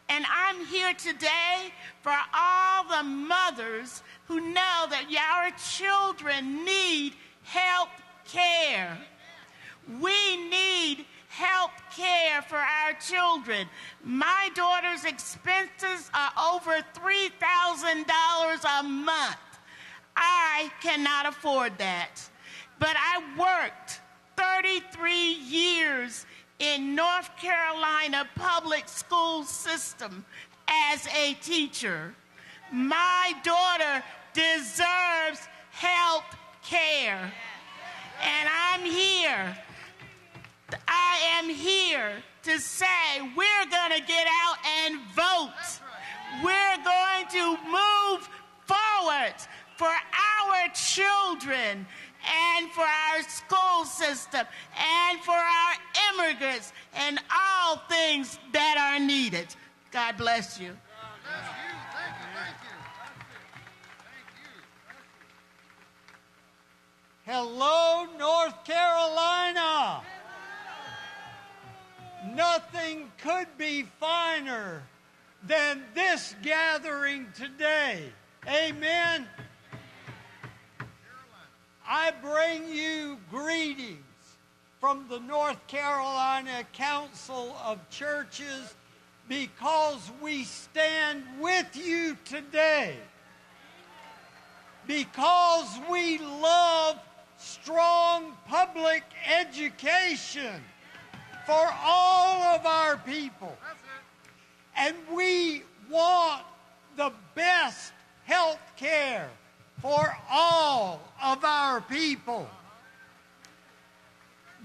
and I'm here today for all the mothers who know that our children need health care. We need health care for our children. My daughter's expenses are over $3,000 a month. I cannot afford that. But I worked 33 years in North Carolina public school system as a teacher. My daughter deserves health care. And I am here to say we're going to get out and vote. We're going to move forward for our children and for our school system and for our immigrants, and all things that are needed. God bless you. Hello, North Carolina. Nothing could be finer than this gathering today. Amen. I bring you greetings from the North Carolina Council of Churches because we stand with you today. Because we love strong public education for all of our people. And we want the best health care for all of our people.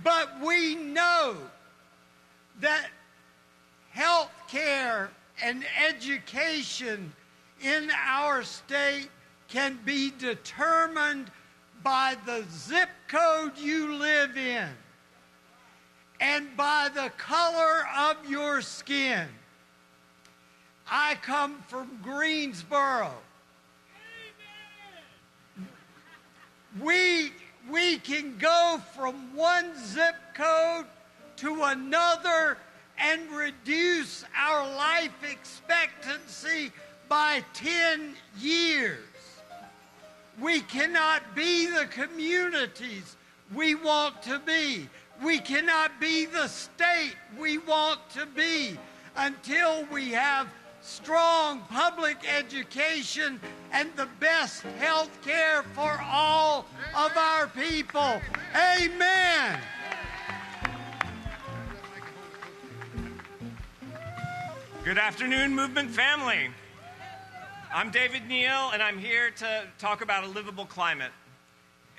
But we know that health care and education in our state can be determined by the zip code you live in and by the color of your skin. I come from Greensboro. We can go from one zip code to another and reduce our life expectancy by 10 years. We cannot be the communities we want to be. We cannot be the state we want to be until we have strong public education and the best health care for all of our people. Amen. Good afternoon, Movement family. I'm David Neal, and I'm here to talk about a livable climate.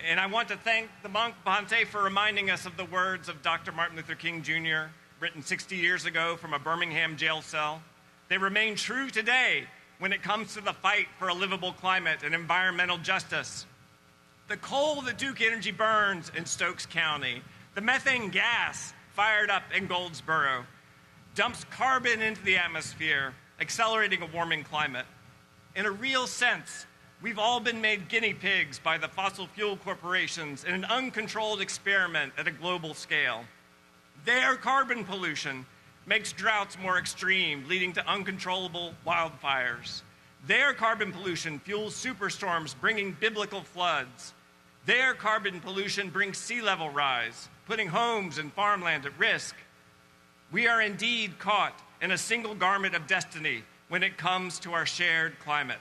And I want to thank the monk Bhante for reminding us of the words of Dr. Martin Luther King Jr., written 60 years ago from a Birmingham jail cell. They remain true today when it comes to the fight for a livable climate and environmental justice. The coal that Duke Energy burns in Stokes County, the methane gas fired up in Goldsboro, dumps carbon into the atmosphere, accelerating a warming climate. In a real sense, we've all been made guinea pigs by the fossil fuel corporations in an uncontrolled experiment at a global scale. Their carbon pollution makes droughts more extreme, leading to uncontrollable wildfires. Their carbon pollution fuels superstorms, bringing biblical floods. Their carbon pollution brings sea level rise, putting homes and farmland at risk. We are indeed caught in a single garment of destiny when it comes to our shared climate.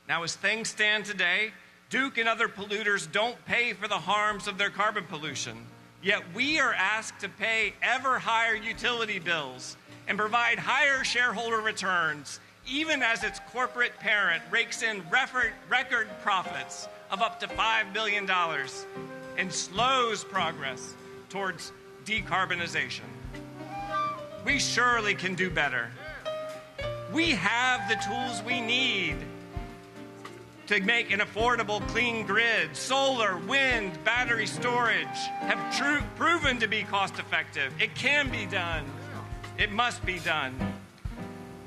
Now, as things stand today, Duke and other polluters don't pay for the harms of their carbon pollution, yet we are asked to pay ever higher utility bills and provide higher shareholder returns, even as its corporate parent rakes in record profits of up to $5 billion and slows progress towards decarbonization. We surely can do better. We have the tools we need to make an affordable, clean grid. Solar, wind, battery storage have proven to be cost-effective. It can be done. It must be done.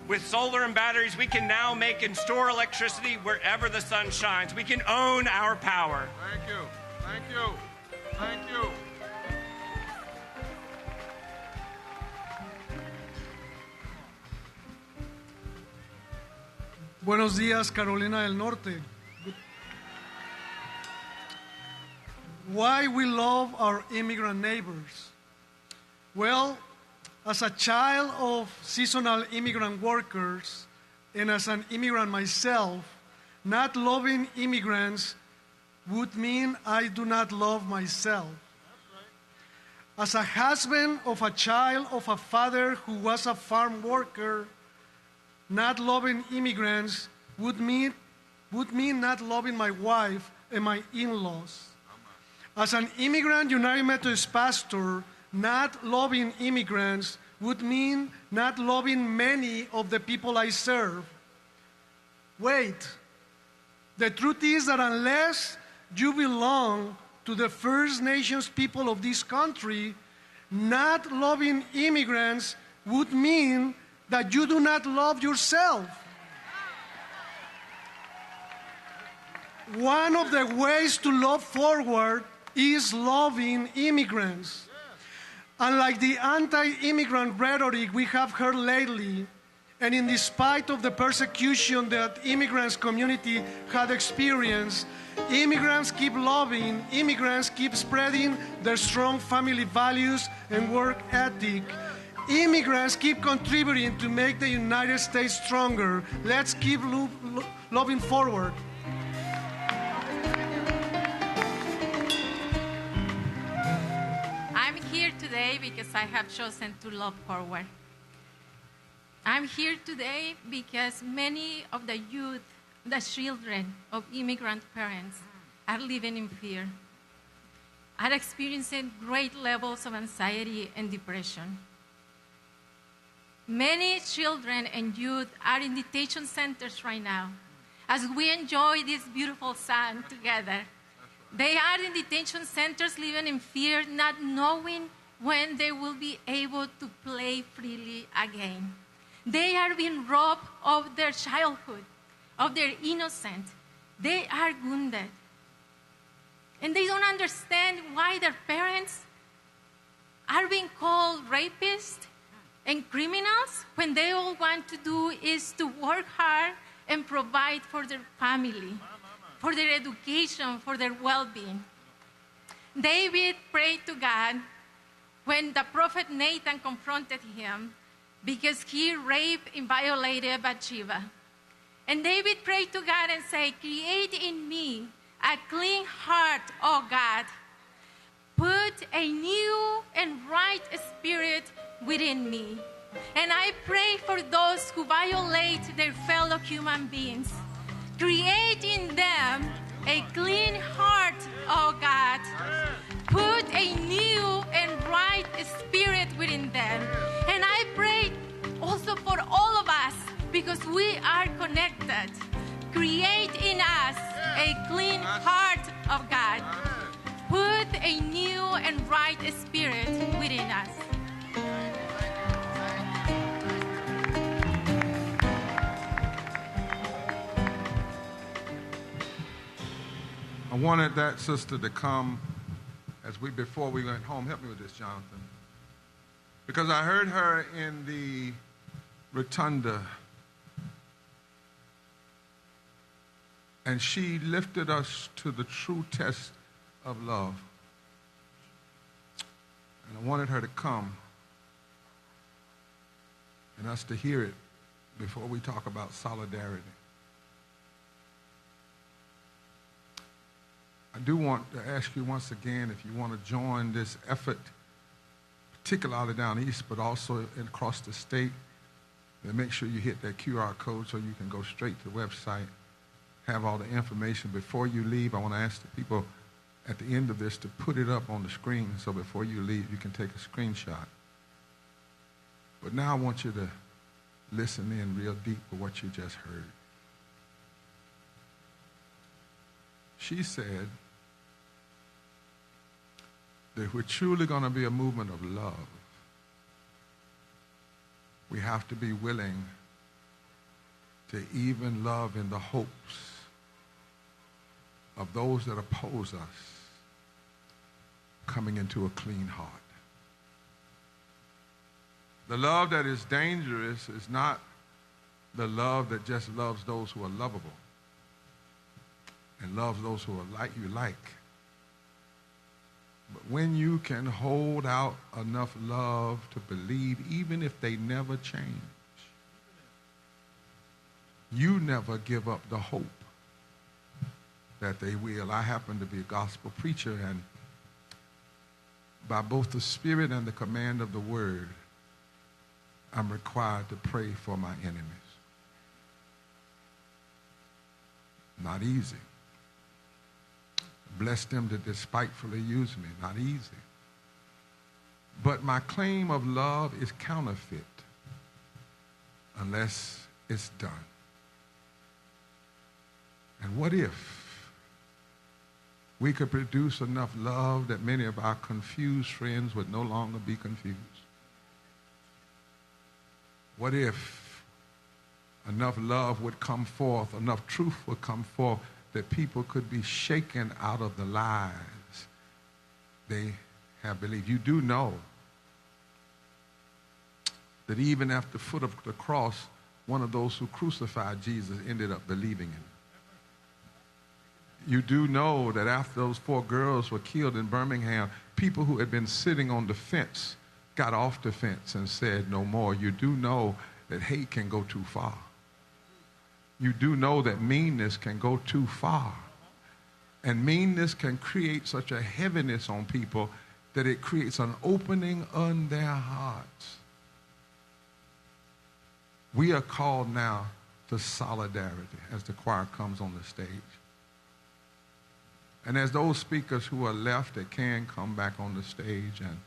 With solar and batteries, we can now make and store electricity wherever the sun shines. We can own our power. Thank you. Thank you. Thank you. Buenos días, Carolina del Norte. Why we love our immigrant neighbors? Well, as a child of seasonal immigrant workers and as an immigrant myself, not loving immigrants would mean I do not love myself. As a husband of a child of a father who was a farm worker, not loving immigrants would mean not loving my wife and my in-laws. As an immigrant United Methodist pastor, not loving immigrants would mean not loving many of the people I serve. Wait, the truth is that unless you belong to the First Nations people of this country, not loving immigrants would mean that you do not love yourself. One of the ways to love forward is loving immigrants. Unlike the anti-immigrant rhetoric we have heard lately, and in spite of the persecution that immigrants community had experienced, immigrants keep loving, immigrants keep spreading their strong family values and work ethic. Immigrants keep contributing to make the United States stronger. Let's keep loving forward. I'm here today because I have chosen to love forward. I'm here today because many of the youth, the children of immigrant parents are living in fear, are experiencing great levels of anxiety and depression. Many children and youth are in detention centers right now as we enjoy this beautiful sun together. They are in detention centers living in fear, not knowing when they will be able to play freely again. They are being robbed of their childhood, of their innocence. They are wounded. And they don't understand why their parents are being called rapists and criminals when they all want to do is to work hard and provide for their family, for their education, for their well-being. David prayed to God when the prophet Nathan confronted him because he raped and violated Bathsheba. And David prayed to God and said, create in me a clean heart, O God. Put a new and right spirit within me. And I pray for those who violate their fellow human beings. Create in them a clean heart, O God. Put a new and right spirit within them. And I pray also for all of us because we are connected. Create in us a clean heart of God. Put a new and right spirit within us. I wanted that sister to come before we went home. Help me with this, Jonathan. Because I heard her in the rotunda, and she lifted us to the true test of love. And I wanted her to come and us to hear it before we talk about solidarity. I do want to ask you once again if you want to join this effort, particularly down east, but also across the state, then make sure you hit that QR code so you can go straight to the website, have all the information. Before you leave, I want to ask the people at the end of this to put it up on the screen so before you leave, you can take a screenshot. But now I want you to listen in real deep with what you just heard. She said that if we're truly going to be a movement of love, we have to be willing to even love in the hopes of those that oppose us coming into a clean heart. The love that is dangerous is not the love that just loves those who are lovable and loves those who are like you like. But when you can hold out enough love to believe, even if they never change, you never give up the hope that they will. I happen to be a gospel preacher, and by both the Spirit and the command of the Word, I'm required to pray for my enemies. Not easy. Bless them that despitefully use me. Not easy. But my claim of love is counterfeit unless it's done. And what if we could produce enough love that many of our confused friends would no longer be confused? What if enough love would come forth, enough truth would come forth that people could be shaken out of the lies they have believed? You do know that even at the foot of the cross, one of those who crucified Jesus ended up believing him. You do know that after those 4 girls were killed in Birmingham, people who had been sitting on the fence got off the fence and said no more. You do know that hate can go too far. You do know that meanness can go too far. And meanness can create such a heaviness on people that it creates an opening on their hearts. We are called now to solidarity as the choir comes on the stage. And as those speakers who are left that can come back on the stage, and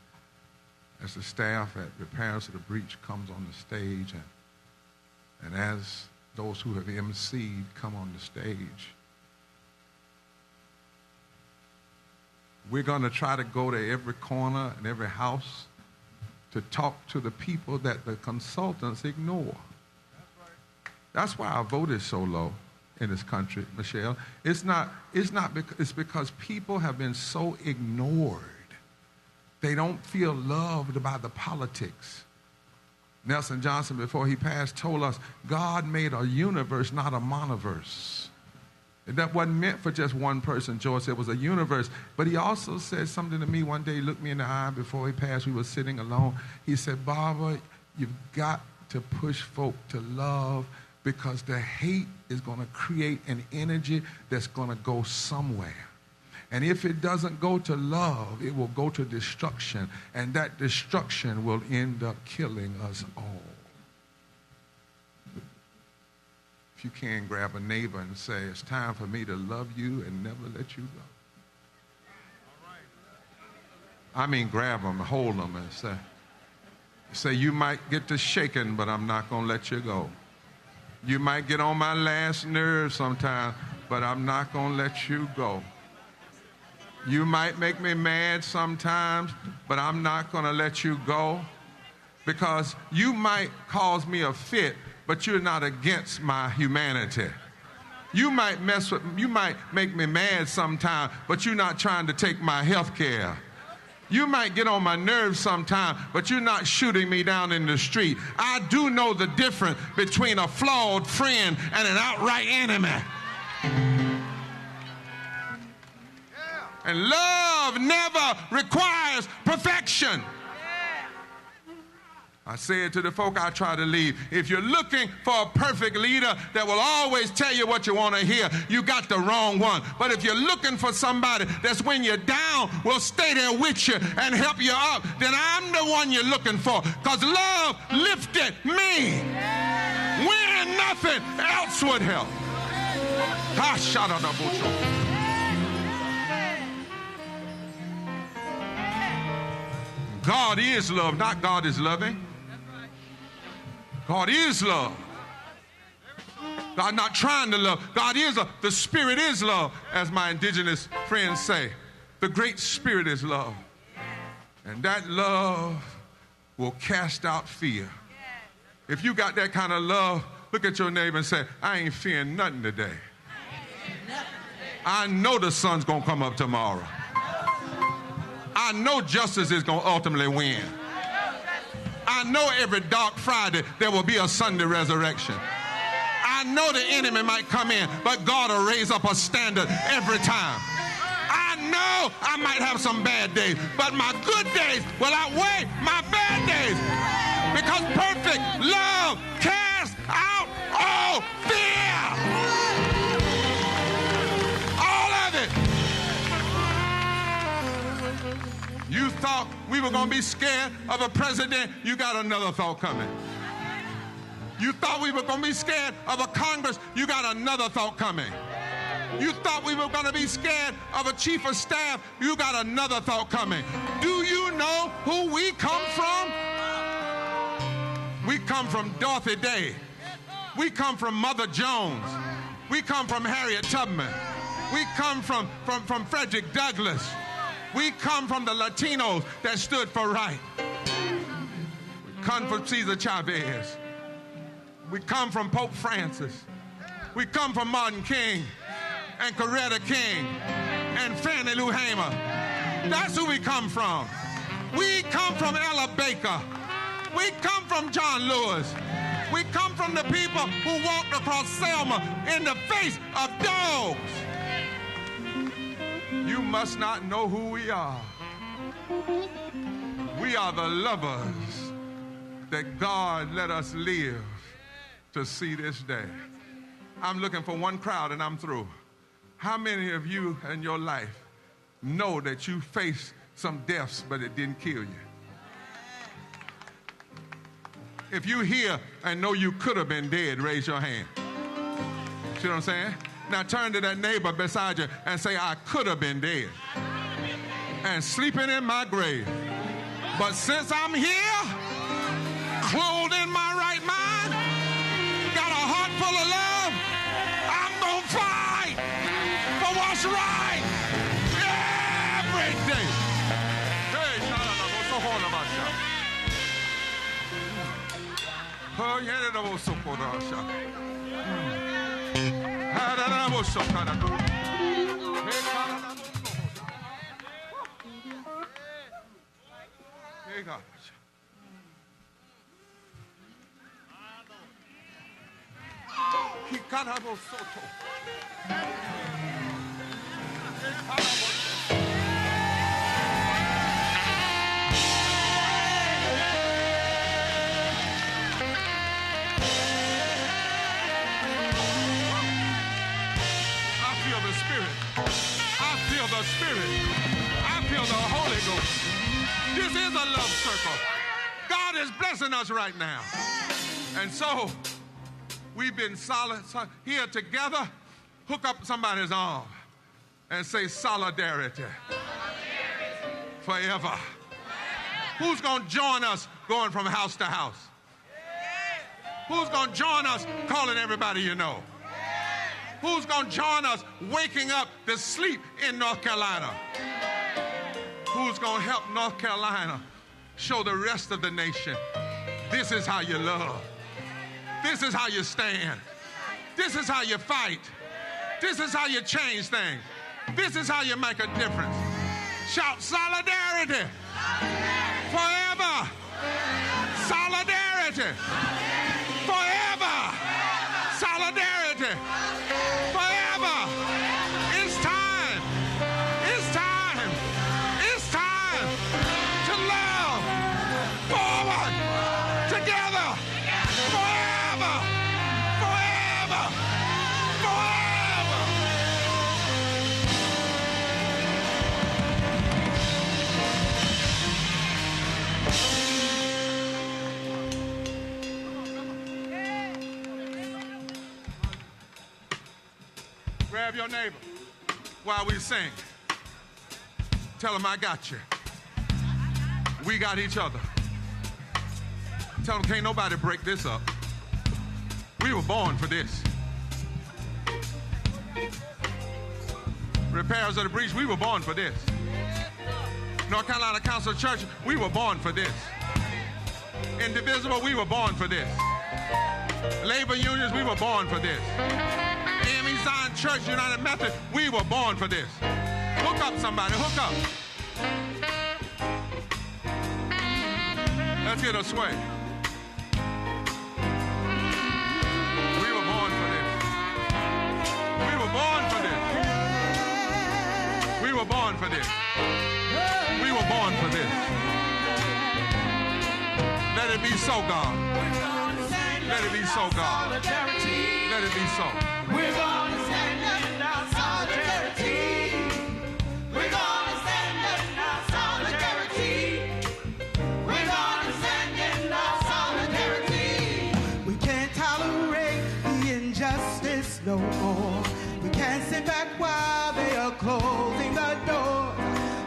as the staff at Repairs of the Breach comes on the stage, and as those who have emceed come on the stage, we're going to try to go to every corner and every house to talk to the people that the consultants ignore. That's why our vote is so low in this country, Michelle. It's because people have been so ignored. They don't feel loved by the politics. Nelson Johnson, before he passed, told us God made a universe, not a monoverse. And that wasn't meant for just one person, George. It was a universe. But he also said something to me one day. He looked me in the eye before he passed. We were sitting alone. He said, Barber, you've got to push folk to love, because the hate is going to create an energy that's going to go somewhere. And if it doesn't go to love, it will go to destruction. And that destruction will end up killing us all. If you can, grab a neighbor and say, it's time for me to love you and never let you go. I mean, grab them, hold them, and say, you might get to shaking, but I'm not going to let you go. You might get on my last nerve sometime, but I'm not going to let you go. You might make me mad sometimes, but I'm not going to let you go, because you might cause me a fit, but you're not against my humanity. You might make me mad sometime, but you're not trying to take my health care. You might get on my nerves sometime, but you're not shooting me down in the street. I do know the difference between a flawed friend and an outright enemy. And love never requires perfection. I said to the folk I try to lead, if you're looking for a perfect leader that will always tell you what you want to hear, you got the wrong one. But if you're looking for somebody that's when you're down, will stay there with you and help you up, then I'm the one you're looking for, because love lifted me when nothing else would help. God is love, not God is loving. God is love. God not trying to love. God is love. The Spirit is love, as my indigenous friends say. The great Spirit is love. And that love will cast out fear. If you got that kind of love, look at your neighbor and say, I ain't fearing nothing today. I know the sun's going to come up tomorrow. I know justice is going to ultimately win. I know every dark Friday there will be a Sunday resurrection. I know the enemy might come in, but God will raise up a standard every time. I know I might have some bad days, but my good days will outweigh my bad days, because perfect love casts out all fear. All of it. You thought we were going to be scared of a president, you got another thought coming. You thought we were going to be scared of a Congress, you got another thought coming. You thought we were going to be scared of a chief of staff, you got another thought coming. Do you know who we come from? We come from Dorothy Day. We come from Mother Jones. We come from Harriet Tubman. We come from Frederick Douglass. We come from the Latinos that stood for right. We come from Cesar Chavez. We come from Pope Francis. We come from Martin King and Coretta King and Fannie Lou Hamer. That's who we come from. We come from Ella Baker. We come from John Lewis. We come from the people who walked across Selma in the face of dogs. You must not know who we are. We are the lovers that God let us live to see this day. I'm looking for one crowd and I'm through. How many of you in your life know that you faced some deaths but it didn't kill you? If you here and know you could have been dead, raise your hand. See what I'm saying? Now turn to that neighbor beside you and say, I could have been dead and sleeping in my grave. But since I'm here, clothed in my right mind, got a heart full of love, I'm gonna fight for what's right every day. Hey, what's so hard about you? Oh, yeah, that was so cool. That was so kind of cool. Hey, God. He kind of was so cool. The Spirit. I feel the Holy Ghost. This is a love circle. God is blessing us right now. And so we've been solid here together. Hook up somebody's arm and say solidarity. Forever. Who's going to join us going from house to house? Who's going to join us calling everybody you know? Who's going to join us waking up the sleep in North Carolina? Who's going to help North Carolina show the rest of the nation this is how you love. This is how you stand. This is how you fight. This is how you change things. This is how you make a difference. Shout solidarity. Forever. Solidarity. Forever. Solidarity. Forever. It's time. It's time. It's time to love forward together. Forever. Forever. Forever. Grab your neighbor while we sing. Tell them I got you. We got each other. Tell them can't nobody break this up. We were born for this. Repairs of the breach, we were born for this. North Carolina Council of Church, we were born for this. Indivisible, we were born for this. Labor unions, we were born for this. AME Zion Church United Methodist, we were born for this. Hook up somebody, hook up. Let's get a sway. We were born for this. We were born for this. We were born for this. We were born for this. Let it be so, God. Let it be so, God. Let it be so. We're gonna stand in our solidarity. We're gonna stand in our solidarity. We're gonna stand in our solidarity. We can't tolerate the injustice no more. We can't sit back while they are closing the door.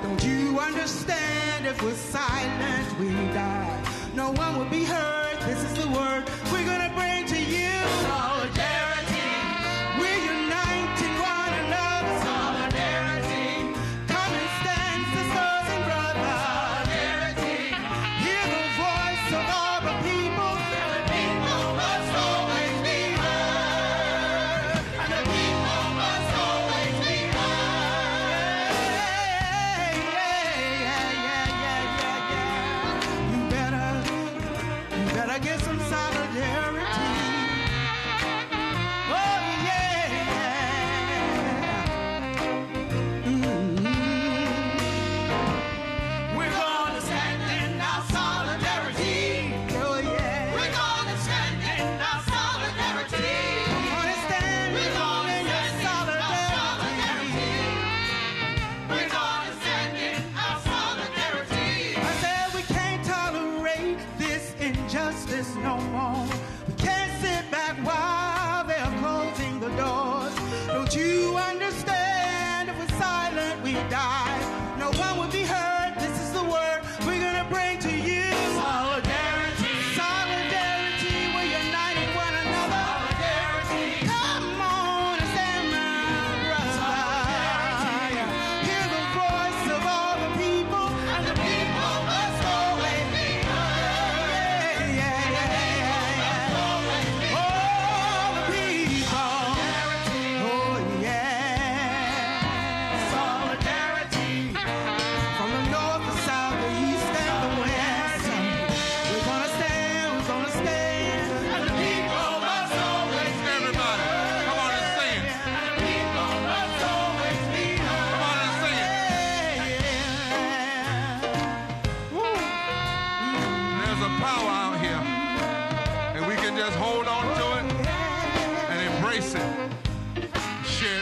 Don't you understand? If we're silent, we die. No one will be heard. This is the word we're gonna bring to you. Solidarity. We're uniting one another.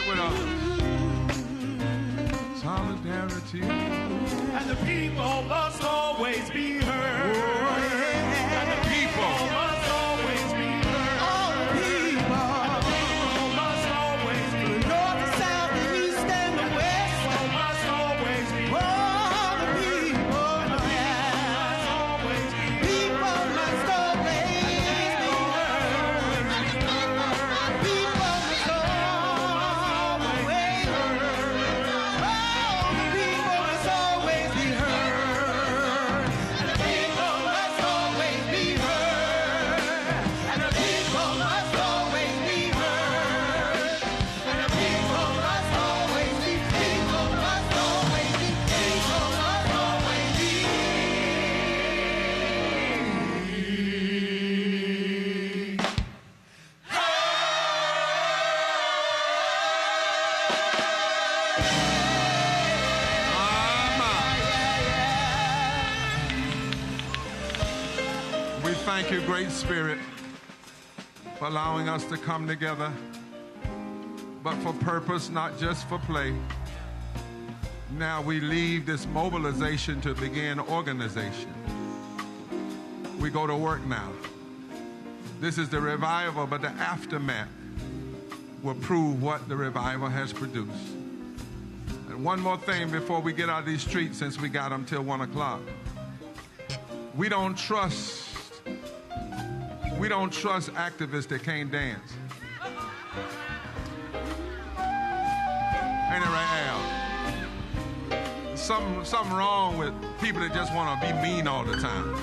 with us. Solidarity. And the people must always be heard. And the people must always be heard. All the people. And the people must always be heard. North, the south, the east, and the west. The people must always be heard. All the people. And the people must always be heard. People must always be heard. And the people must always be heard. All the people must always be heard. And the people must always be heard. And the people must always be heard. And the people must always be, people must always be, people must always be. We thank you, Great Spirit, for allowing us to come together, but for purpose, not just for play. Now we leave this mobilization to begin organization. We go to work now. This is the revival, but the aftermath will prove what the revival has produced. And one more thing before we get out of these streets, since we got them till 1 o'clock. We don't trust activists that can't dance. Ain't it right, Al? Something wrong with people that just want to be mean all the time.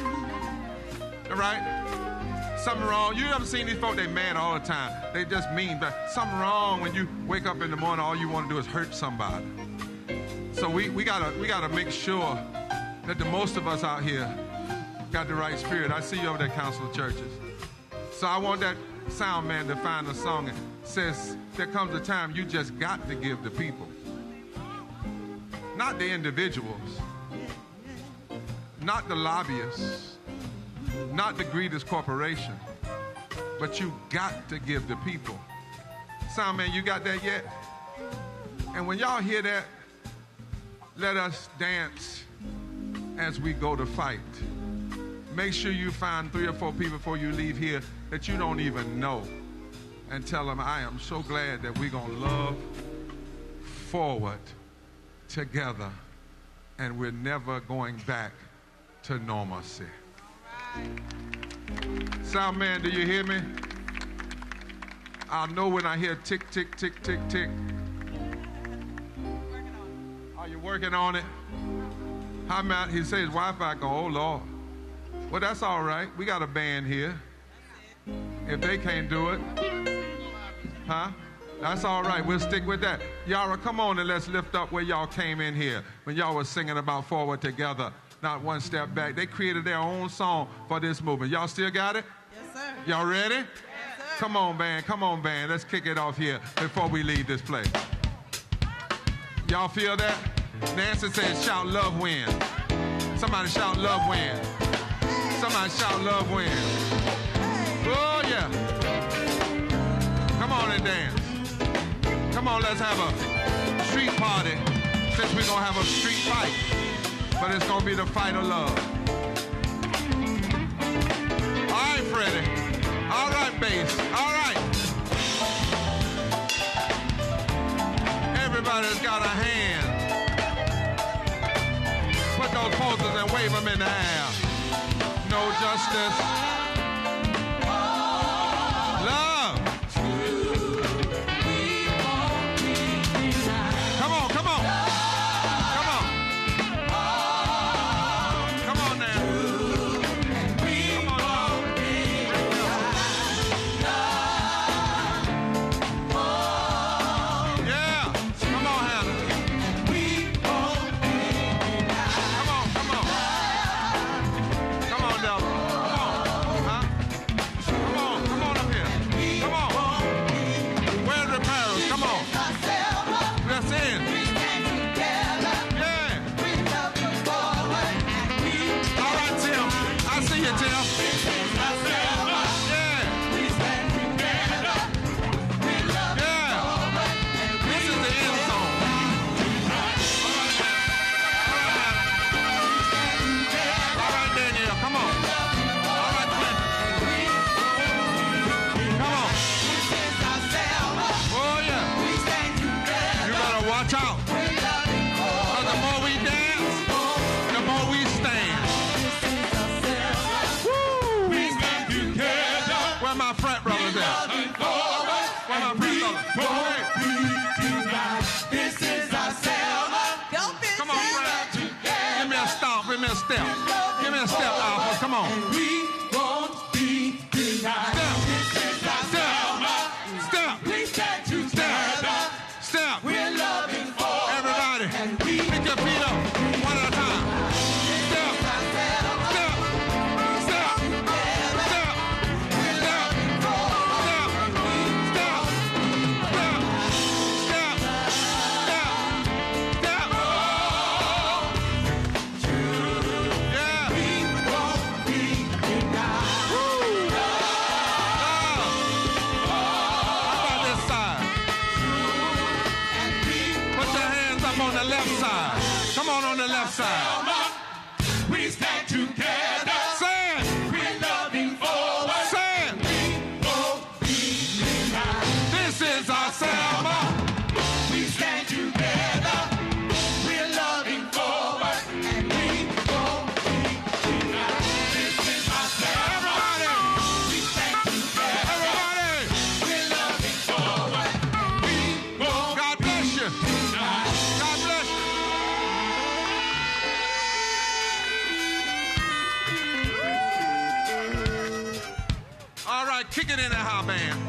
Right? Something wrong. You ever seen these folks, they mad all the time. They just mean, but something wrong when you wake up in the morning, all you want to do is hurt somebody. So we gotta make sure that the most of us out here got the right spirit. I see you over there, Council of Churches. So I want that sound man to find a song that says there comes a time you just got to give the people. Not the individuals. Not the lobbyists. Not the greatest corporation. But you got to give the people. Sound man, you got that yet? And when y'all hear that, let us dance as we go to fight. Make sure you find 3 or 4 people before you leave here that you don't even know, and tell them, I am so glad that we're going to love forward together, and we're never going back to normalcy. Sound man, do you hear me? I'll know when I hear tick, tick, tick, tick, tick. Are you working on it? How about, he says Wi-Fi go, oh Lord. Well, that's all right. We got a band here. If they can't do it, huh? That's all right. We'll stick with that. Yara, come on and let's lift up where y'all came in here when y'all was singing about forward together, not one step back. They created their own song for this movement. Y'all still got it? Yes, sir. Y'all ready? Yes, sir. Come on, band. Come on, band. Let's kick it off here before we leave this place. Y'all feel that? Nancy says, shout love win. Somebody shout love win. Somebody shout love win. Oh, yeah. Come on and dance. Come on, let's have a street party, since we're going to have a street fight. But it's going to be the fight of love. All right, Freddie. All right, bass. All right. Everybody's got a hand. Put those posters and wave them in the air. No justice. Love. Come on, come on. Come on. Come on now. Come on, love. Yeah. Come on, Hannah. Come on, come on. Come on, Delta. Come on. Watch out. Because the more we dance, the more we stand. Woo! We stand together. Where my front brothers at? Where my front brothers? This is our Selma. Come on, Fred. Give me a stomp. Give me a step. Give me a step, Alpha. Come on. We won't be denied. Step. We stand together. Step. We're loving for everybody. And we pick your feet up one at a time. Step. Step. Step. Step. We're loving for step. Step. Step. Step. Step. Step. Yeah. We won't be denied. How about this side? Put your hands up on the left side. Come on the left side. We stand together. Say it. We're loving forward. Say it. We won't be denied. This is our Selma. We stand together. We're loving forward. And we won't be denied. This is our Selma. Everybody. We stand together. Everybody. We're loving forward. We won't. God bless you. God bless you. All right, kick it in the high band.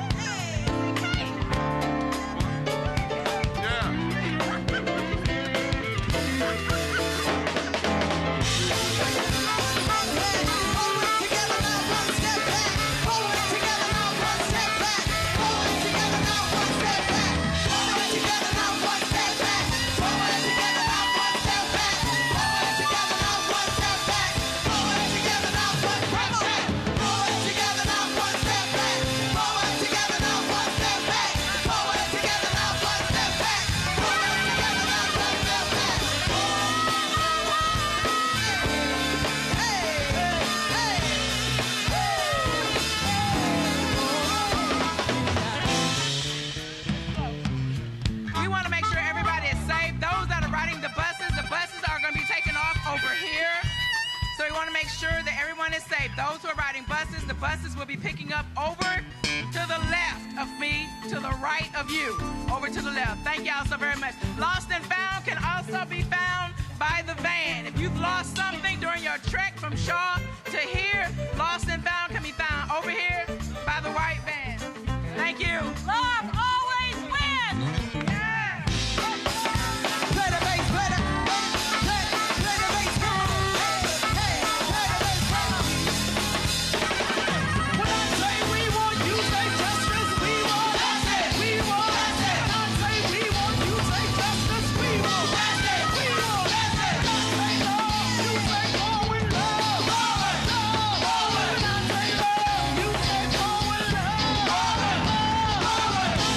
We want to make sure everybody is safe. Those that are riding the buses are going to be taking off over here. So we want to make sure that everyone is safe. Those who are riding buses, the buses will be picking up over to the left of me, to the right of you, over to the left. Thank y'all so very much. Lost and found can also be found by the van. If you've lost something during your trek from Shaw to here, lost and found can be found over here by the white van. Thank you. Love always wins. Yeah. Play the bass, play the bass, come on. Hey, play the bass, come on. When I say we want, you say justice, we want. That's it, we want. That's it. When I say we want, you say justice, we want. That's it, we want. That's it. When I say love, you say forward love. Forward, love, forward. When I say love, you say forward love. Forward, love, forward.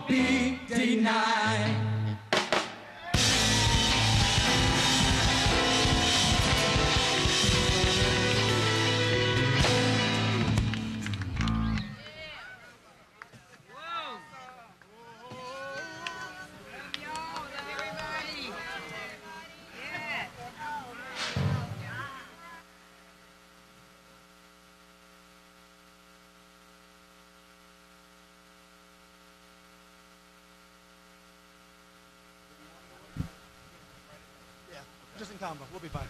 won't be denied. Just in combo. We'll be fine.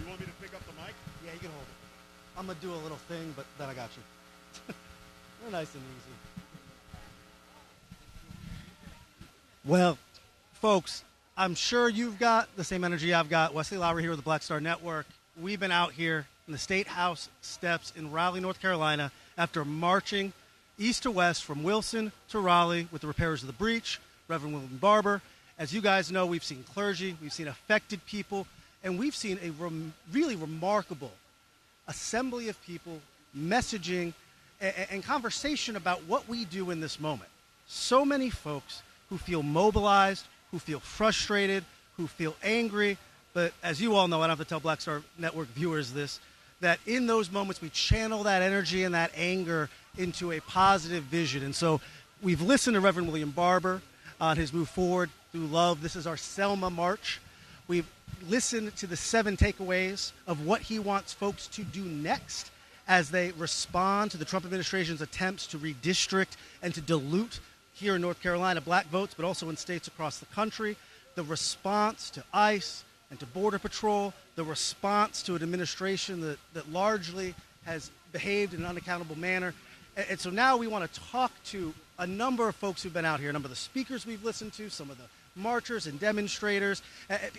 You want me to pick up the mic? Yeah, you can hold it. I'm going to do a little thing, but then I got you. We're nice and easy. Well, folks, I'm sure you've got the same energy I've got. Wesley Lowry here with the Black Star Network. We've been out here in the State House steps in Raleigh, North Carolina, after marching east to west from Wilson to Raleigh with the repairers of the breach, Reverend William Barber. As you guys know, we've seen clergy, we've seen affected people, and we've seen a really remarkable assembly of people messaging and conversation about what we do in this moment. So many folks who feel mobilized, who feel frustrated, who feel angry, but as you all know, I don't have to tell Black Star Network viewers this, that in those moments we channel that energy and that anger into a positive vision. And so we've listened to Reverend William Barber on his move forward through love. This is our Selma March. We've listened to the 7 takeaways of what he wants folks to do next as they respond to the Trump administration's attempts to redistrict and to dilute here in North Carolina black votes, but also in states across the country. The response to ICE and to Border Patrol, the response to an administration that largely has behaved in an unaccountable manner. And so now we want to talk to a number of folks who've been out here, a number of the speakers we've listened to, some of the marchers and demonstrators,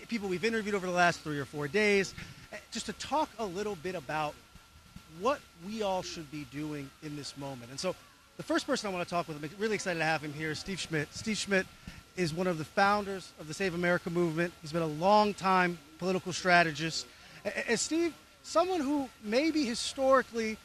people we've interviewed over the last 3 or 4 days, just to talk a little bit about what we all should be doing in this moment. And so the first person I want to talk with, I'm really excited to have him here, is Steve Schmidt. Steve Schmidt is one of the founders of the Save America movement. He's been a long-time political strategist. And Steve, someone who maybe historically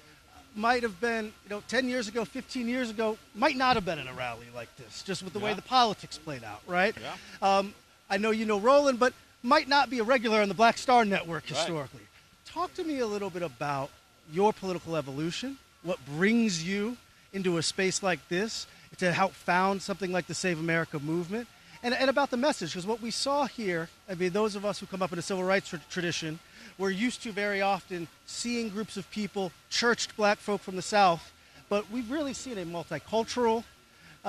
might have been, 10 years ago, 15 years ago, might not have been in a rally like this, just with the way the politics played out, right? Yeah. I know you know Roland, but might not be a regular on the Black Star Network historically. Right. Talk to me a little bit about your political evolution, what brings you into a space like this to help found something like the Save America movement, and about the message, because what we saw here, I mean, those of us who come up in a civil rights tradition, we're used to very often seeing groups of people, churched black folk from the South, but we've really seen a multicultural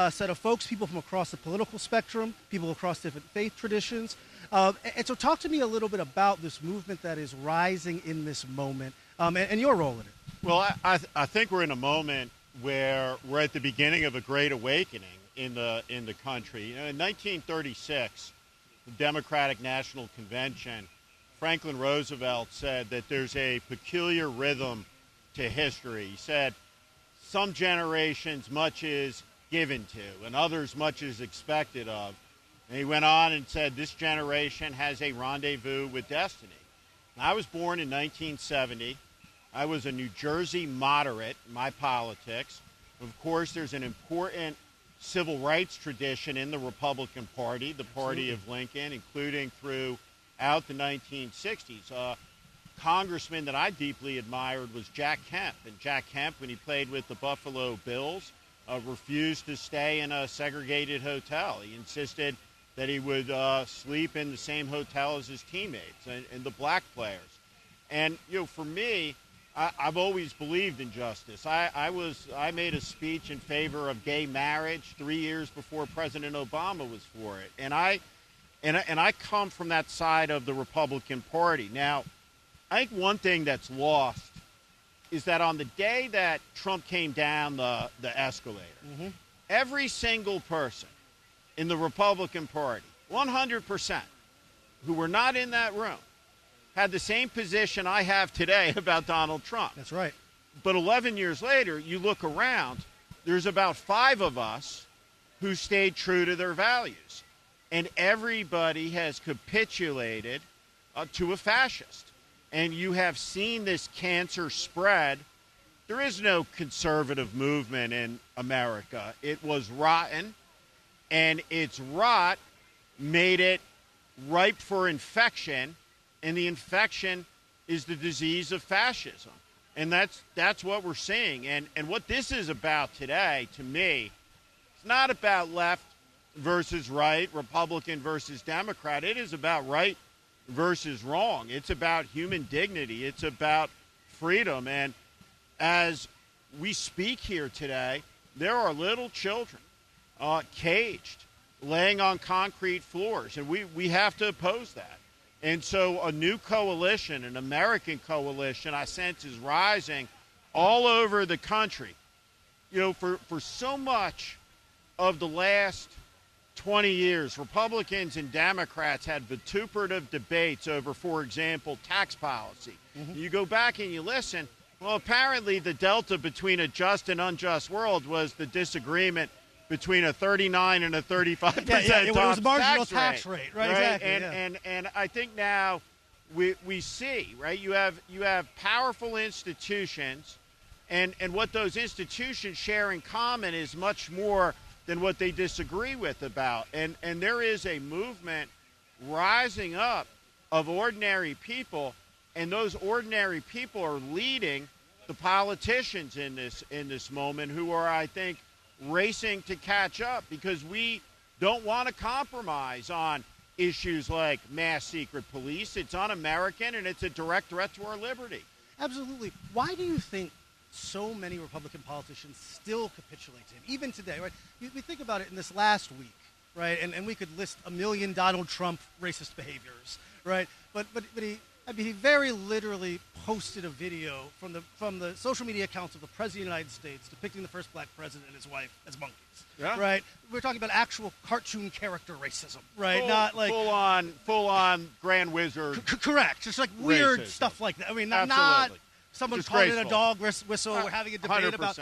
set of folks, people from across the political spectrum, people across different faith traditions. And so talk to me a little bit about this movement that is rising in this moment and your role in it. Well, I think we're in a moment where we're at the beginning of a great awakening in the country. In 1936, the Democratic National Convention, Franklin Roosevelt said that there's a peculiar rhythm to history. He said, some generations much is given to, and others much is expected of. And he went on and said, this generation has a rendezvous with destiny. And I was born in 1970. I was a New Jersey moderate in my politics. Of course, there's an important civil rights tradition in the Republican Party, the party of Lincoln, including throughout the 1960s. A congressman that I deeply admired was Jack Kemp. And Jack Kemp, when he played with the Buffalo Bills, refused to stay in a segregated hotel. He insisted that he would sleep in the same hotel as his teammates and the black players. And, for me, I've always believed in justice. I made a speech in favor of gay marriage 3 years before President Obama was for it. And I come from that side of the Republican Party. Now, I think one thing that's lost is that on the day that Trump came down the escalator, every single person in the Republican Party, 100%, who were not in that room, had the same position I have today about Donald Trump. That's right. But 11 years later, you look around, there's about 5 of us who stayed true to their values. And everybody has capitulated to a fascist. And you have seen this cancer spread. There is no conservative movement in America. It was rotten. and its rot made it ripe for infection, and the infection is the disease of fascism. And that's what we're seeing. And what this is about today, to me, it's not about left versus right, Republican versus Democrat. It is about right versus wrong. It's about human dignity. It's about freedom. And as we speak here today, there are little children caged, laying on concrete floors, and we have to oppose that. And so a new coalition, an American coalition, I sense is rising all over the country. You know, for so much of the last 20 years, Republicans and Democrats had vituperative debates over, for example, tax policy. You go back and you listen, well, apparently the delta between a just and unjust world was the disagreement between a 39 and a 35% it was a marginal tax rate, right? Exactly. And I think now we see, right? You have powerful institutions, and what those institutions share in common is much more than what they disagree with about. And there is a movement rising up of ordinary people, and those ordinary people are leading the politicians in this moment, who are, I think, racing to catch up, because we don't want to compromise on issues like mass secret police. It's un-American, and it's a direct threat to our liberty. Absolutely. Why do you think so many Republican politicians still capitulate to him, even today, right? We think about it in this last week, right? And we could list a million Donald Trump racist behaviors, right? But he very literally posted a video from the social media accounts of the President of the United States depicting the first black president and his wife as monkeys, right? We're talking about actual cartoon character racism, right? Not like full on Grand Wizard. Correct. Just like weird racism. Stuff like that. I mean, not someone calling it a dog whistle. We're having a debate 100%. about.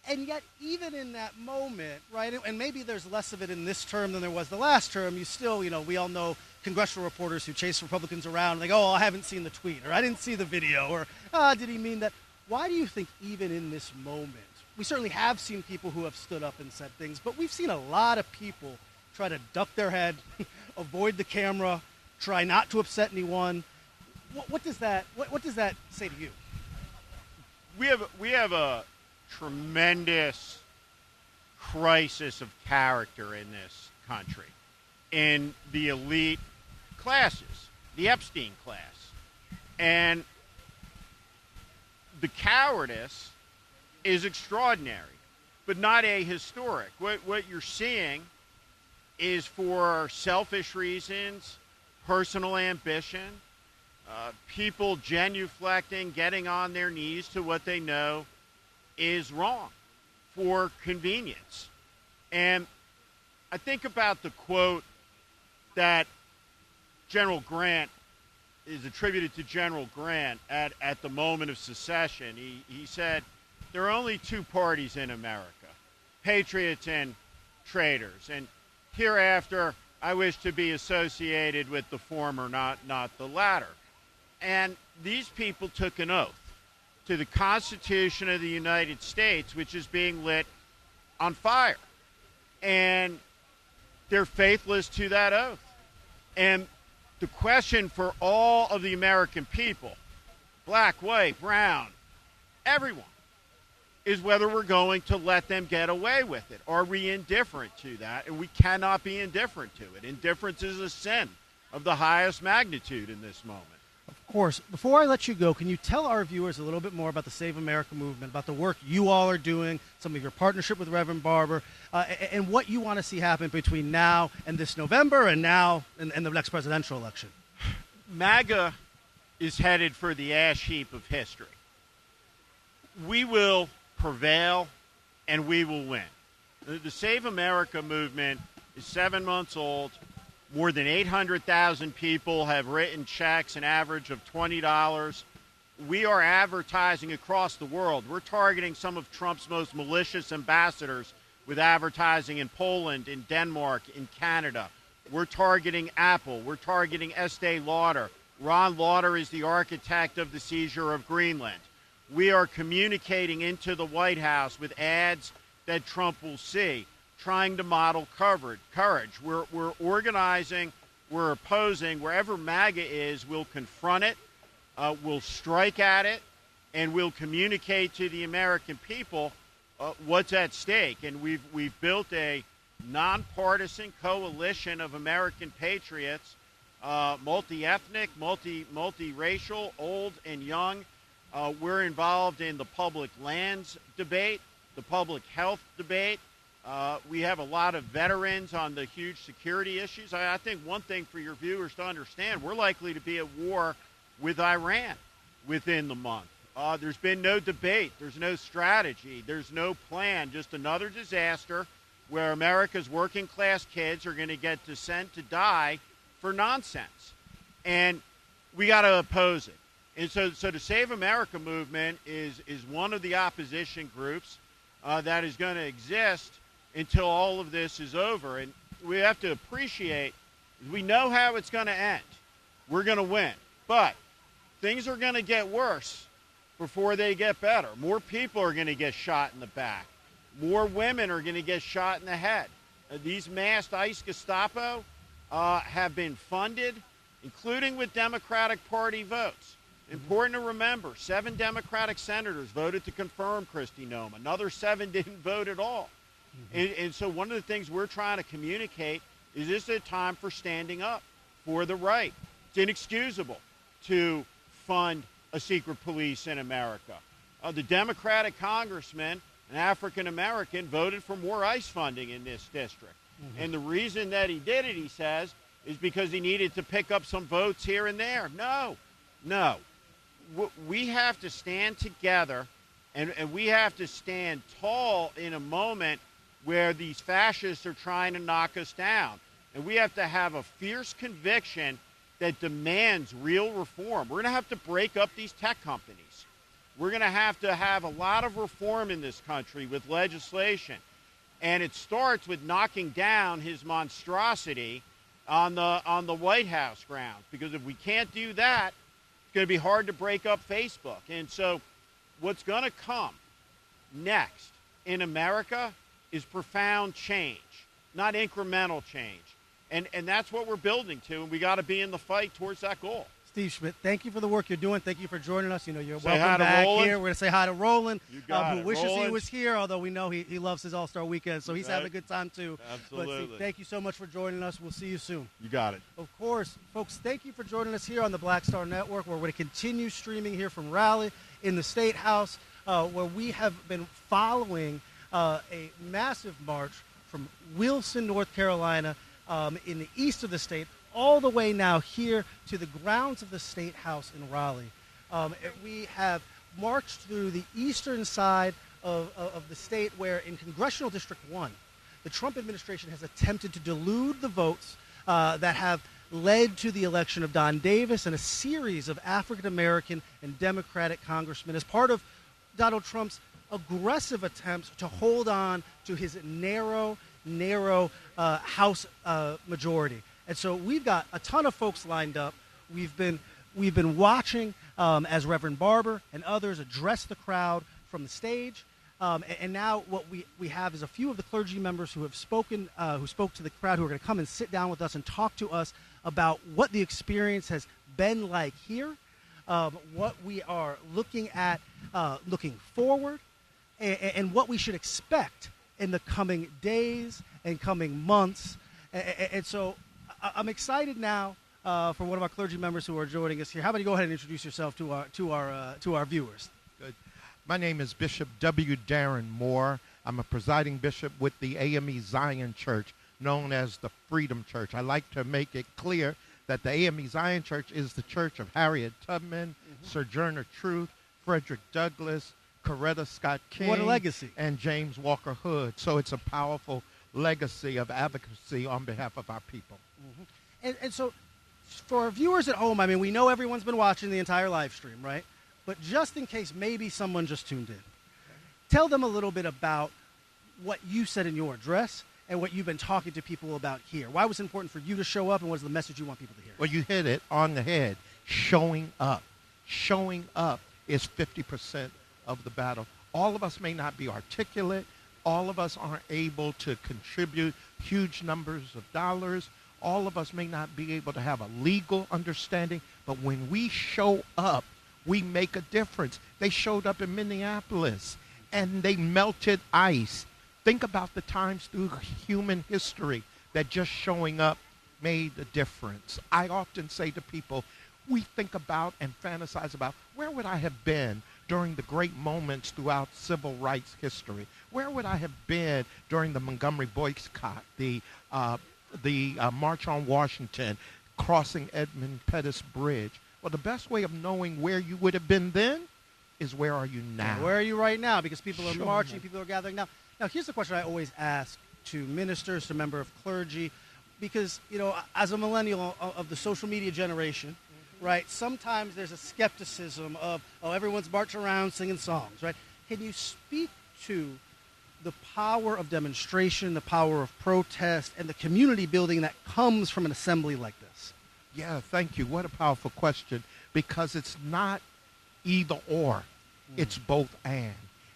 And yet, even in that moment, right, and maybe there's less of it in this term than there was the last term, you still, we all know congressional reporters who chase Republicans around, and they go, oh, I haven't seen the tweet, or I didn't see the video, or did he mean that? Why do you think even in this moment, we certainly have seen people who have stood up and said things, but we've seen a lot of people try to duck their head, avoid the camera, try not to upset anyone. What does that say to you? We have a tremendous crisis of character in this country, in the elite classes, the Epstein class. And the cowardice is extraordinary, but not ahistoric. What you're seeing is, for selfish reasons, personal ambition, people genuflecting, getting on their knees to what they know is wrong for convenience. And I think about the quote that General Grant is attributed to General Grant at the moment of secession. He said, there are only two parties in America, patriots and traitors. And hereafter, I wish to be associated with the former, not the latter. And these people took an oath to the Constitution of the United States, which is being lit on fire. And they're faithless to that oath. And the question for all of the American people, black, white, brown, everyone, is whether we're going to let them get away with it. Are we indifferent to that? And we cannot be indifferent to it. Indifference is a sin of the highest magnitude in this moment. Of course. Before I let you go, can you tell our viewers a little bit more about the Save America movement, about the work you all are doing, some of your partnership with Reverend Barber, and what you want to see happen between now and this November and now and the next presidential election? MAGA is headed for the ash heap of history. We will prevail, and we will win. The Save America movement is 7 months old. More than 800,000 people have written checks, an average of $20. We are advertising across the world. We're targeting some of Trump's most malicious ambassadors with advertising in Poland, in Denmark, in Canada. We're targeting Apple. We're targeting Estee Lauder. Ron Lauder is the architect of the seizure of Greenland. We are communicating into the White House with ads that Trump will see. trying to model courage. We're organizing, we're opposing. Wherever MAGA is, we'll confront it, we'll strike at it, and we'll communicate to the American people what's at stake. And we've built a nonpartisan coalition of American patriots, multi-ethnic, multiracial, old and young. We're involved in the public lands debate, the public health debate. We have a lot of veterans on the huge security issues. I think one thing for your viewers to understand, we're likely to be at war with Iran within the month. There's been no debate. There's no strategy. There's no plan. Just another disaster where America's working class kids are going to get sent to die for nonsense. And we got to oppose it. And so the Save America movement is one of the opposition groups that is going to exist until all of this is over. And we have to appreciate, we know how it's going to end. We're going to win. But things are going to get worse before they get better. More people are going to get shot in the back. More women are going to get shot in the head. These masked ICE Gestapo have been funded, including with Democratic Party votes. Important to remember, 7 Democratic senators voted to confirm Kristi Noem. Another 7 didn't vote at all. And so one of the things we're trying to communicate is this is a time for standing up for the right. It's inexcusable to fund a secret police in America. The Democratic congressman, an African-American, voted for more ICE funding in this district. And the reason that he did it, he says, is because he needed to pick up some votes here and there. No. We have to stand together, and we have to stand tall in a moment where these fascists are trying to knock us down. And we have to have a fierce conviction that demands real reform. We're going to have to break up these tech companies. We're going to have a lot of reform in this country with legislation. And it starts with knocking down his monstrosity on the White House grounds. Because if we can't do that, it's going to be hard to break up Facebook. And so what's going to come next in America is profound change, not incremental change. And that's what we're building to, and we got to be in the fight towards that goal. Steve Schmidt, thank you for the work you're doing. Thank you for joining us. You know, you're Say hi welcome to back Roland. here. We're going to say hi to Roland, got who it. wishes he Roland. was here, although we know he loves his All-Star Weekend, so he's having a good time too. Absolutely. But Steve, thank you so much for joining us. We'll see you soon. You got it. Of course, folks, thank you for joining us here on the Black Star Network, where we're going to continue streaming here from Raleigh in the State House, where we have been following a massive march from Wilson, North Carolina, in the east of the state, all the way now here to the grounds of the State House in Raleigh. We have marched through the eastern side of the state, where in Congressional District 1, the Trump administration has attempted to delude the votes that have led to the election of Don Davis and a series of African-American and Democratic congressmen as part of Donald Trump's aggressive attempts to hold on to his narrow House majority. And so we've got a ton of folks lined up. We've been watching as Reverend Barber and others address the crowd from the stage. And now what we have is a few of the clergy members who have spoken, who spoke to the crowd, who are going to come and sit down with us and talk to us about what the experience has been like here, what we are looking at, looking forward, and what we should expect in the coming days and coming months. And so I'm excited now for one of our clergy members who are joining us here. How about you go ahead and introduce yourself to our viewers? Good. My name is Bishop W. Darren Moore. I'm a presiding bishop with the AME Zion Church, known as the Freedom Church. I like to make it clear that the AME Zion Church is the church of Harriet Tubman, Sojourner Truth, Frederick Douglass, Coretta Scott King. What a legacy. And James Walker Hood. So it's a powerful legacy of advocacy on behalf of our people. And so for our viewers at home, I mean, we know everyone's been watching the entire live stream, right? But just in case maybe someone just tuned in, tell them a little bit about what you said in your address and what you've been talking to people about here. Why was it important for you to show up, and what is the message you want people to hear? Well, you hit it on the head. Showing up. Showing up is 50% of the battle. All of us may not be articulate. All of us aren't able to contribute huge numbers of dollars. All of us may not be able to have a legal understanding, but when we show up, we make a difference. They showed up in Minneapolis, and they melted ice. Think about the times through human history that just showing up made a difference. I often say to people, we think about and fantasize about, where would I have been during the great moments throughout civil rights history? Where would I have been during the Montgomery boycott, the March on Washington, crossing Edmund Pettus Bridge? Well, the best way of knowing where you would have been then is where are you now? Where are you right now? Because people are marching, people are gathering now. Now, here's the question I always ask to ministers, to members of clergy, because, you know, as a millennial of the social media generation, right, sometimes there's a skepticism of, oh, everyone's marching around singing songs, right? Can you speak to the power of demonstration, the power of protest, and the community building that comes from an assembly like this? Yeah, thank you. What a powerful question, because it's not either or. It's both and.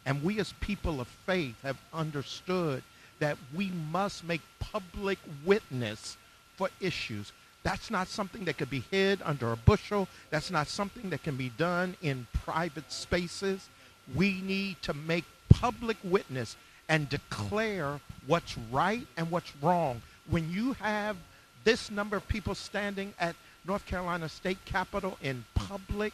And we as people of faith have understood that we must make public witness for issues. That's not something that could be hid under a bushel. That's not something that can be done in private spaces. We need to make public witness and declare what's right and what's wrong. When you have this number of people standing at North Carolina State Capitol in public,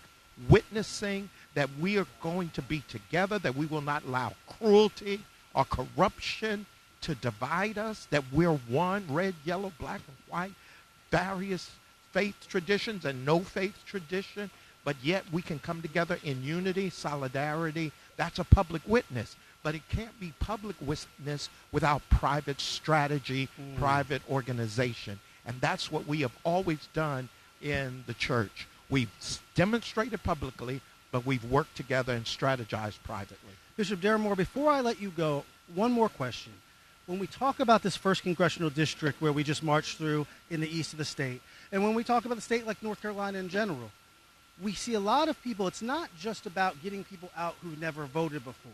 witnessing that we are going to be together, that we will not allow cruelty or corruption to divide us, that we're one, red, yellow, black, and white, various faith traditions and no faith tradition, but yet we can come together in unity, solidarity. That's a public witness. But it can't be public witness without private strategy, private organization. And that's what we have always done in the church. We've demonstrated publicly, but we've worked together and strategized privately. Bishop Darren Moore, before I let you go, one more question. When we talk about this 1st Congressional District where we just marched through in the east of the state, and when we talk about the state like North Carolina in general, we see a lot of people, it's not just about getting people out who never voted before.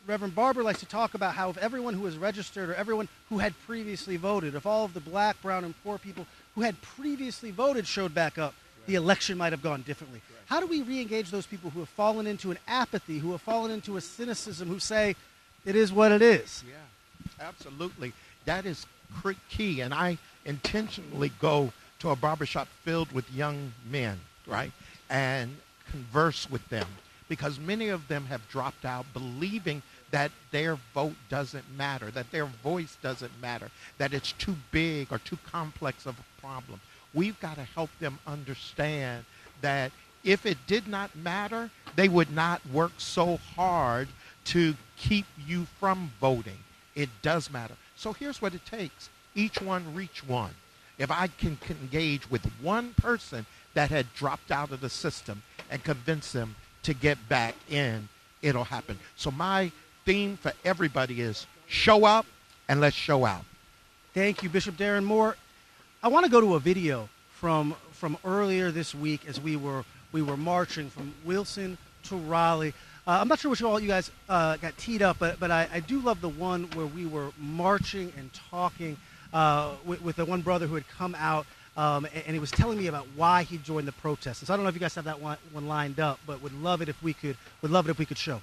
Reverend Barber likes to talk about how if everyone who was registered or everyone who had previously voted, if all of the black, brown, and poor people who had previously voted showed back up, the election might have gone differently. How do we re-engage those people who have fallen into an apathy, who have fallen into a cynicism, who say, it is what it is? Yeah, absolutely. That is key. And I intentionally go to a barbershop filled with young men, right, and converse with them, because many of them have dropped out believing that their vote doesn't matter, that their voice doesn't matter, that it's too big or too complex of a problem. We've got to help them understand that if it did not matter, they would not work so hard to keep you from voting. It does matter. So here's what it takes. Each one reach one. If I can engage with one person that had dropped out of the system and convince them to get back in, it'll happen. So my theme for everybody is show up and let's show out. Thank you, Bishop Darren Moore. I want to go to a video from earlier this week as we were marching from Wilson to Raleigh. I'm not sure which all you guys got teed up, but I do love the one where we were marching and talking with the one brother who had come out, and he was telling me about why he joined the protest. And so I don't know if you guys have that one lined up, but would love it if we could show.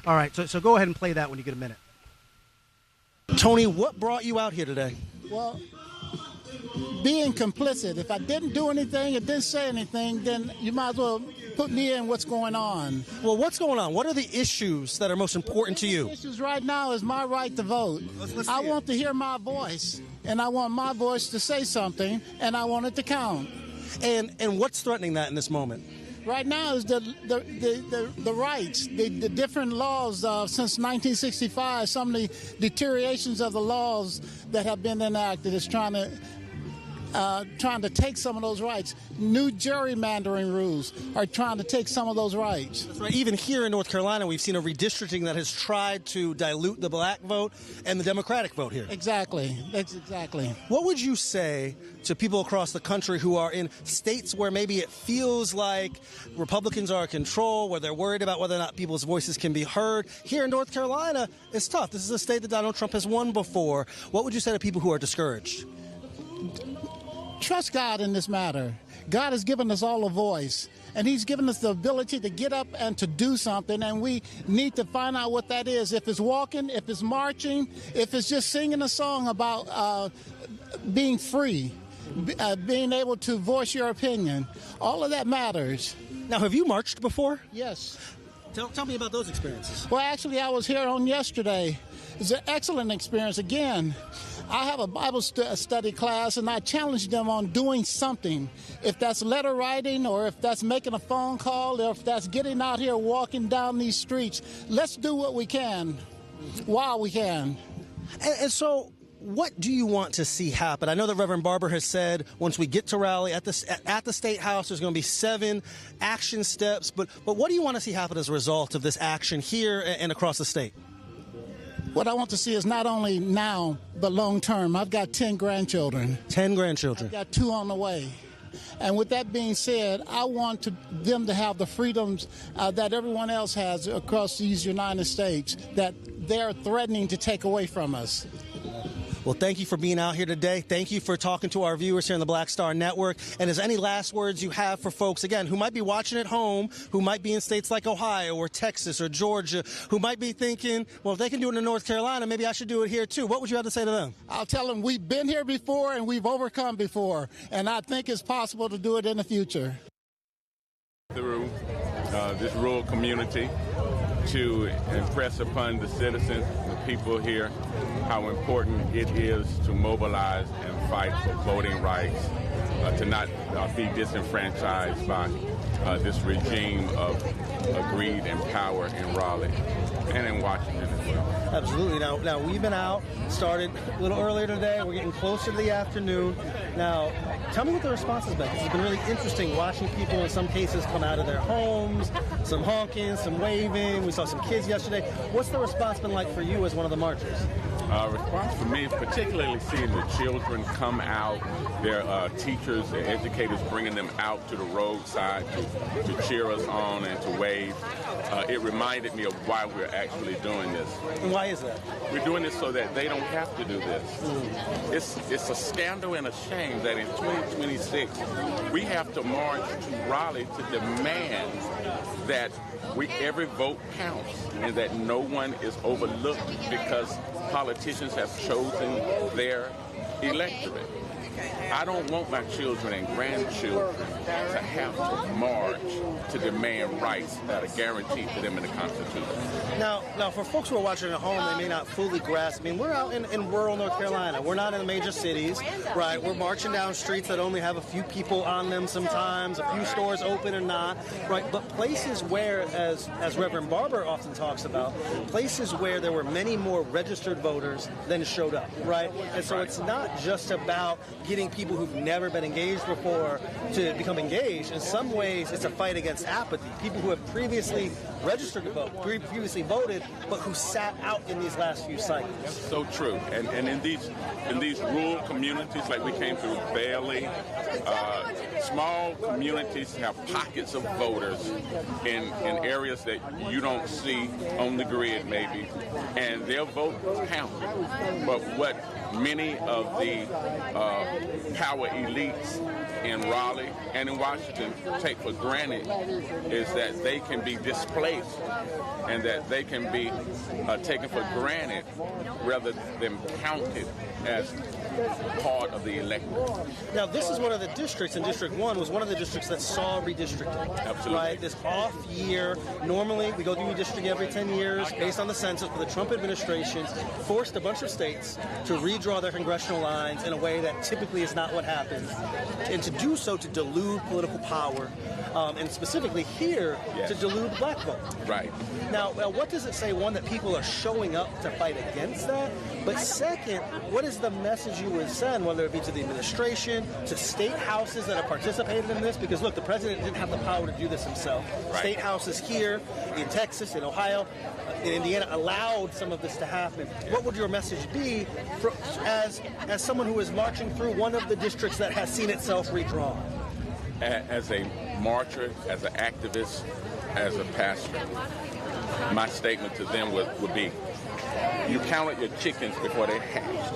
All right, so go ahead and play that when you get a minute. Tony, what brought you out here today? Well, being complicit. If I didn't do anything or didn't say anything, then you might as well put me in what's going on. Well, what's going on? What are the issues that are most important to you? The issues right now is my right to vote. I want to hear my voice, and I want my voice to say something, and I want it to count. And what's threatening that in this moment? Right now is the rights, the different laws since 1965, some of the deteriorations of the laws that have been enacted is trying to trying to take some of those rights. New gerrymandering rules are trying to take some of those rights. That's right. Even here in North Carolina, we've seen a redistricting that has tried to dilute the black vote and the Democratic vote here. Exactly. That's exactly. What would you say to people across the country who are in states where maybe it feels like Republicans are in control, where they're worried about whether or not people's voices can be heard? Here in North Carolina, it's tough. This is a state that Donald Trump has won before. What would you say to people who are discouraged? Trust God in this matter. God has given us all a voice, and he's given us the ability to get up and to do something, and we need to find out what that is. If it's walking, if it's marching, if it's just singing a song about being free, being able to voice your opinion, all of that matters. Now, have you marched before? Yes. Tell me about those experiences. Well, actually, I was here on yesterday. It's an excellent experience. Again, I have a Bible study class, and I challenge them on doing something. If that's letter writing, or if that's making a phone call, or if that's getting out here walking down these streets, let's do what we can while we can. And so, what do you want to see happen? I know that Reverend Barber has said once we get to Raleigh at the State House, there's going to be 7 action steps. But what do you want to see happen as a result of this action here and across the state? What I want to see is not only now, but long term. I've got 10 grandchildren. 10 grandchildren. I've got 2 on the way. And with that being said, I want them to have the freedoms that everyone else has across these United States that they're threatening to take away from us. Well, thank you for being out here today. Thank you for talking to our viewers here on the Black Star Network. And is any last words you have for folks, again, who might be watching at home, who might be in states like Ohio or Texas or Georgia, who might be thinking, well, if they can do it in North Carolina, maybe I should do it here too. What would you have to say to them? I'll tell them we've been here before and we've overcome before. And I think it's possible to do it in the future. Through this rural community to impress upon the citizens, the people here, how important it is to mobilize and fight for voting rights, to not be disenfranchised by this regime of greed and power in Raleigh and in Washington as well. Absolutely. Now we've been out, started a little earlier today. We're getting closer to the afternoon. Now, tell me what the response has been. It's been really interesting watching people in some cases come out of their homes, some honking, some waving. We saw some kids yesterday. What's the response been like for you as one of the marchers? Response for me is particularly seeing the children come out, their teachers, their educators bringing them out to the roadside to cheer us on and to wave. It reminded me of why we're actually doing this. And why is that? We're doing this so that they don't have to do this. It's a scandal and a shame that in 2026 we have to march to Raleigh to demand that every vote counts and that no one is overlooked because politicians have chosen their electorate. I don't want my children and grandchildren to have to march to demand rights that are guaranteed to them in the Constitution. Now, for folks who are watching at home, they may not fully grasp. I mean, we're out in rural North Carolina. We're not in the major cities, right? We're marching down streets that only have a few people on them sometimes, a few stores open or not, right? But places where, as Reverend Barber often talks about, places where there were many more registered voters than showed up, right? And so it's not just about getting people who've never been engaged before to become engaged. In some ways, it's a fight against apathy. People who have previously registered to vote, previously voted, but who sat out in these last few cycles. So true. And in these rural communities, like we came through Bailey, small communities have pockets of voters in areas that you don't see on the grid, maybe, and their vote counts. But what many of the power elites in Raleigh and in Washington take for granted is that they can be displaced and that they can be taken for granted rather than counted as part of the electorate. Now, this is one of the districts, and District 1 was one of the districts that saw redistricting. Absolutely. Right? This off year, normally we go through redistricting every 10 years based on the census, but the Trump administration forced a bunch of states to redraw their congressional lines in a way that typically is not what happens, and to do so to dilute political power, and specifically here, to dilute the black vote. Right. Now, what does it say? One, that people are showing up to fight against that, but second, what is the message you you would send, whether it be to the administration, to state houses that have participated in this, because look, the president didn't have the power to do this himself. Right. State houses here, in Texas, in Ohio, in Indiana, allowed some of this to happen. What would your message be as someone who is marching through one of the districts that has seen itself redrawn? As a marcher, as an activist, as a pastor, my statement to them would be, you counted your chickens before they hatched.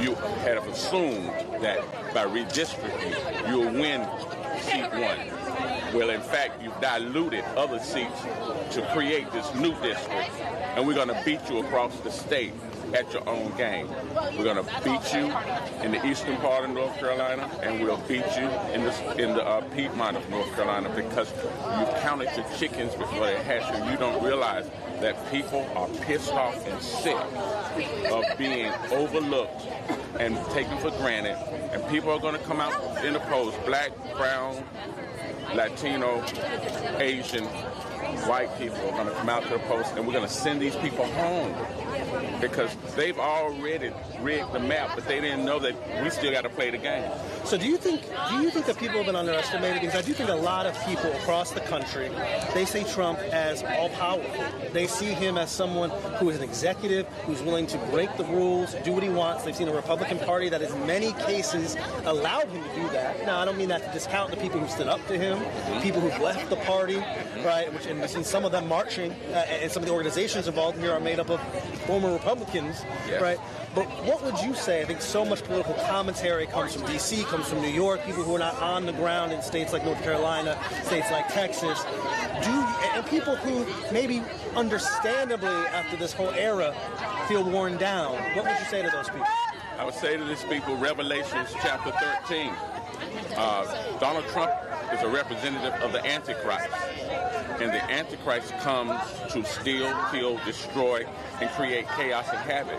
You had assumed that by redistricting, you'll win seat 1. Well, in fact, you've diluted other seats to create this new district, and we're going to beat you across the state at your own game. We're going to beat you in the eastern part of North Carolina, and we'll beat you in the Piedmont of North Carolina, because you've counted your chickens before they hatch, and you don't realize that people are pissed off and sick of being overlooked and taken for granted, and people are going to come out in the polls, black, brown, Latino, Asian, white people are going to come out to the polls, and we're going to send these people home because they've already rigged the map, but they didn't know that we still got to play the game. So do you think that people have been underestimated? Because I do think a lot of people across the country, they see Trump as all-powerful. They see him as someone who is an executive, who's willing to break the rules, do what he wants. They've seen a Republican Party that in many cases allowed him to do that. Now, I don't mean that to discount the people who stood up to him, people who've left the party, right? And we've seen some of them marching, and some of the organizations involved here are made up of former Republicans, right? But what would you say? I think so much political commentary comes from D.C., comes from New York, people who are not on the ground in states like North Carolina, states like Texas, and people who maybe understandably after this whole era feel worn down. What would you say to those people? I would say to these people, Revelations chapter 13. Donald Trump is a representative of the Antichrist. And the Antichrist comes to steal, kill, destroy, and create chaos and havoc.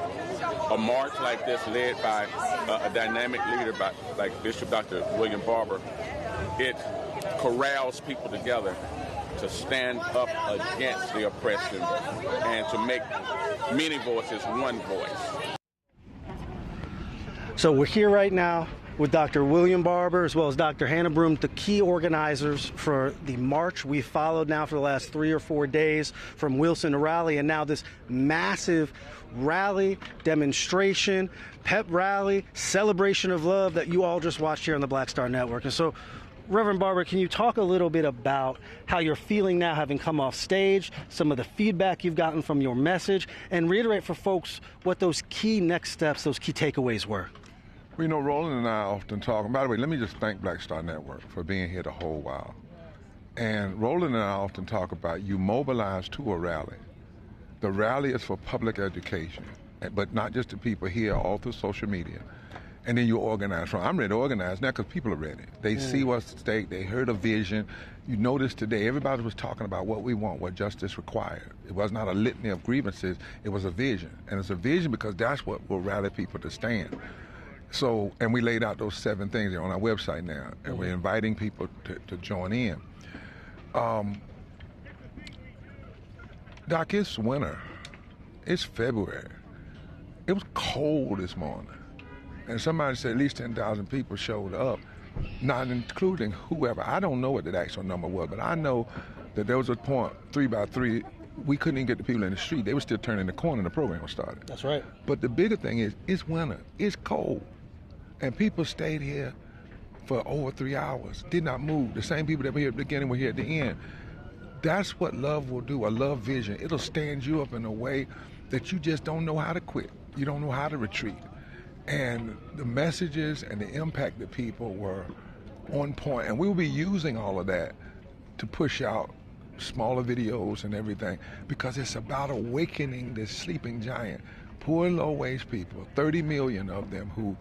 A march like this, led by a dynamic leader like Bishop Dr. William Barber, it corrals people together to stand up against the oppression and to make many voices one voice. So we're here right now with Dr. William Barber as well as Dr. Hannah Broome, the key organizers for the march we followed now for the last 3 or 4 days from Wilson to Raleigh, and now this massive rally, demonstration, pep rally, celebration of love that you all just watched here on the Black Star Network. And so, Reverend Barber, can you talk a little bit about how you're feeling now having come off stage, some of the feedback you've gotten from your message, and reiterate for folks what those key next steps, those key takeaways were? Well, you know, Roland and I often talk, and by the way, let me just thank Black Star Network for being here the whole while. And Roland and I often talk about you mobilize to a rally. The rally is for public education, but not just the people here, all through social media. And then you organize from. I'm ready to organize now because people are ready. They see what's at stake. They heard a vision. You notice today, everybody was talking about what we want, what justice required. It was not a litany of grievances. It was a vision. And it's a vision because that's what will rally people to stand. So, and we laid out those 7 things on our website now, and we're inviting people to join in. Doc, it's winter. It's February. It was cold this morning. And somebody said at least 10,000 people showed up, not including whoever. I don't know what the actual number was, but I know that there was a point, 3 by 3, we couldn't even get the people in the street. They were still turning the corner and the program was started. That's right. But the bigger thing is, it's winter. It's cold. And people stayed here for over 3 hours, did not move. The same people that were here at the beginning were here at the end. That's what love will do, a love vision. It'll stand you up in a way that you just don't know how to quit. You don't know how to retreat. And the messages and the impact of people were on point. And we'll be using all of that to push out smaller videos and everything, because it's about awakening this sleeping giant. Poor and low-wage people, 30 million of them who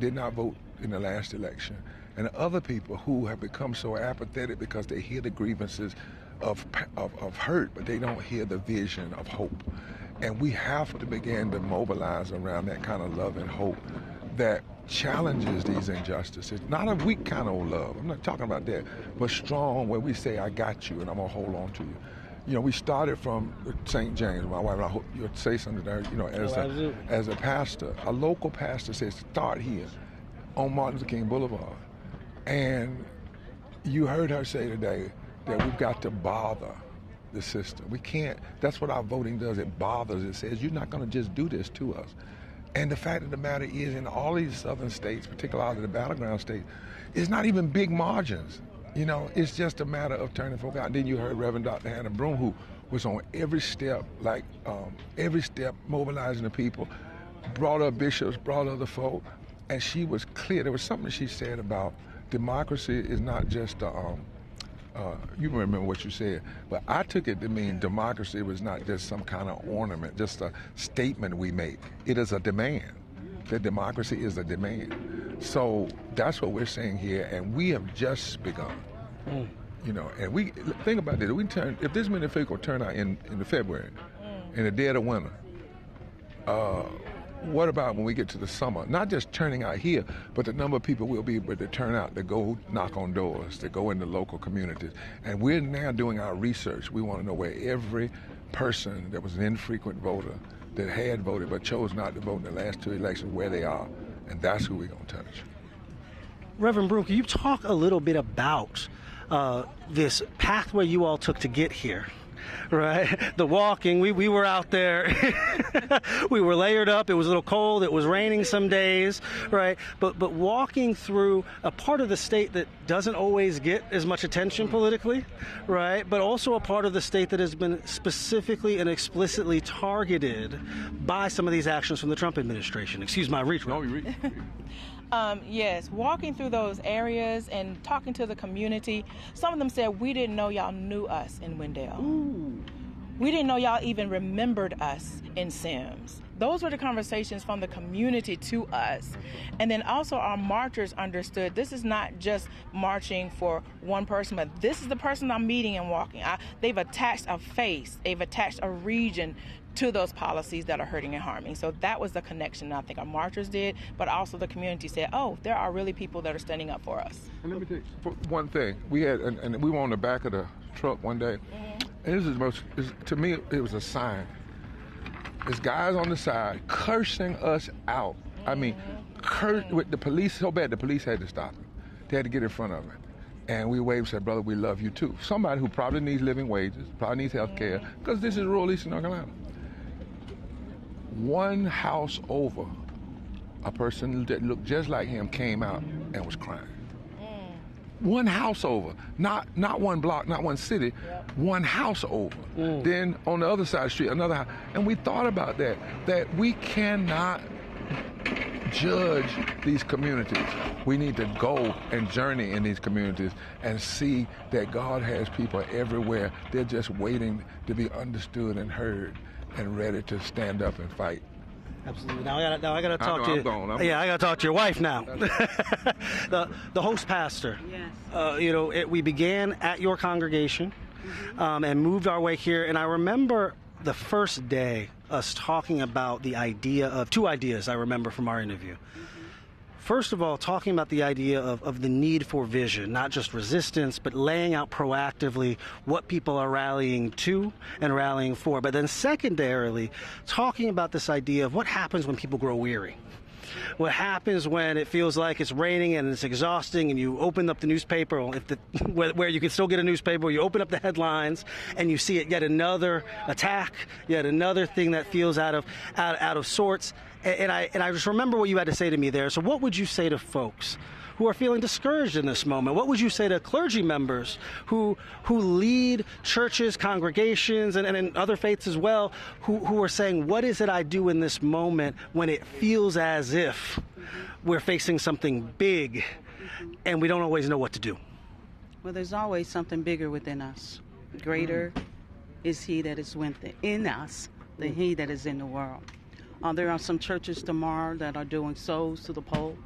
did not vote in the last election, and other people who have become so apathetic because they hear the grievances of hurt, but they don't hear the vision of hope. And we have to begin to mobilize around that kind of love and hope that challenges these injustices. Not a weak kind of love, I'm not talking about that, but strong, where we say, I got you and I'm gonna hold on to you. we started from St. James. My wife, I hope you'll say something there. As a pastor, a local pastor says, start here on Martin Luther King Boulevard. And you heard her say today that we've got to bother the system. We can't. That's what our voting does. It bothers. It says, you're not going to just do this to us. And the fact of the matter is, in all these southern states, particularly the battleground states, it's not even big margins. It's just a matter of turning folk out. And then you heard Reverend Dr. Hannah Broom, who was on every step, mobilizing the people, brought up bishops, brought other folk, and she was clear. There was something she said about democracy is not just you remember what you said, but I took it to mean democracy was not just some kind of ornament, just a statement we make. It is a demand. That democracy is a demand. So that's what we're saying here, and we have just begun. And we think about this. If this many people turn out in the February, in the dead of winter, what about when we get to the summer? Not just turning out here, but the number of people will be able to turn out to go knock on doors, to go into local communities. And we're now doing our research. We want to know where every person that was an infrequent voter that had voted but chose not to vote in the last two elections, where they are. And that's who we're going to touch. Reverend Broom, can you talk a little bit about this pathway you all took to get here? Right, the walking, we were out there, we were layered up, it was a little cold, it was raining some days, right, but walking through a part of the state that doesn't always get as much attention politically, right, but also a part of the state that has been specifically and explicitly targeted by some of these actions from the Trump administration. Excuse my reach. No, you read. Yes, walking through those areas and talking to the community. Some of them said, we didn't know y'all knew us in Wendell. Ooh. We didn't know y'all even remembered us in Sims. Those were the conversations from the community to us. And then also our marchers understood this is not just marching for one person, but this is the person I'm meeting and walking. They've attached a face, they've attached a region to those policies that are hurting and harming. So that was the connection I think our marchers did, but also the community said, oh, there are really people that are standing up for us. And let me tell you one thing. We had, and we were on the back of the truck one day, and this is the most, to me, it was a sign. There's guys on the side cursing us out. I mean, with the police so bad, the police had to stop it. They had to get in front of it. And we waved and said, brother, we love you too. Somebody who probably needs living wages, probably needs health care, because this is rural Eastern North Carolina. One house over, a person that looked just like him came out and was crying. One house over, not one block, not one city, one house over. Then on the other side of the street, another house. And we thought about that we cannot judge these communities. We need to go and journey in these communities and see that God has people everywhere. They're just waiting to be understood and heard and ready to stand up and fight. Absolutely. Now I got to talk to you. I got to talk to your wife now. the host pastor. Yes. We began at your congregation and moved our way here. And I remember the first day us talking about the idea of two ideas I remember from our interview. First of all, talking about the idea of the need for vision, not just resistance, but laying out proactively what people are rallying to and rallying for. But then secondarily, talking about this idea of what happens when people grow weary. What happens when it feels like it's raining and it's exhausting and you open up the newspaper, where you can still get a newspaper, you open up the headlines and you see it, yet another attack, yet another thing that feels out of sorts. And I just remember what you had to say to me there. So what would you say to folks who are feeling discouraged in this moment? What would you say to clergy members who lead churches, congregations, and other faiths as well, who are saying, what is it I do in this moment when it feels as if we're facing something big and we don't always know what to do? Well, there's always something bigger within us. Greater is he that is in us than he that is in the world. There are some churches tomorrow that are doing souls to the poll.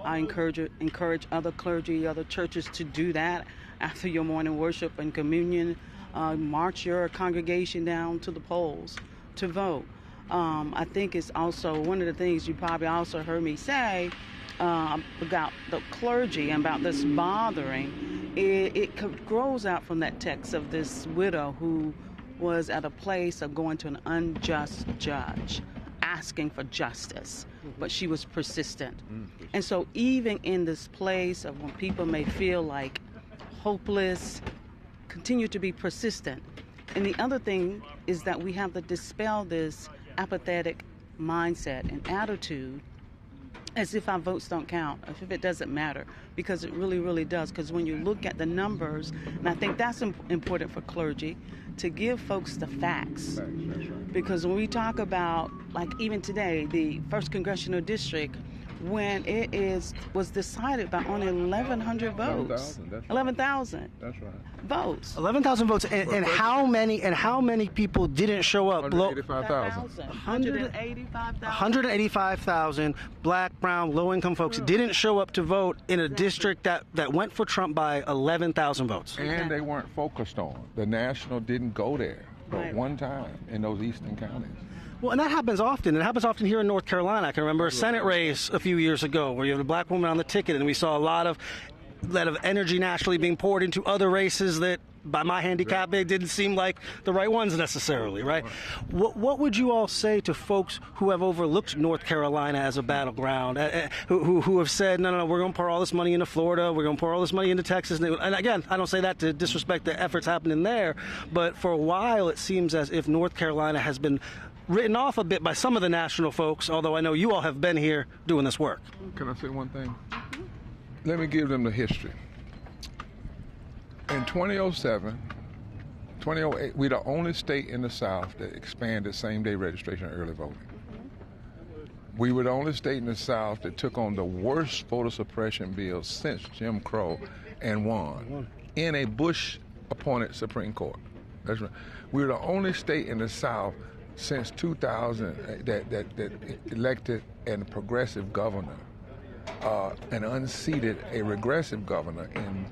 I encourage other clergy, other churches to do that after your morning worship and communion. March your congregation down to the polls to vote. I think it's also one of the things you probably also heard me say about the clergy and about this bothering. It grows out from that text of this widow who was at a place of going to an unjust judge, asking for justice, but she was persistent. And so even in this place of when people may feel like hopeless, continue to be persistent. And the other thing is that we have to dispel this apathetic mindset and attitude as if our votes don't count, as if it doesn't matter, because it really, really does. Because when you look at the numbers, and I think that's important for clergy, to give folks the facts. Because when we talk about, like even today, the 1st Congressional District, when it was decided by only 1,100 votes. 11,000. That's right. Votes. 11,000 votes, and how many people didn't show up? 185,000. 185,000. 185,000 black, brown, low-income folks didn't show up to vote in a district that went for Trump by 11,000 votes. And they weren't focused on. The National didn't go there but one time in those eastern counties. Well, and that happens often. It happens often here in North Carolina. I can remember a Senate race a few years ago where you have a black woman on the ticket, and we saw a lot of energy nationally being poured into other races that, by my handicap, it didn't seem like the right ones necessarily, right? What would you all say to folks who have overlooked North Carolina as a battleground, who have said, no, we're going to pour all this money into Florida, we're going to pour all this money into Texas? And again, I don't say that to disrespect the efforts happening there, but for a while it seems as if North Carolina has been written off a bit by some of the national folks, although I know you all have been here doing this work. Can I say one thing? Let me give them the history. In 2007, 2008, we're the only state in the South that expanded same-day registration and early voting. We were the only state in the South that took on the worst voter suppression bill since Jim Crow and won in a Bush-appointed Supreme Court. That's right. We were the only state in the South since 2000 that elected a progressive governor and unseated a regressive governor in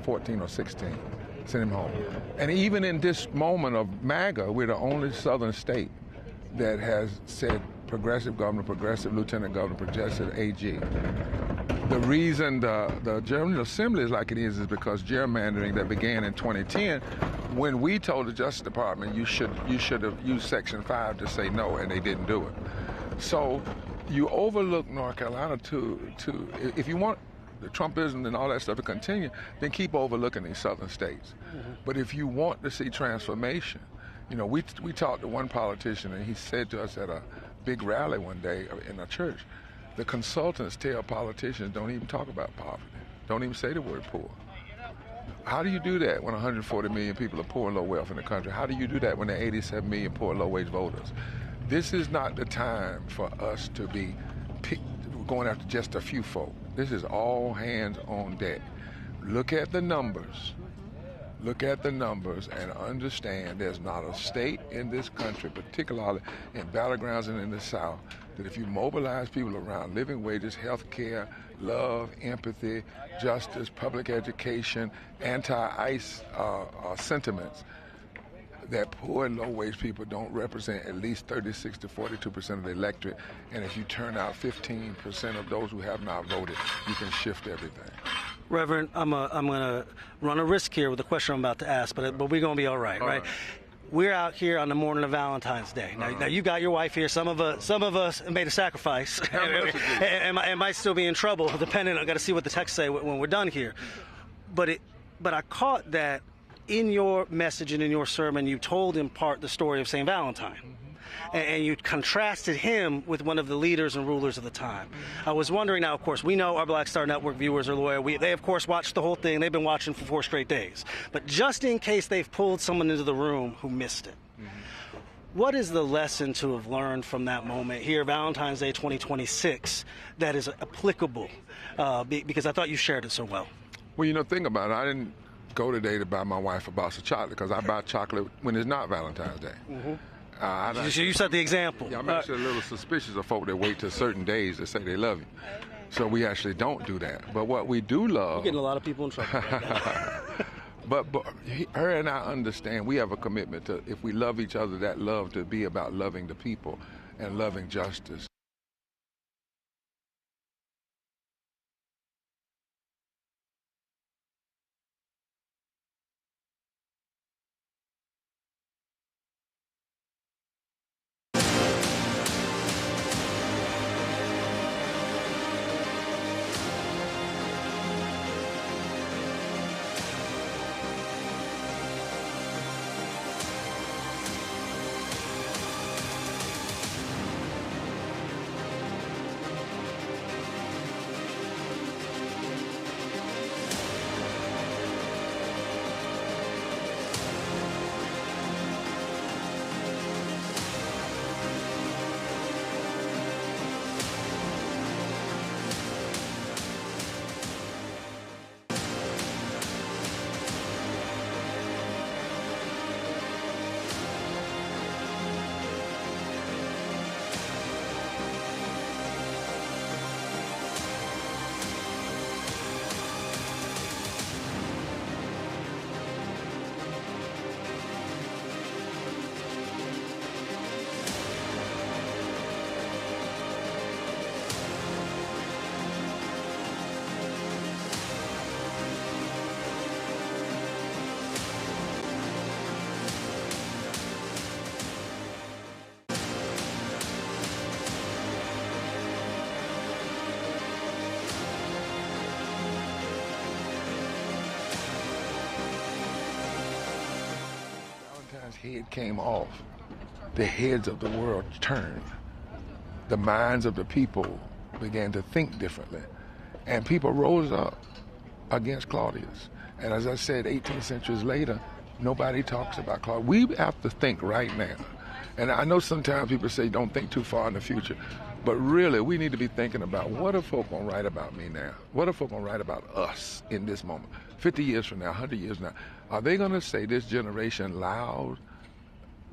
14 or 16, sent him home. And even in this moment of MAGA, we're the only southern state that has said progressive governor, progressive lieutenant governor, progressive AG. The reason the General Assembly is like it is because gerrymandering that began in 2010, when we told the Justice Department you should have used Section 5 to say no, and they didn't do it. So you overlook North Carolina if you want the Trumpism and all that stuff to continue, then keep overlooking these southern states. But if you want to see transformation, we talked to one politician, and he said to us at a big rally one day in a church, the consultants tell politicians don't even talk about poverty, don't even say the word poor. How do you do that when 140 million people are poor and low wealth in the country? How do you do that when there are 87 million poor and low-wage voters? This is not the time for us to be going after just a few folk. This is all hands on deck. Look at the numbers. Look at the numbers and understand there's not a state in this country, particularly in battlegrounds and in the South, that if you mobilize people around living wages, health care, love, empathy, justice, public education, anti-ICE sentiments, that poor and low-wage people don't represent at least 36 to 42% of the electorate. And if you turn out 15% of those who have not voted, you can shift everything. Reverend, I'm going to run a risk here with the question I'm about to ask, but we're going to be all right, right? We're out here on the morning of Valentine's Day. Now you got your wife here. Some of us made a sacrifice and might still be in trouble, depending. I got to see what the texts say when we're done here. But I caught that in your message and in your sermon, you told in part the story of St. Valentine. And you contrasted him with one of the leaders and rulers of the time. I was wondering now, of course, we know our Black Star Network viewers are loyal. They, of course, watched the whole thing. They've been watching for 4 straight days. But just in case they've pulled someone into the room who missed it, what is the lesson to have learned from that moment here, Valentine's Day 2026, that is applicable? Because I thought you shared it so well. Well, think about it. I didn't go today to buy my wife a box of chocolate because I buy chocolate when it's not Valentine's Day. You set the example. Yeah, I'm actually a little suspicious of folk that wait till certain days to say they love you. So we actually don't do that. But what we do love... You're getting a lot of people in trouble right now. But her and I understand we have a commitment to, if we love each other, that love to be about loving the people and loving justice. head came off, the heads of the world turned. The minds of the people began to think differently. And people rose up against Claudius. And as I said, 18 centuries later, nobody talks about Claudius. We have to think right now. And I know sometimes people say don't think too far in the future, but really we need to be thinking about what are folk gonna write about me now? What are folk gonna write about us in this moment? 50 years from now, 100 years from now, are they gonna say this generation allowed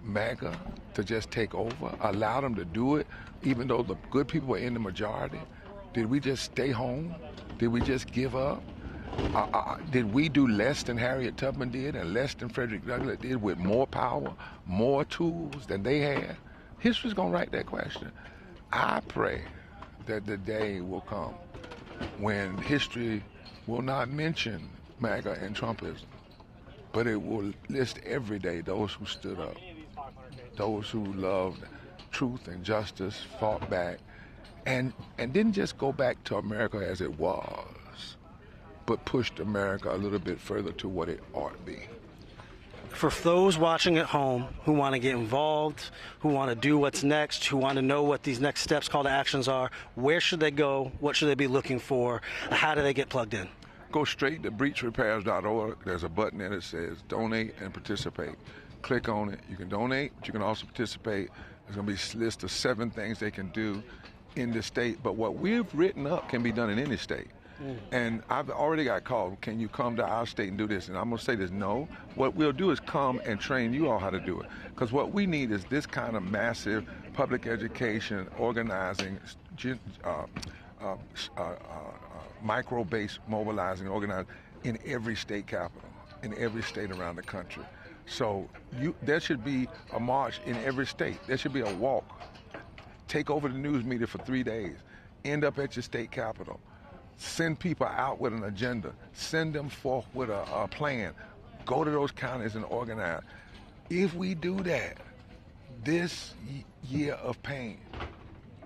MAGA to just take over, allow them to do it, even though the good people were in the majority? Did we just stay home? Did we just give up? Did we do less than Harriet Tubman did and less than Frederick Douglass did with more power, more tools than they had? History's going to write that question. I pray that the day will come when history will not mention MAGA and Trumpism, but it will list every day those who stood up, those who loved truth and justice, fought back, and didn't just go back to America as it was, but pushed America a little bit further to what it ought to be. For those watching at home who want to get involved, who want to do what's next, who want to know what these next steps, call to actions are, where should they go? What should they be looking for? How do they get plugged in? Go straight to breachrepairs.org. There's a button there that says donate and participate. Click on it. You can donate, but you can also participate. There's going to be a list of 7 things they can do in the state. But what we've written up can be done in any state. And I've already got called, can you come to our state and do this? And I'm going to say this, no. What we'll do is come and train you all how to do it. Because what we need is this kind of massive public education, organizing, micro-based mobilizing, organizing in every state capital, in every state around the country. So there should be a march in every state. There should be a walk. Take over the news media for 3 days. End up at your state capital. Send people out with an agenda. Send them forth with a plan. Go to those counties and organize. If we do that, this year of pain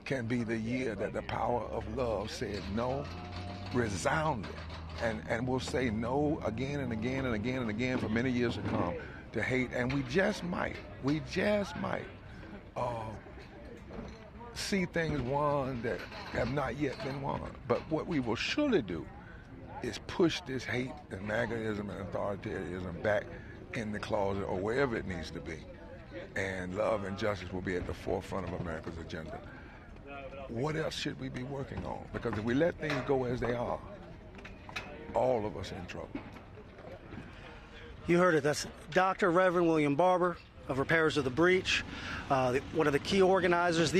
can be the year that the power of love said no, resounded. And we'll say no again and again and again and again for many years to come to hate. And we just might see things won that have not yet been won. But what we will surely do is push this hate and MAGAism and authoritarianism back in the closet or wherever it needs to be. And love and justice will be at the forefront of America's agenda. What else should we be working on? Because if we let things go as they are, all of us are in trouble. You heard it. That's Dr. Reverend William Barber of Repairers of the Breach, one of the key organizers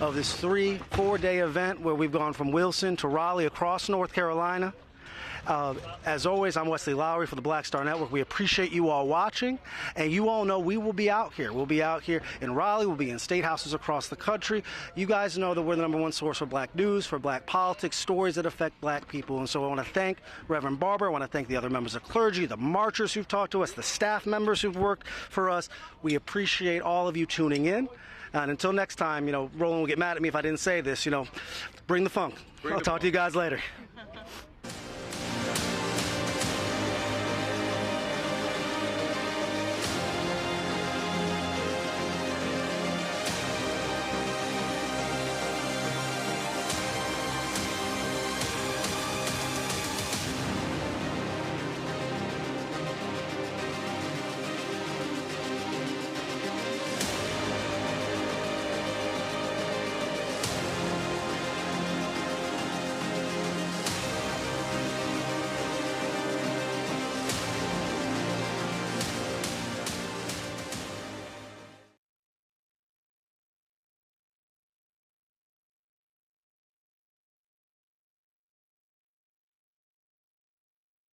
of this 3-4-day event where we've gone from Wilson to Raleigh across North Carolina. As always, I'm Wesley Lowery for the Black Star Network. We appreciate you all watching, and you all know we will be out here. We'll be out here in Raleigh. We'll be in state houses across the country. You guys know that we're the #1 source for black news, for black politics, stories that affect black people. And so I want to thank Reverend Barber. I want to thank the other members of clergy, the marchers who've talked to us, the staff members who've worked for us. We appreciate all of you tuning in. And until next time, Roland will get mad at me if I didn't say this, bring the funk. I'll talk to you guys later.